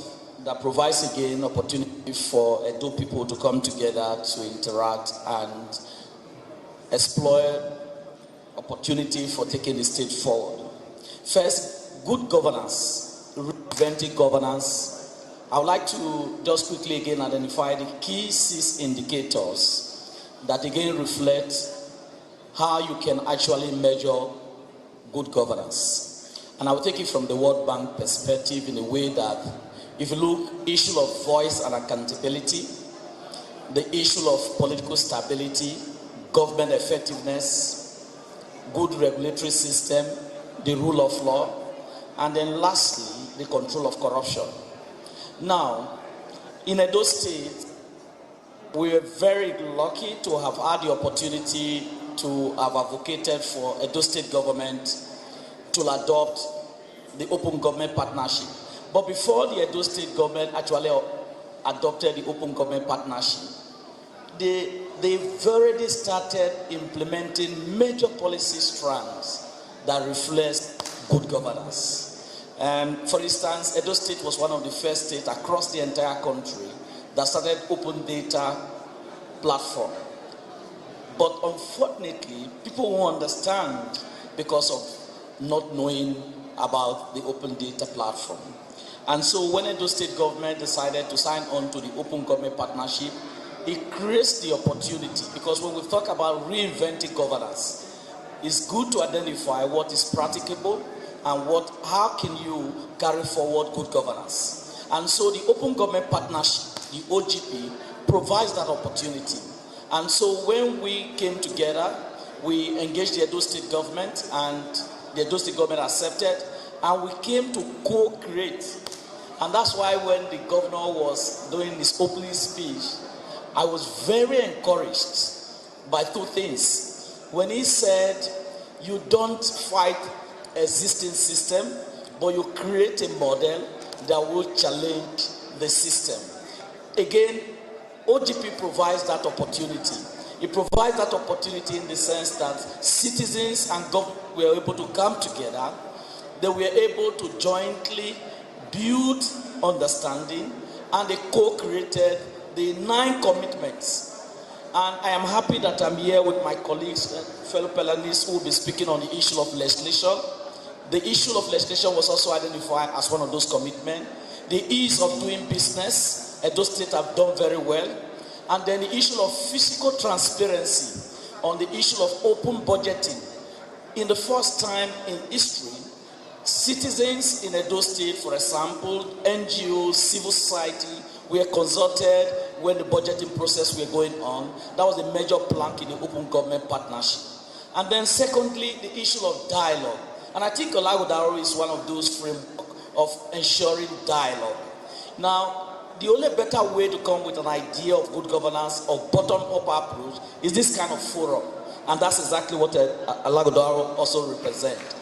that provides, again, opportunity for Edo people to come together to interact and explore opportunity for taking the state forward. First, good governance, preventive governance. I would like to just quickly again identify the key 6 indicators that again reflect how you can actually measure good governance. And I will take it from the World Bank perspective in a way that if you look issue of voice and accountability, the issue of political stability, government effectiveness, good regulatory system, the rule of law, and then lastly, the control of corruption. Now, in Edo State, we are very lucky to have had the opportunity to have advocated for Edo State government to adopt the Open Government Partnership. But before the Edo State government actually adopted the Open Government Partnership, they've already started implementing major policy strands that reflect good governance. For instance, Edo State was one of the first states across the entire country that started open data platform. But unfortunately, people won't understand because of not knowing about the open data platform. And so when Edo State government decided to sign on to the Open Government Partnership, it creates the opportunity, because when we talk about reinventing governance, it's good to identify what is practicable and how can you carry forward good governance. And so the Open Government Partnership, the OGP, provides that opportunity. And so when we came together, we engaged the Edo State government, and the Edo State government accepted, and we came to co-create. And that's why when the governor was doing his opening speech, I was very encouraged by 2 things. When he said, you don't fight existing system, but you create a model that will challenge the system. Again, OGP provides that opportunity. It provides that opportunity in the sense that citizens and government were able to come together. They were able to jointly build understanding, and they co-created the 9 commitments. And I am happy that I'm here with my colleagues, fellow Pelanists, who will be speaking on the issue of legislation. The issue of legislation was also identified as one of those commitments. The ease of doing business, Edo State have done very well. And then the issue of fiscal transparency on the issue of open budgeting. In the first time in history, citizens in Edo State, for example, NGOs, civil society, were consulted when the budgeting process were going on. That was a major plank in the Open Government Partnership. And then secondly, the issue of dialogue. And I think Alaghodaro is one of those frameworks of ensuring dialogue. Now, the only better way to come with an idea of good governance or bottom-up approach is this kind of forum. And that's exactly what Alaghodaro also represents.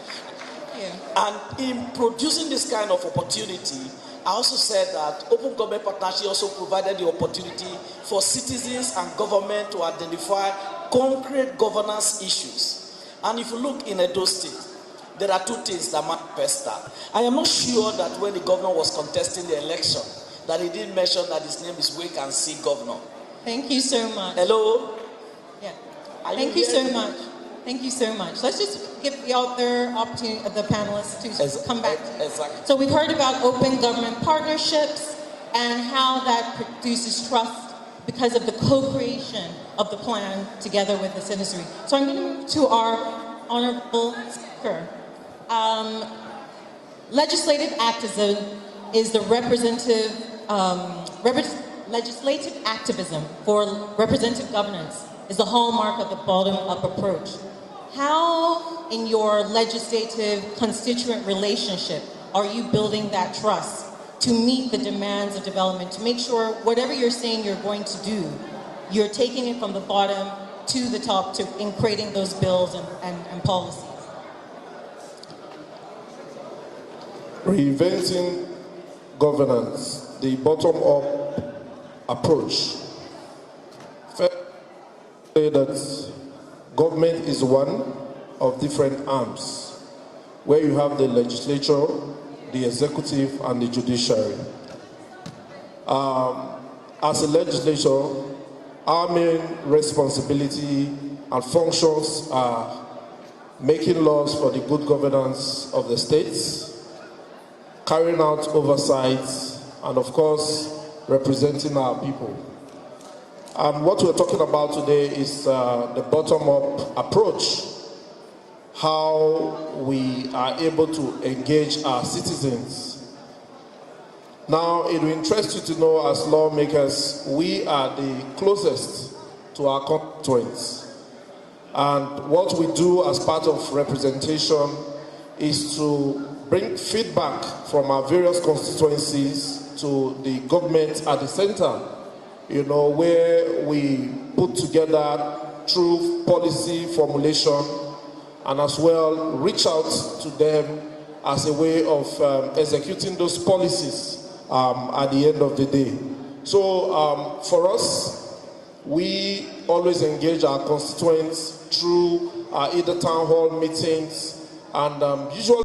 Yeah. And in producing this kind of opportunity, I also said that Open Government Partnership also provided the opportunity for citizens and government to identify concrete governance issues. And if you look in Edo State, there are 2 things that manifest that. I am not sure that when the governor was contesting the election, that he didn't mention that his name is Wake and See Governor. Thank you so much. Hello? Yeah. Thank you so much. Thank you so much. Let's just give the other opportunity of the panelists to come back. Exactly. So we've heard about open government partnerships and how that produces trust because of the co-creation of the plan together with the citizenry. So I'm going to move to our honorable speaker. Legislative activism is the legislative activism for representative governance is the hallmark of the bottom-up approach. How, in your legislative constituent relationship, are you building that trust to meet the demands of development, to make sure whatever you're saying you're going to do, you're taking it from the bottom to the top in creating those bills and policies? Reinventing governance, the bottom-up approach. First, say that government is one of different arms, where you have the legislature, the executive, and the judiciary. As a legislature, our main responsibility and functions are making laws for the good governance of the states, carrying out oversight, and of course, representing our people. And what we're talking about today is the bottom-up approach, how we are able to engage our citizens. Now, it will interest you to know, as lawmakers, we are the closest to our constituents. And what we do as part of representation is to bring feedback from our various constituencies to the government at the center, where we put together through policy formulation and as well reach out to them as a way of executing those policies at the end of the day. So for us, we always engage our constituents through either town hall meetings and usually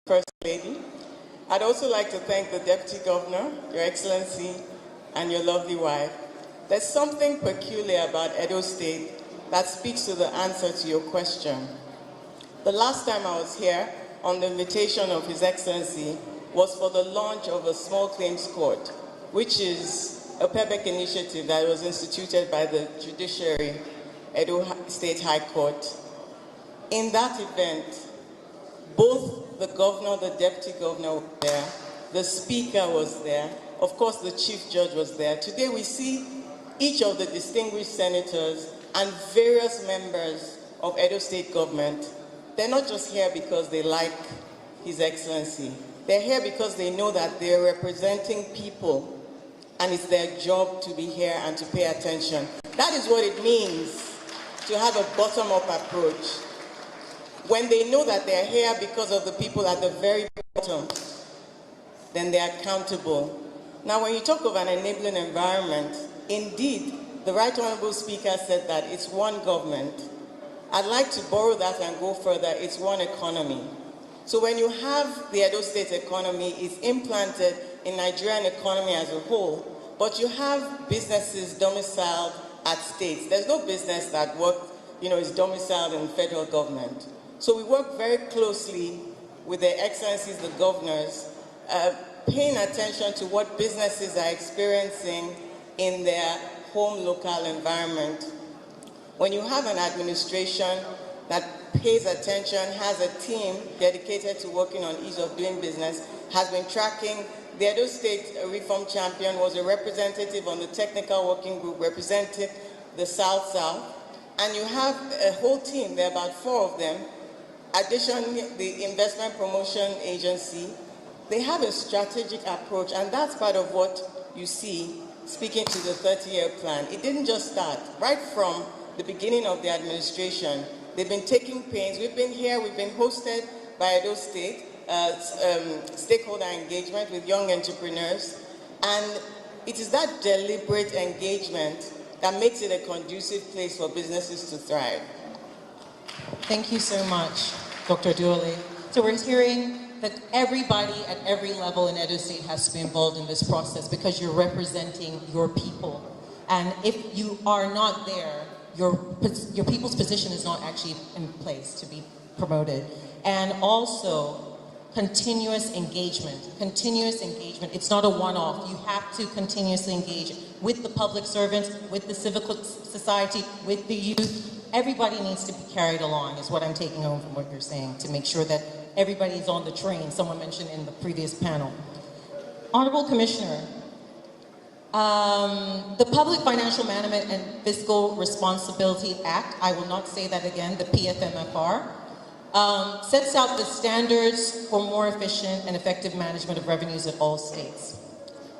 First Lady. I'd also like to thank the Deputy Governor, Your Excellency, and your lovely wife. There's something peculiar about Edo State that speaks to the answer to your question. The last time I was here, on the invitation of His Excellency, was for the launch of a small claims court, which is a PEBEC initiative that was instituted by the Judiciary, Edo State High Court. In that event, both the governor, the deputy governor were there, the speaker was there, of course the chief judge was there. Today we see each of the distinguished senators and various members of Edo State government. They're not just here because they like His Excellency. They're here because they know that they're representing people and it's their job to be here and to pay attention. That is what it means to have a bottom-up approach. When they know that they're here because of the people at the very bottom, then they're accountable. Now, when you talk of an enabling environment, indeed, the Right Honorable Speaker said that it's one government. I'd like to borrow that and go further. It's one economy. So when you have the Edo State economy, it's implanted in Nigerian economy as a whole, but you have businesses domiciled at states. There's no business that works is domiciled in federal government. So we work very closely with their excellencies, the governors, paying attention to what businesses are experiencing in their home local environment. When you have an administration that pays attention, has a team dedicated to working on ease of doing business, has been tracking. The Edo State Reform Champion was a representative on the technical working group representing the South-South. And you have a whole team, there are about 4 of them. Additionally, the Investment Promotion Agency, they have a strategic approach, and that's part of what you see speaking to the 30-year plan. It didn't just start. Right from the beginning of the administration, they've been taking pains. We've been here, we've been hosted by Edo State, stakeholder engagement with young entrepreneurs, and it is that deliberate engagement that makes it a conducive place for businesses to thrive. Thank you so much, Dr. Duole. So we're hearing that everybody at every level in Edo State has to be involved in this process because you're representing your people. And if you are not there, your people's position is not actually in place to be promoted. And also, continuous engagement. It's not a one-off. You have to continuously engage with the public servants, with the civil society, with the youth. Everybody needs to be carried along, is what I'm taking home from what you're saying, to make sure that everybody is on the train, someone mentioned in the previous panel. Honorable Commissioner, the Public Financial Management and Fiscal Responsibility Act, I will not say that again, the PFMFR, sets out the standards for more efficient and effective management of revenues at all states.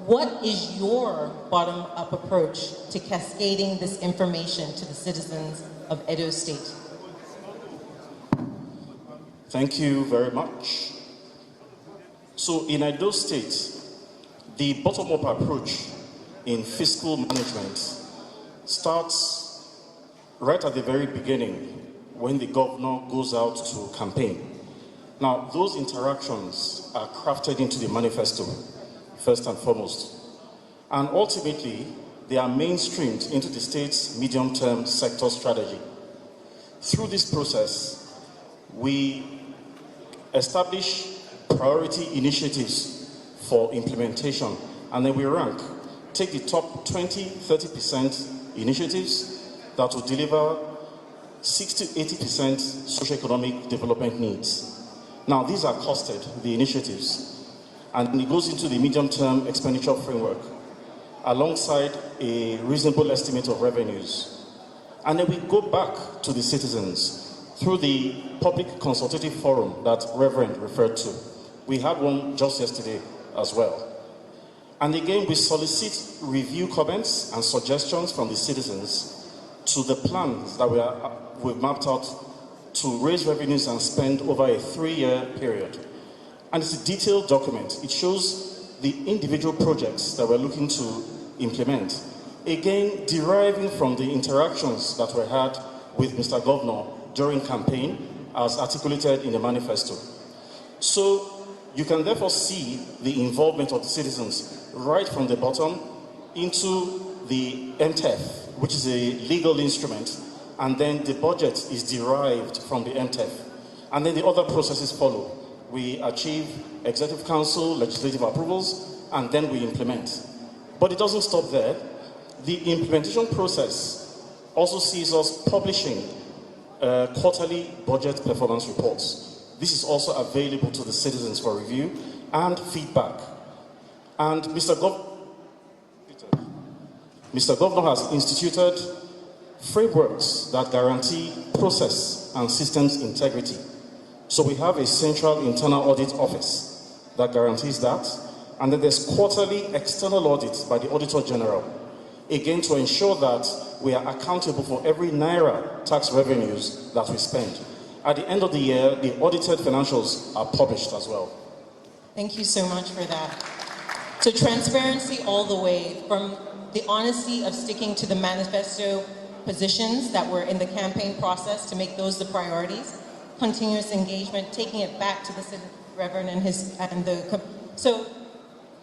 What is your bottom-up approach to cascading this information to the citizens of Edo State? Thank you very much. So in Edo State, the bottom-up approach in fiscal management starts right at the very beginning when the governor goes out to campaign. Now, those interactions are crafted into the manifesto, first and foremost. And ultimately, they are mainstreamed into the state's medium-term sector strategy. Through this process, we establish priority initiatives for implementation, and then we rank. Take the top 20-30% initiatives that will deliver 60-80% socioeconomic development needs. Now, these are costed, the initiatives, and it goes into the medium-term expenditure framework alongside a reasonable estimate of revenues. And then we go back to the citizens through the public consultative forum that Reverend referred to. We had one just yesterday as well. And again, we solicit review comments and suggestions from the citizens to the plans that we've mapped out to raise revenues and spend over a 3-year period. And it's a detailed document. It shows the individual projects that we're looking to implement. Again, deriving from the interactions that we had with Mr. Governor during campaign, as articulated in the manifesto. So you can therefore see the involvement of the citizens right from the bottom into the MTEF, which is a legal instrument, and then the budget is derived from the MTEF. And then the other processes follow. We achieve Executive Council, legislative approvals, and then we implement. But it doesn't stop there. The implementation process also sees us publishing quarterly budget performance reports. This is also available to the citizens for review and feedback. And Mr. Governor has instituted frameworks that guarantee process and systems integrity. So we have a central internal audit office that guarantees that. And then there's quarterly external audits by the Auditor General, again to ensure that we are accountable for every naira tax revenues that we spend. At the end of the year, the audited financials are published as well. Thank you so much for that. So transparency all the way, from the honesty of sticking to the manifesto positions that were in the campaign process to make those the priorities, continuous engagement, taking it back to the Reverend so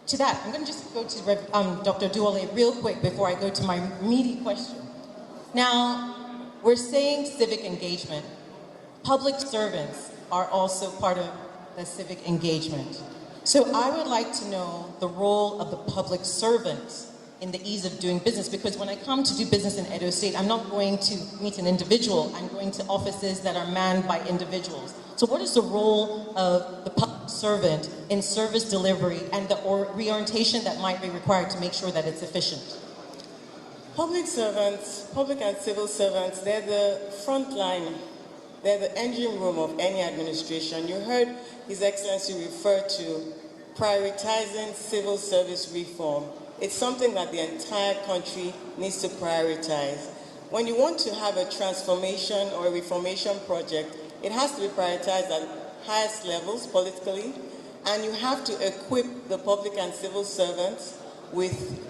to that, I'm going to just go to Dr. Duole real quick before I go to my meaty question. Now, we're saying civic engagement. Public servants are also part of the civic engagement. So I would like to know the role of the public servant in the ease of doing business, because when I come to do business in Edo State, I'm not going to meet an individual, I'm going to offices that are manned by individuals. So what is the role of the public servant in service delivery and the reorientation that might be required to make sure that it's efficient? Public servants, public and civil servants, they're the front line. They're the engine room of any administration. You heard His Excellency refer to prioritizing civil service reform. It's something that the entire country needs to prioritize. When you want to have a transformation or a reformation project, it has to be prioritized at highest levels politically, and you have to equip the public and civil servants with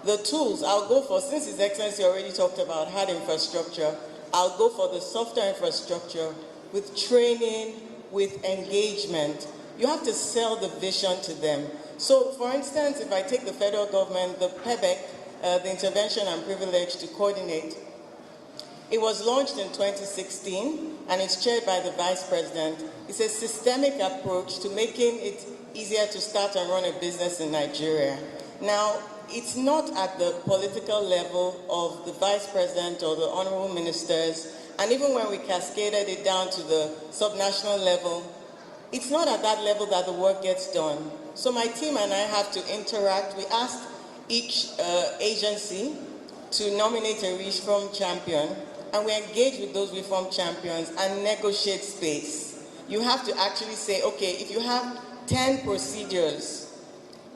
the tools. I'll go for, since His Excellency already talked about hard infrastructure, I'll go for the softer infrastructure with training, with engagement. You have to sell the vision to them. So, for instance, if I take the federal government, the PEBEC, the Intervention and Privilege to Coordinate, it was launched in 2016 and it's chaired by the Vice President. It's a systemic approach to making it easier to start and run a business in Nigeria. Now, it's not at the political level of the Vice President or the honorable ministers, and even when we cascaded it down to the subnational level, it's not at that level that the work gets done. So my team and I have to interact. We asked each agency to nominate a reform champion, and we engage with those reform champions and negotiate space. You have to actually say, okay, if you have 10 procedures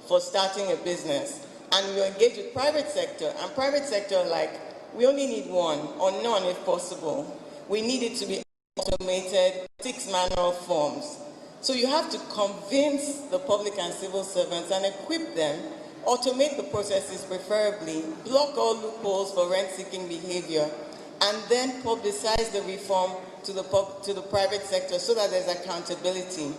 for starting a business, and you engage with private sector, and private sector like, we only need one or none if possible. We need it to be automated, 6 manual forms. So you have to convince the public and civil servants and equip them, automate the processes preferably, block all loopholes for rent-seeking behavior, and then publicize the reform to the private sector so that there's accountability.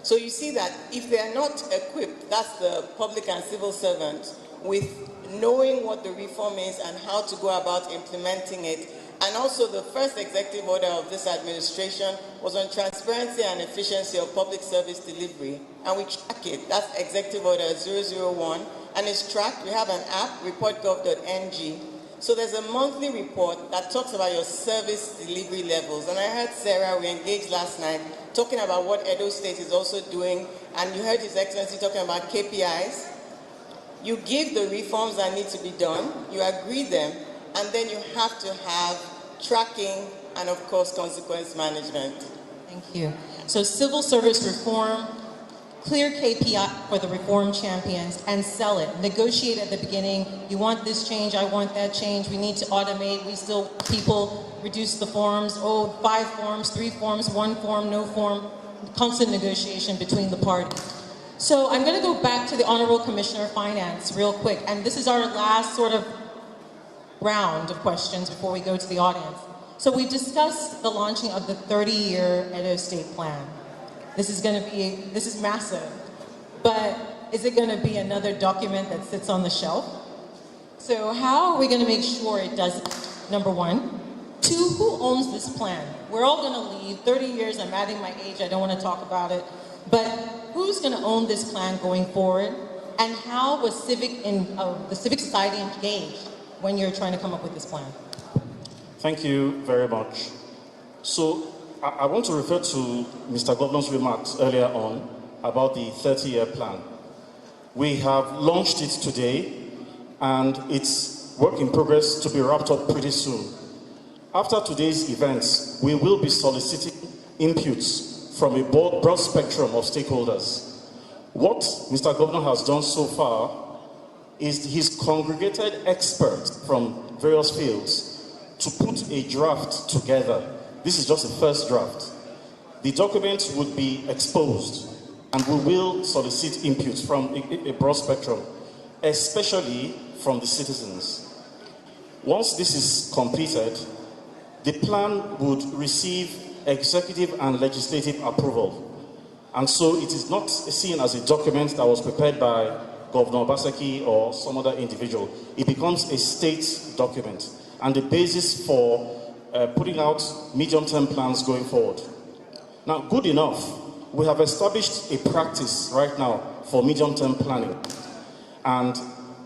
So you see that if they are not equipped, that's the public and civil servants, with knowing what the reform is and how to go about implementing it. And also the first executive order of this administration was on transparency and efficiency of public service delivery. And we track it. That's Executive Order 001. And it's tracked. We have an app, reportgov.ng. So there's a monthly report that talks about your service delivery levels. And I heard Sarah, we engaged last night, talking about what Edo State is also doing. And you heard His Excellency talking about KPIs. You give the reforms that need to be done, you agree them, and then you have to have tracking and, of course, consequence management. Thank you. So civil service reform, clear KPI for the reform champions, and sell it. Negotiate at the beginning. You want this change, I want that change. We need to automate. We still, people reduce the forms. Oh, 5 forms, 3 forms, 1 form, no form. Constant negotiation between the parties. So I'm going to go back to the Honorable Commissioner of Finance real quick. And this is our last sort of round of questions before we go to the audience. So we discussed the launching of the 30-year Edo State Plan. This is massive, but is it going to be another document that sits on the shelf? So how are we going to make sure it doesn't, number one? 2, who owns this plan? We're all going to leave, 30 years, I'm adding my age, I don't want to talk about it, but who's going to own this plan going forward? And how was the civic society engaged when you're trying to come up with this plan? Thank you very much. So I want to refer to Mr. Governor's remarks earlier on about the 30-year plan. We have launched it today, and it's work in progress to be wrapped up pretty soon. After today's events, we will be soliciting inputs from a broad spectrum of stakeholders. What Mr. Governor has done so far is he's congregated experts from various fields to put a draft together. This is just the first draft. The document would be exposed, and we will solicit inputs from a broad spectrum, especially from the citizens. Once this is completed, the plan would receive executive and legislative approval. And so it is not seen as a document that was prepared by Governor Obaseki or some other individual. It becomes a state document and the basis for putting out medium-term plans going forward. Now, good enough, we have established a practice right now for medium-term planning and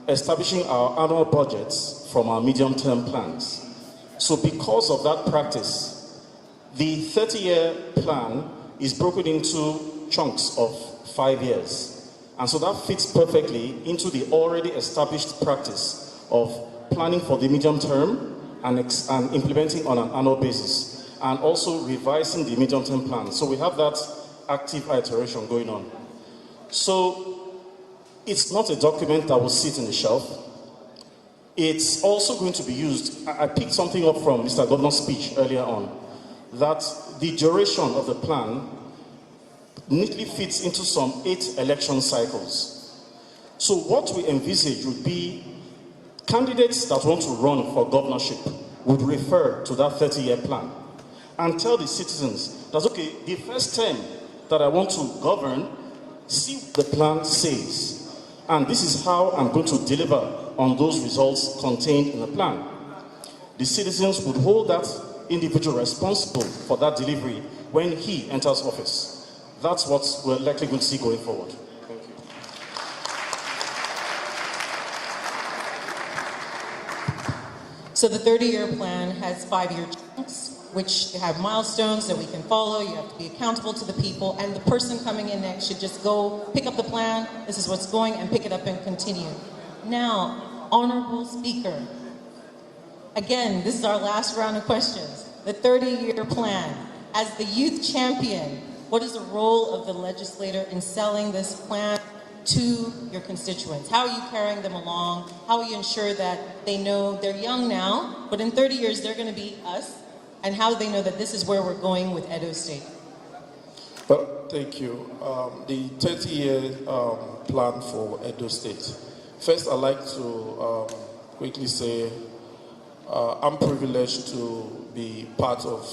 establishing our annual budgets from our medium-term plans. So because of that practice, the 30-year plan is broken into chunks of 5 years. And so that fits perfectly into the already established practice of planning for the medium term and implementing on an annual basis, and also revising the medium-term plan. So we have that active iteration going on. So it's not a document that will sit in the shelf. It's also going to be used. I picked something up from Mr. Governor's speech earlier on, that the duration of the plan neatly fits into some 8 election cycles. So what we envisage would be candidates that want to run for governorship would refer to that 30-year plan and tell the citizens that, okay, the first term that I want to govern, see what the plan says. And this is how I'm going to deliver on those results contained in the plan. The citizens would hold that individual responsible for that delivery when he enters office. That's what we're likely going to see going forward. Thank you. So the 30-year plan has 5-year chunks, which have milestones that we can follow. You have to be accountable to the people, and the person coming in next should just go pick up the plan. This is what's going, and pick it up and continue. Now, Honorable Speaker, again, this is our last round of questions. The 30-year plan, as the youth champion, what is the role of the legislator in selling this plan to your constituents? How are you carrying them along? How will you ensure that they know they're young now, but in 30 years they're going to be us? And how do they know that this is where we're going with Edo State? Well, thank you. The 30-year plan for Edo State. First, I'd like to quickly say I'm privileged to be part of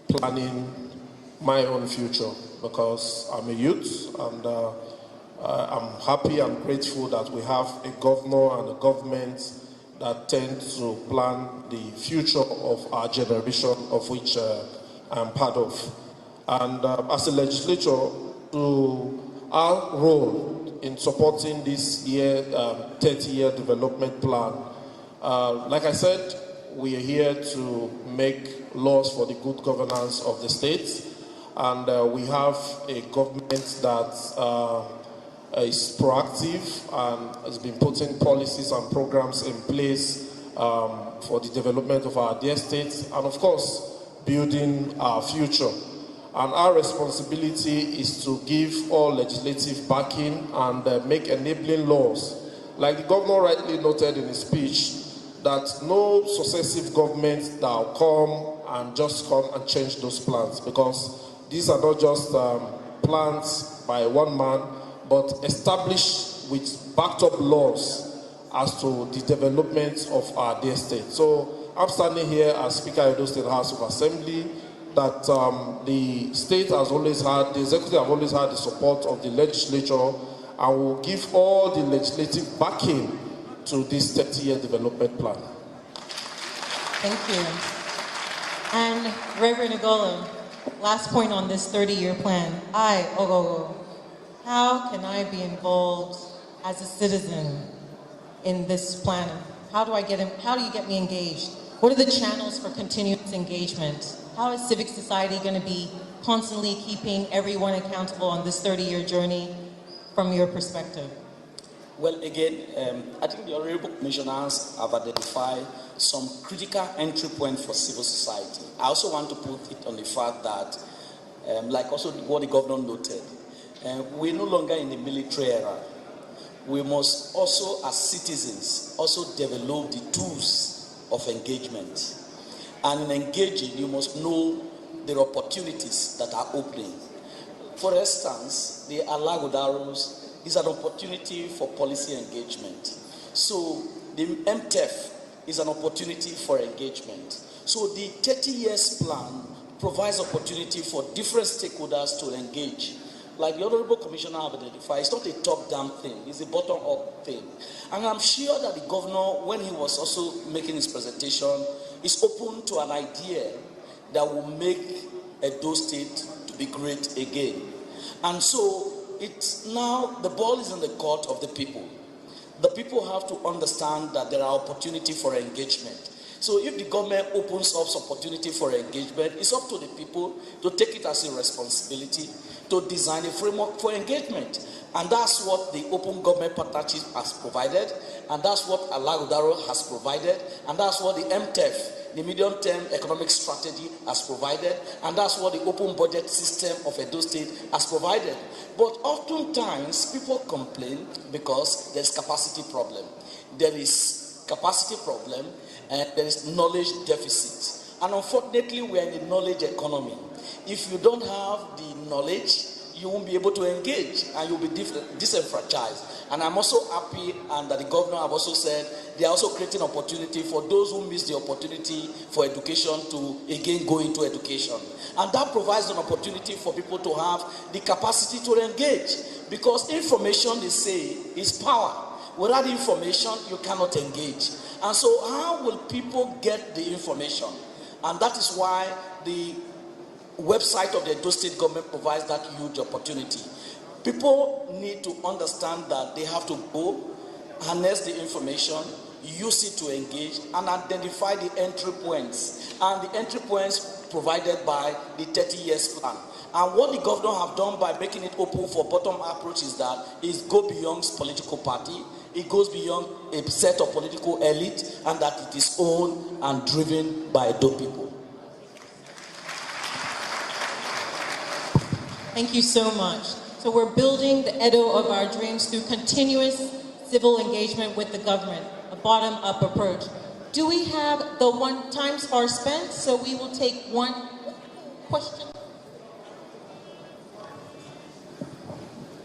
planning my own future because I'm a youth, and I'm happy and grateful that we have a governor and a government that tend to plan the future of our generation, of which I'm part of. And as a legislature, our role in supporting this 30-year development plan, like I said, we are here to make laws for the good governance of the state. And we have a government that is proactive and has been putting policies and programs in place for the development of our dear state, and of course, building our future. And our responsibility is to give all legislative backing and make enabling laws. Like the governor rightly noted in his speech, that no successive government that will come and just come and change those plans, because these are not just plans by one man, but established with backed up laws as to the development of our dear state. So I'm standing here as Speaker of the State House of Assembly, that the state has always had, the executive have always had the support of the legislature, and will give all the legislative backing to this 30-year development plan. Thank you. And Reverend Igolo, last point on this 30-year plan. Ogogo, how can I be involved as a citizen in this plan? How do you get me engaged? What are the channels for continuous engagement? How is civic society going to be constantly keeping everyone accountable on this 30-year journey from your perspective? Well, again, I think the Honorable Commissioners have identified some critical entry points for civil society. I also want to put it on the fact that, like also what the governor noted, we're no longer in the military era. We must also, as citizens, also develop the tools of engagement. And in engaging, you must know the opportunities that are opening. For instance, the Alaghodaros is an opportunity for policy engagement. So the MTEF is an opportunity for engagement. So the 30 years plan provides opportunity for different stakeholders to engage. Like the Honorable Commissioner have identified, it's not a top-down thing, it's a bottom-up thing. And I'm sure that the governor, when he was also making his presentation, is open to an idea that will make Edo State to be great again. And so it's now the ball is in the court of the people. The people have to understand that there are opportunities for engagement. So if the government opens up opportunity for engagement, it's up to the people to take it as a responsibility to design a framework for engagement. And that's what the Open Government Partnership has provided, and that's what Alaghodaro has provided, and that's what the MTEF, the Medium-Term Economic Strategy, has provided, and that's what the Open Budget System of Edo State has provided. But oftentimes, people complain because there's capacity problem. There is capacity problem, and there is knowledge deficit. And unfortunately, we are in a knowledge economy. If you don't have the knowledge, you won't be able to engage and you'll be disenfranchised. And I'm also happy, and that the governor have also said they are also creating opportunity for those who miss the opportunity for education to again go into education. And that provides an opportunity for people to have the capacity to engage, because information, they say, is power. Without information, you cannot engage. And so how will people get the information? And that is why the website of the Edo State government provides that huge opportunity. People need to understand that they have to go, harness the information, use it to engage, and identify the entry points. And the entry points provided by the 30 years plan. And what the governor have done by making it open for bottom approach is that it goes beyond political party, it goes beyond a set of political elite, and that it is owned and driven by Edo people. Thank you so much. So we're building the Edo of our dreams through continuous civil engagement with the government, a bottom-up approach. Do we have the one times far spent? So we will take one question.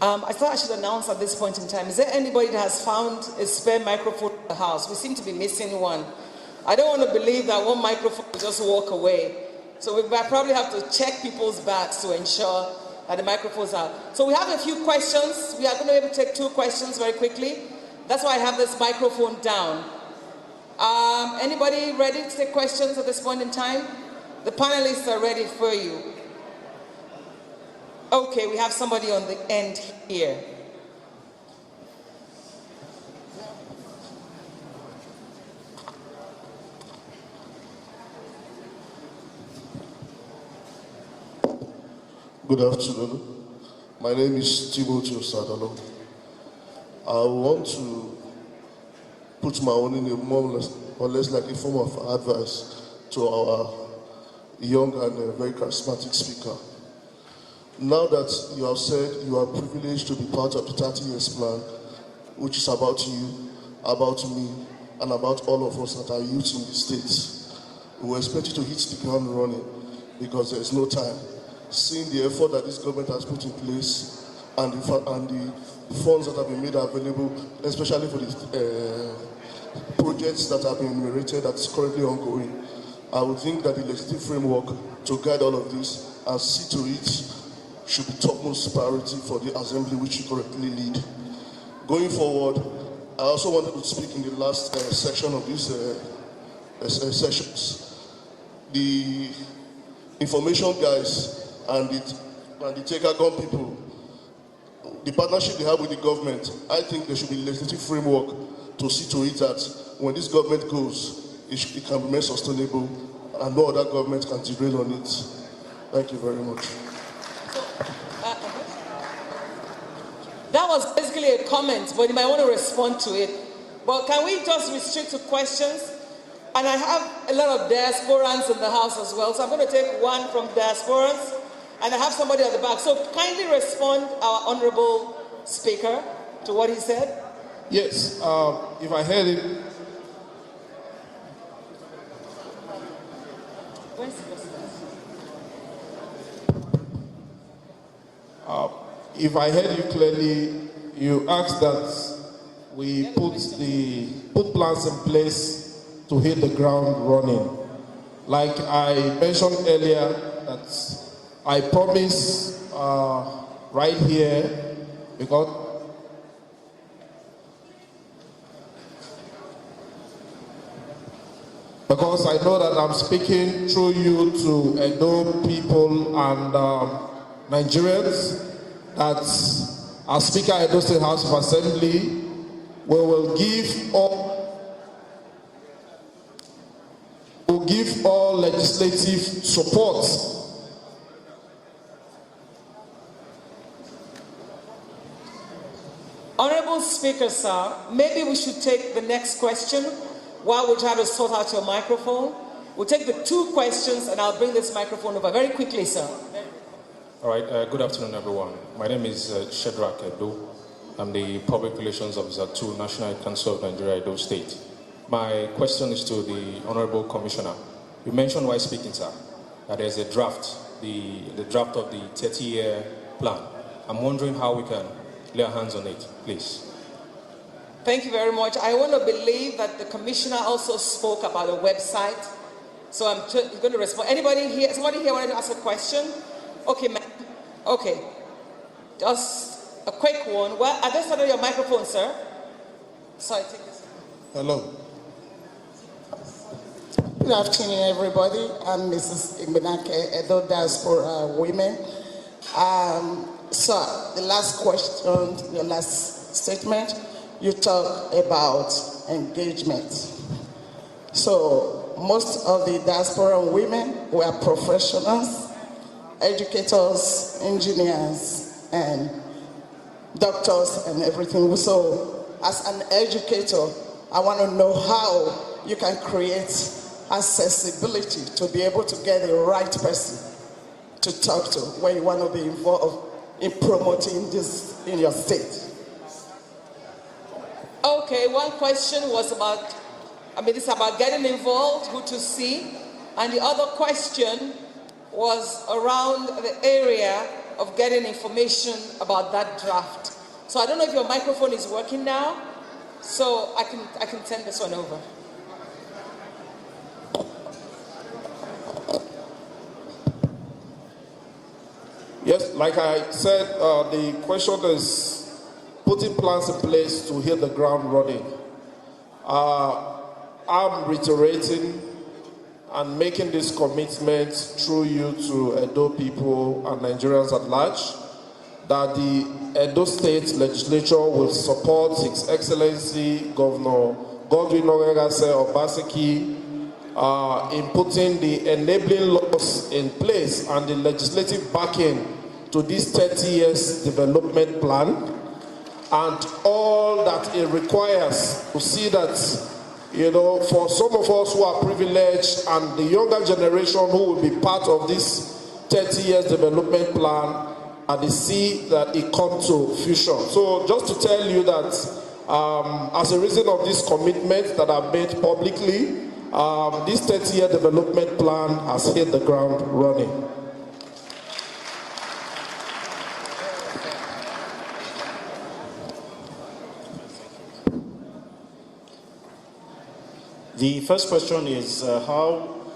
I thought I should announce at this point in time, is there anybody that has found a spare microphone in the house? We seem to be missing one. I don't want to believe that one microphone will just walk away. So we probably have to check people's bags to ensure that the microphones are. So we have a few questions. We are going to be able to take 2 questions very quickly. That's why I have this microphone down. Anybody ready to take questions at this point in time? The panelists are ready for you. Okay, we have somebody on the end here. Good afternoon. My name is Timothy Osadolo. I want to put my own in a more or less like a form of advice to our young and very charismatic speaker. Now that you have said you are privileged to be part of the 30 years plan, which is about you, about me, and about all of us that are youth in the States, we expect you to hit the ground running because there is no time. Seeing the effort that this government has put in place and the funds that have been made available, especially for the projects that have been enumerated that is currently ongoing, I would think that the legislative framework to guide all of this and see to it should be topmost priority for the assembly which you currently lead. Going forward, I also wanted to speak in the last section of these sessions. The information guys and the Take Gun people, the partnership they have with the government, I think there should be a legislative framework to see to it that when this government goes, it can be made sustainable and no other government can derail on it. Thank you very much. That was basically a comment, but you might want to respond to it. But can we just restrict to questions? And I have a lot of diasporans in the house as well, so I'm going to take one from diasporans, and I have somebody at the back. So kindly respond, our honorable speaker, to what he said. Yes, if I heard it. If I heard you clearly, you asked that we put plans in place to hit the ground running. Like I mentioned earlier, that I promise right here, because because I know that I'm speaking through you to Edo people and Nigerians, that as Speaker of Edo State House of Assembly, we will give all legislative support. Honorable Speaker, sir, maybe we should take the next question while we try to sort out your microphone. We'll take the 2 questions and I'll bring this microphone over very quickly, sir. All right, good afternoon, everyone. My name is Shedrack Edo. I'm the Public Relations Officer to National Council of Nigeria, Edo State. My question is to the Honorable Commissioner. You mentioned while speaking, sir, that there's a draft, the draft of the 30-year plan. I'm wondering how we can lay our hands on it, please. Thank you very much. I want to believe that the Commissioner also spoke about a website. So I'm going to respond. Anybody here, somebody here wanted to ask a question? Okay, ma'am. Okay. Just a quick one. Well, I just started your microphone, sir. Sorry, take this. Hello. Good afternoon, everybody. I'm Mrs. Ibenake, Edo Diaspora Women. Sir, the last question, your last statement, you talk about engagement. So most of the diaspora women were professionals, educators, engineers, and doctors and everything. So as an educator, I want to know how you can create accessibility to be able to get the right person to talk to when you want to be involved in promoting this in your state. Okay, one question was about, it's about getting involved, who to see, and the other question was around the area of getting information about that draft. So I don't know if your microphone is working now, so I can send this one over. Yes, like I said, the question is putting plans in place to hit the ground running. I'm reiterating and making this commitment through you to Edo people and Nigerians at large that the Edo State Legislature will support His Excellency Governor Godwin Oregase Obaseki in putting the enabling laws in place and the legislative backing to this 30 years development plan and all that it requires to see that, for some of us who are privileged and the younger generation who will be part of this 30 years development plan, and they see that it comes to fruition. So just to tell you that as a reason of this commitment that I've made publicly, this 30-year development plan has hit the ground running. The first question is how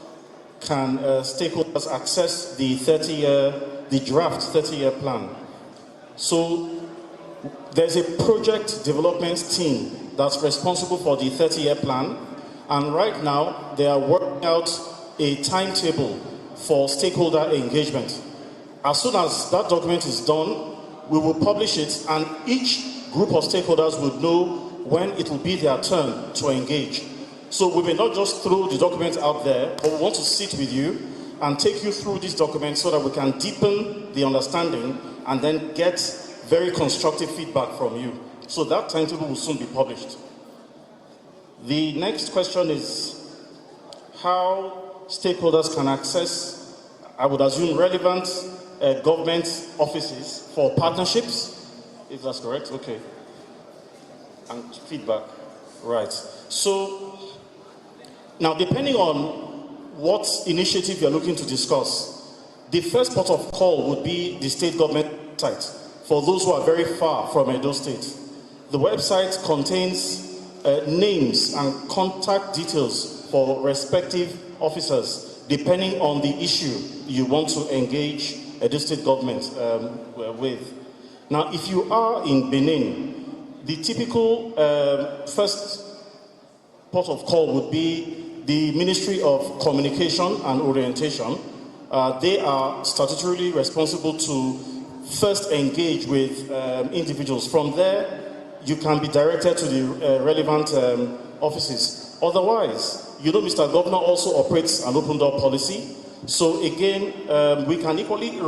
can stakeholders access the draft 30-year plan? So there's a project development team that's responsible for the 30-year plan, and right now they are working out a timetable for stakeholder engagement. As soon as that document is done, we will publish it, and each group of stakeholders will know when it will be their turn to engage. So we may not just throw the document out there, but we want to sit with you and take you through this document so that we can deepen the understanding and then get very constructive feedback from you. So that timetable will soon be published. The next question is how stakeholders can access, I would assume, relevant government offices for partnerships, if that's correct, okay. And feedback, right. So, now, depending on what initiative you're looking to discuss, the first port of call would be the state government site for those who are very far from Edo State. The website contains names and contact details for respective officers, depending on the issue you want to engage Edo State government with. Now, if you are in Benin, the typical first port of call would be the Ministry of Communication and Orientation, they are statutorily responsible to first engage with individuals. From there, you can be directed to the relevant offices. Otherwise, you know, Mr. Governor also operates an open door policy. So again, we can equally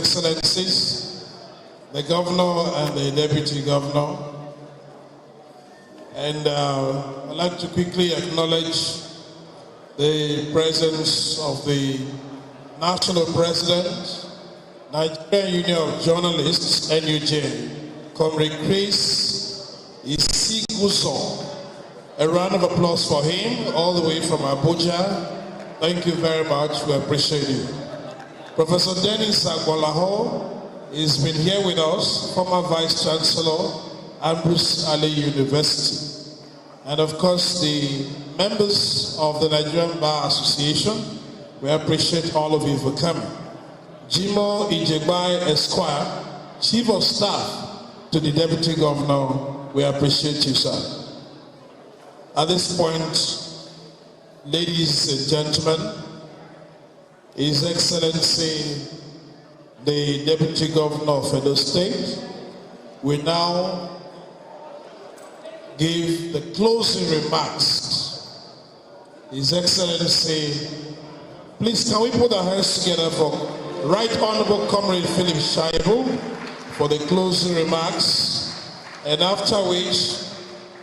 Excellencies, the Governor and the Deputy Governor, and I'd like to quickly acknowledge the presence of the National President, Nigerian Union of Journalists, NUJ, Comrade Chris Isiguzo. A round of applause for him, all the way from Abuja. Thank you very much, we appreciate you. Professor Dennis Agbolaho has been here with us, former Vice Chancellor, Ambrose Ali University. And of course, the members of the Nigerian Bar Association, we appreciate all of you for coming. Jimo Ijegbai Esquire, Chief of Staff to the Deputy Governor, we appreciate you, sir. At this point, ladies and gentlemen, His Excellency, the Deputy Governor of Edo State, will now give the closing remarks. His Excellency, please can we put our hands together for Right Honorable Comrade Philip Shaibu for the closing remarks, and after which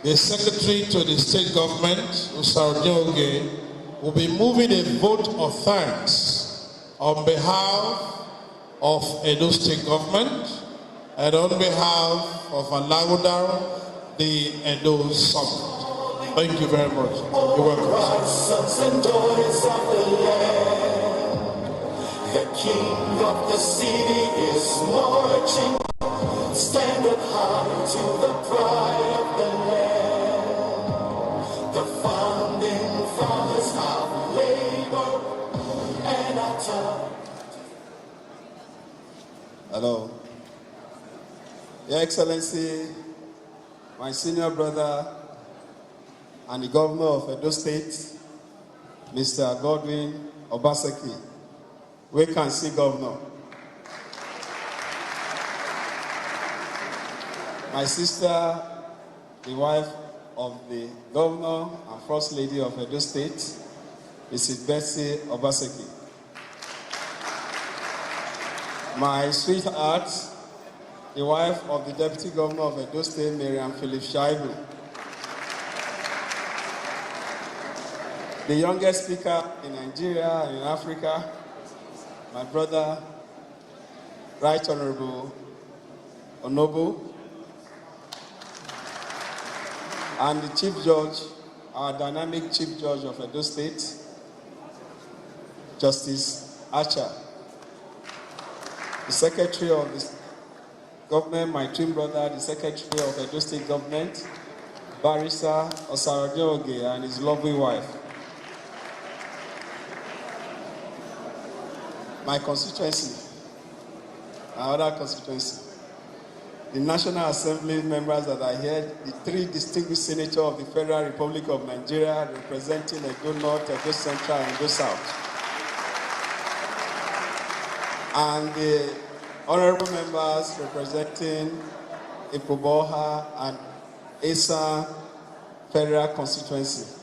the Secretary to the State Government, Usarudioge, will be moving a vote of thanks on behalf of Edo State Government and on behalf of Alaghodaro, the Edo Summit. Thank you very much. You're welcome. Sons and daughters of the land, the king of the city is marching. Stand up high to the pride of the land. The founding fathers of labor and our time. Hello. Your Excellency, my senior brother and the Governor of Edo State, Mr. Godwin Obaseki, we can see Governor. My sister, the wife of the Governor and First Lady of Edo State, Mrs. Betsy Obaseki. My sweetheart, the wife of the Deputy Governor of Edo State, Miriam Philip Shaibu. The youngest speaker in Nigeria and in Africa, my brother, Right Honorable Onobu, and the Chief Judge, our dynamic Chief Judge of Edo State, Justice Archer. The Secretary of the Government, my twin brother, the Secretary of Edo State Government, Barrister Osarajoge, and his lovely wife. My constituency, our other constituency, the National Assembly members that are here, the three distinguished senators of the Federal Republic of Nigeria representing Edo North, Edo Central, and Edo South. and the honorable members representing Ipoboha and Esa Federal Constituency,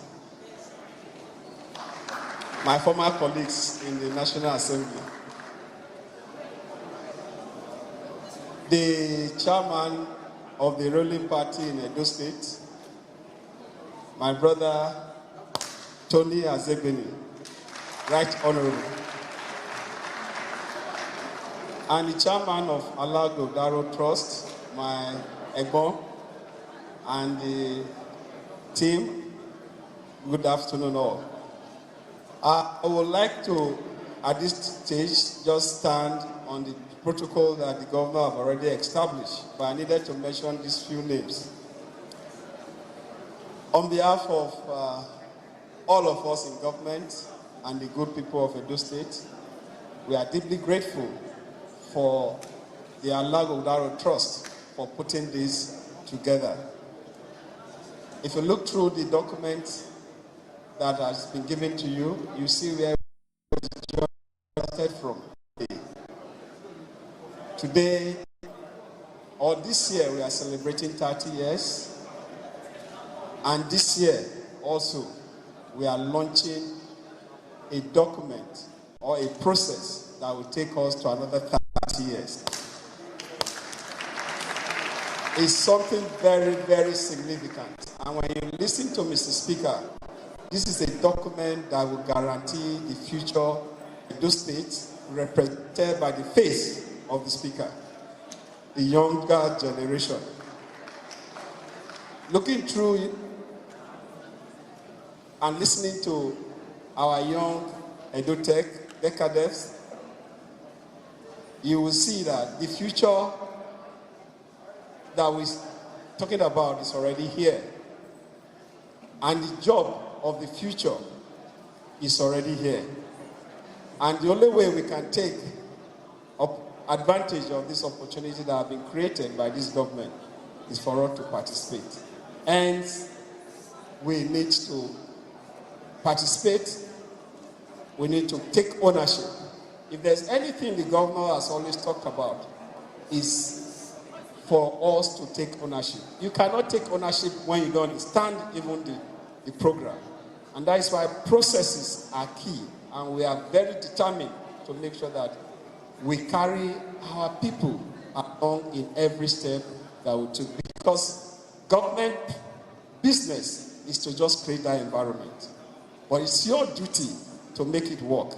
my former colleagues in the National Assembly, the chairman of the ruling party in Edo State, my brother Tony Azebeni, Right Honorable, and the chairman of Alaghodaro Trust, my Egbon, and the team, good afternoon all. I would like to, at this stage, just stand on the protocol that the governor have already established, but I needed to mention these few names. On behalf of all of us in government and the good people of Edo State, we are deeply grateful for the Alaghodaro Trust for putting this together. If you look through the document that has been given to you, you see where we started from. Today, or this year, we are celebrating 30 years. And this year, also, we are launching a document or a process that will take us to another 30 years. It's something very, very significant. And when you listen to Mr. Speaker, this is a document that will guarantee the future of Edo State represented by the face of the Speaker, the younger generation. Looking through it and listening to our young EdoTech decadents, you will see that the future that we're talking about is already here. And the job of the future is already here. And the only way we can take advantage of this opportunity that have been created by this government is for us to participate. And we need to participate. We need to take ownership. If there's anything the governor has always talked about, is for us to take ownership. You cannot take ownership when you don't understand even the program. And that is why processes are key. And we are very determined to make sure that we carry our people along in every step that we took. Because government business is to just create that environment. But it's your duty to make it work.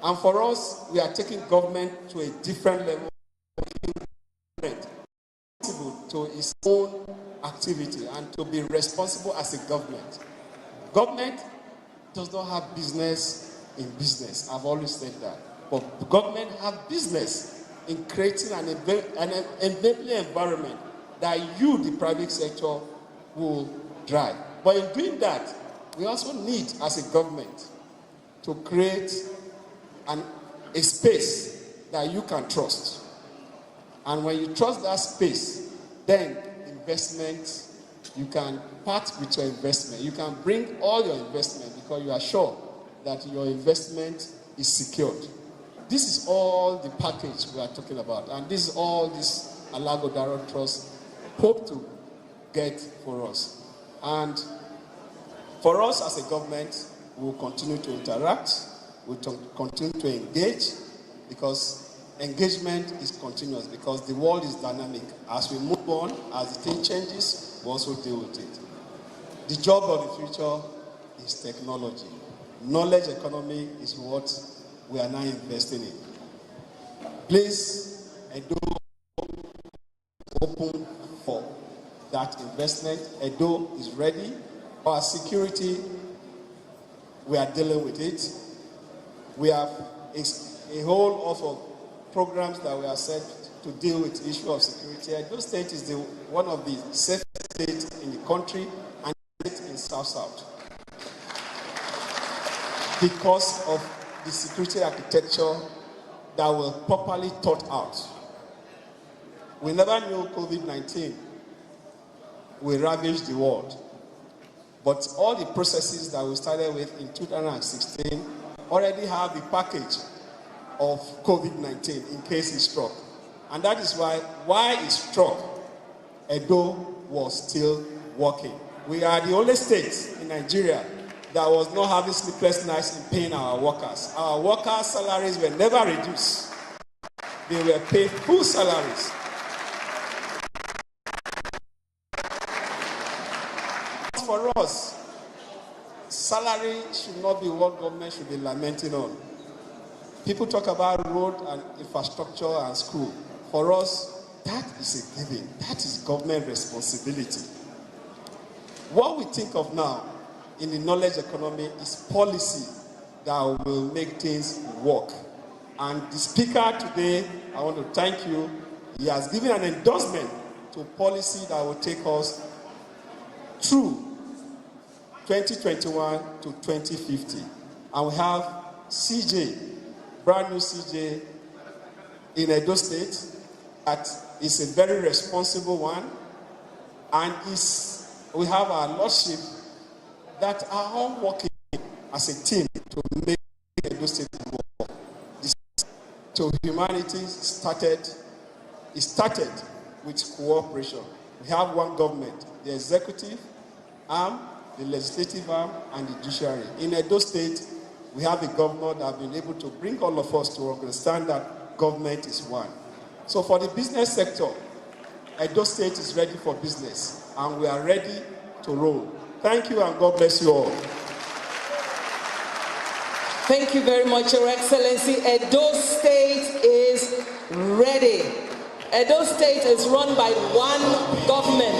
And for us, we are taking government to a different level, to its own activity and to be responsible as a government. Government does not have business in business. I've always said that. But government have business in creating an enabling environment that you, the private sector, will drive. But in doing that, we also need, as a government, to create a space that you can trust. And when you trust that space, then investment, you can part with your investment. You can bring all your investment because you are sure that your investment is secured. This is all the package we are talking about. And this is all this Alaghodaro Trust hope to get for us. And for us as a government, we will continue to interact, we will continue to engage, because engagement is continuous, because the world is dynamic. As we move on, as the thing changes, we also deal with it. The job of the future is technology. Knowledge economy is what we are now investing in. Please, Edo open for that investment. Edo is ready. Our security, we are dealing with it. We have a whole lot of programs that we are set to deal with the issue of security. Edo State is one of the safest states in the country and in South-South. Because of the security architecture that was properly thought out. We never knew COVID-19 will ravage the world. But all the processes that we started with in 2016 already have the package of COVID-19 in case it struck. And that is why it struck, Edo was still working. We are the only state in Nigeria that was not having sleepless nights in paying our workers. Our workers' salaries were never reduced. They were paid full salaries. For us, salary should not be what government should be lamenting on. People talk about road and infrastructure and school. For us, that is a given. That is government responsibility. What we think of now in the knowledge economy is policy that will make things work. And the speaker today, I want to thank you. He has given an endorsement to policy that will take us through 2021 to 2050. And we have CJ, brand new CJ in Edo State, that is a very responsible one. And we have our lordship that are all working as a team to make Edo State work. So humanity started with cooperation. We have one government, the executive arm, the legislative arm, and the judiciary. In Edo State, we have a governor that has been able to bring all of us to understand that government is one. So for the business sector, Edo State is ready for business, and we are ready to roll. Thank you, and God bless you all. Thank you very much, Your Excellency. Edo State is ready. Edo State is run by one government.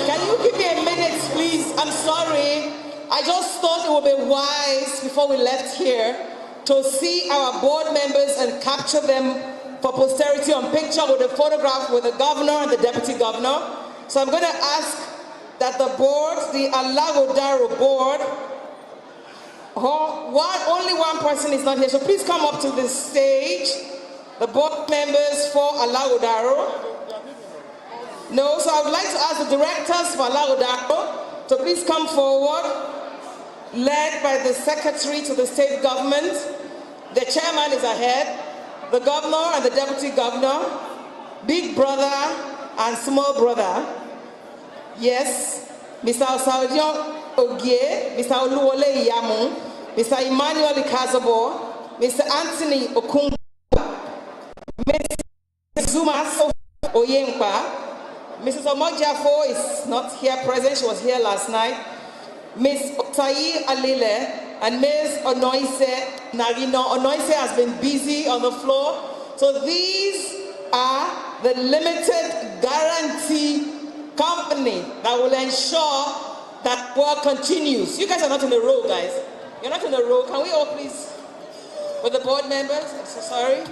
Can you give me a minute, please? I'm sorry. I just thought it would be wise before we left here to see our board members and capture them for posterity on picture with a photograph with the governor and the deputy governor. So I'm going to ask that the board, the Alaghodaro board, only one person is not here, so please come up to the stage. The board members for Alaghodaro. No, so I would like to ask the directors for Alaghodaro to please come forward, led by the secretary to the state government. The chairman is ahead, the governor and the deputy governor, big brother and small brother. Yes, Mr. Osaudion Ogie, Mr. Oluwole Iyamu, Mr. Emmanuel Ikazabo, Mr. Anthony Okungu, Mrs. Zuma Oyempa, Mrs. Omojafo is not here present, she was here last night, Ms. Otayi Alile, and Ms. Onoise Narino. Onoise has been busy on the floor. So these are the limited guarantee company that will ensure that work continues. You guys are not in a row, guys. You're not in a row. Can we all please, with the board members? I'm so sorry.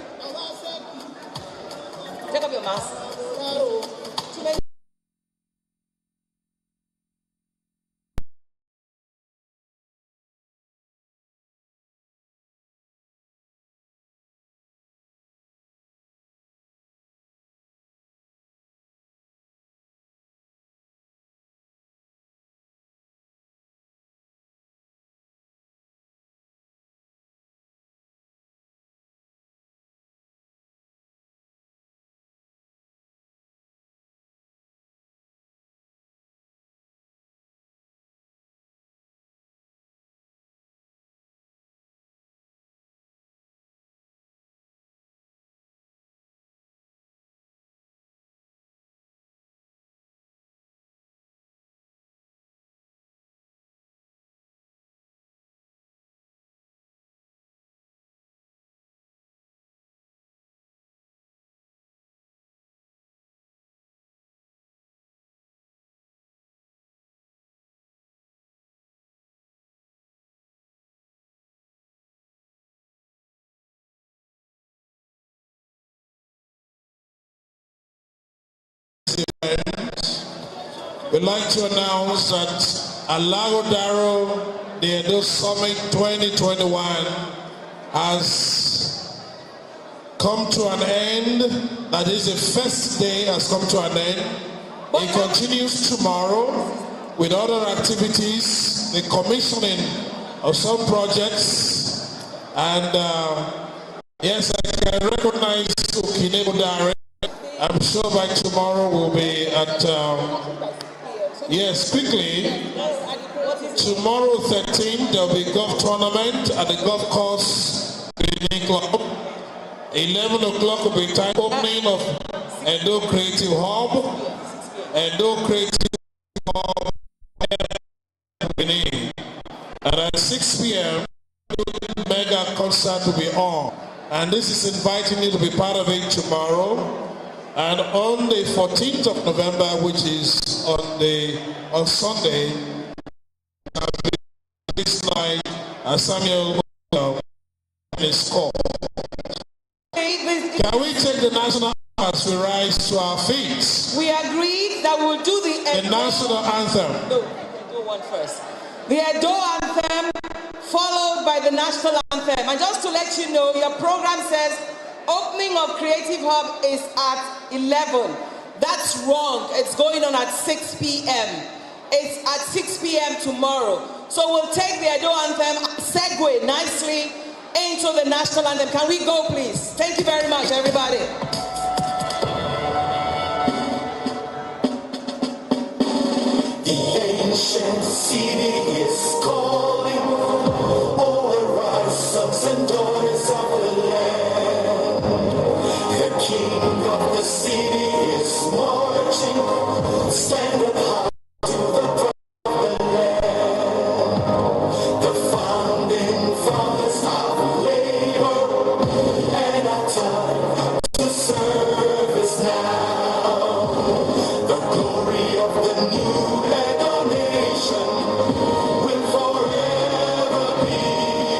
Take off your mask. We'd like to announce that Alaghodaro, the Edo Summit 2021 has come to an end. That is, the first day has come to an end. It continues tomorrow with other activities, the commissioning of some projects, And yes, I can recognize Alaghodaro. I'm sure by tomorrow we'll be at, yes, quickly. Tomorrow 13th, there'll be golf tournament at the golf course Benin Club. 11 o'clock will be time opening of Edo Creative Hub. Edo Creative Hub Benin. And at 6 p.m., mega concert will be on. And this is inviting you to be part of it tomorrow. And on the 14th of November, which is on Sunday, this night, Samuel is called. Can we take the national anthem as we rise to our feet? We agreed that we'll do the national anthem. No, do one first. The Edo anthem, followed by the national anthem. And just to let you know, your program says opening of Creative Hub is at 11. That's wrong. It's going on at 6 p.m. It's at 6 p.m. tomorrow. So we'll take the Edo anthem, segue nicely into the national anthem. Can we go, please? Thank you very much, everybody. The ancient city is calling. All arise, sons and daughters of the land. The king of the city is marching. Stand up high to the pride of the land. The founding fathers of labor and our time to serve is now. The glory of the new nation will forever be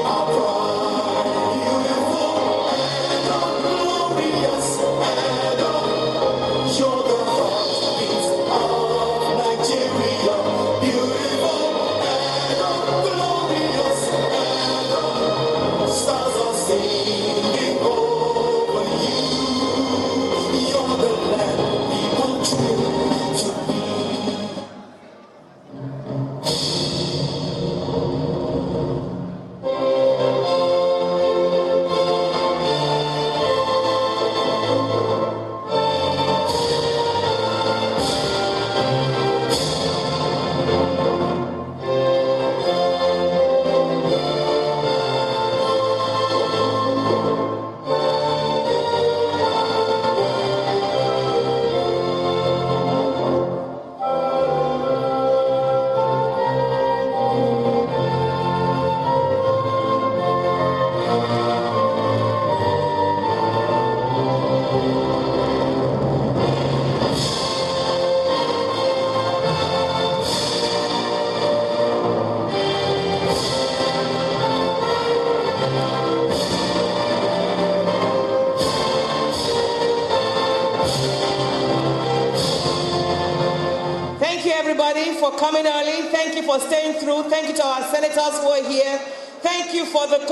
our pride. Beautiful and glorious and you're the heartbeat of Nigeria. Beautiful and glorious and stars are singing over you. You're the land people dream to be. Thank you, everybody, for coming early. Thank you for staying through. Thank you to our senators who are here. Thank you for the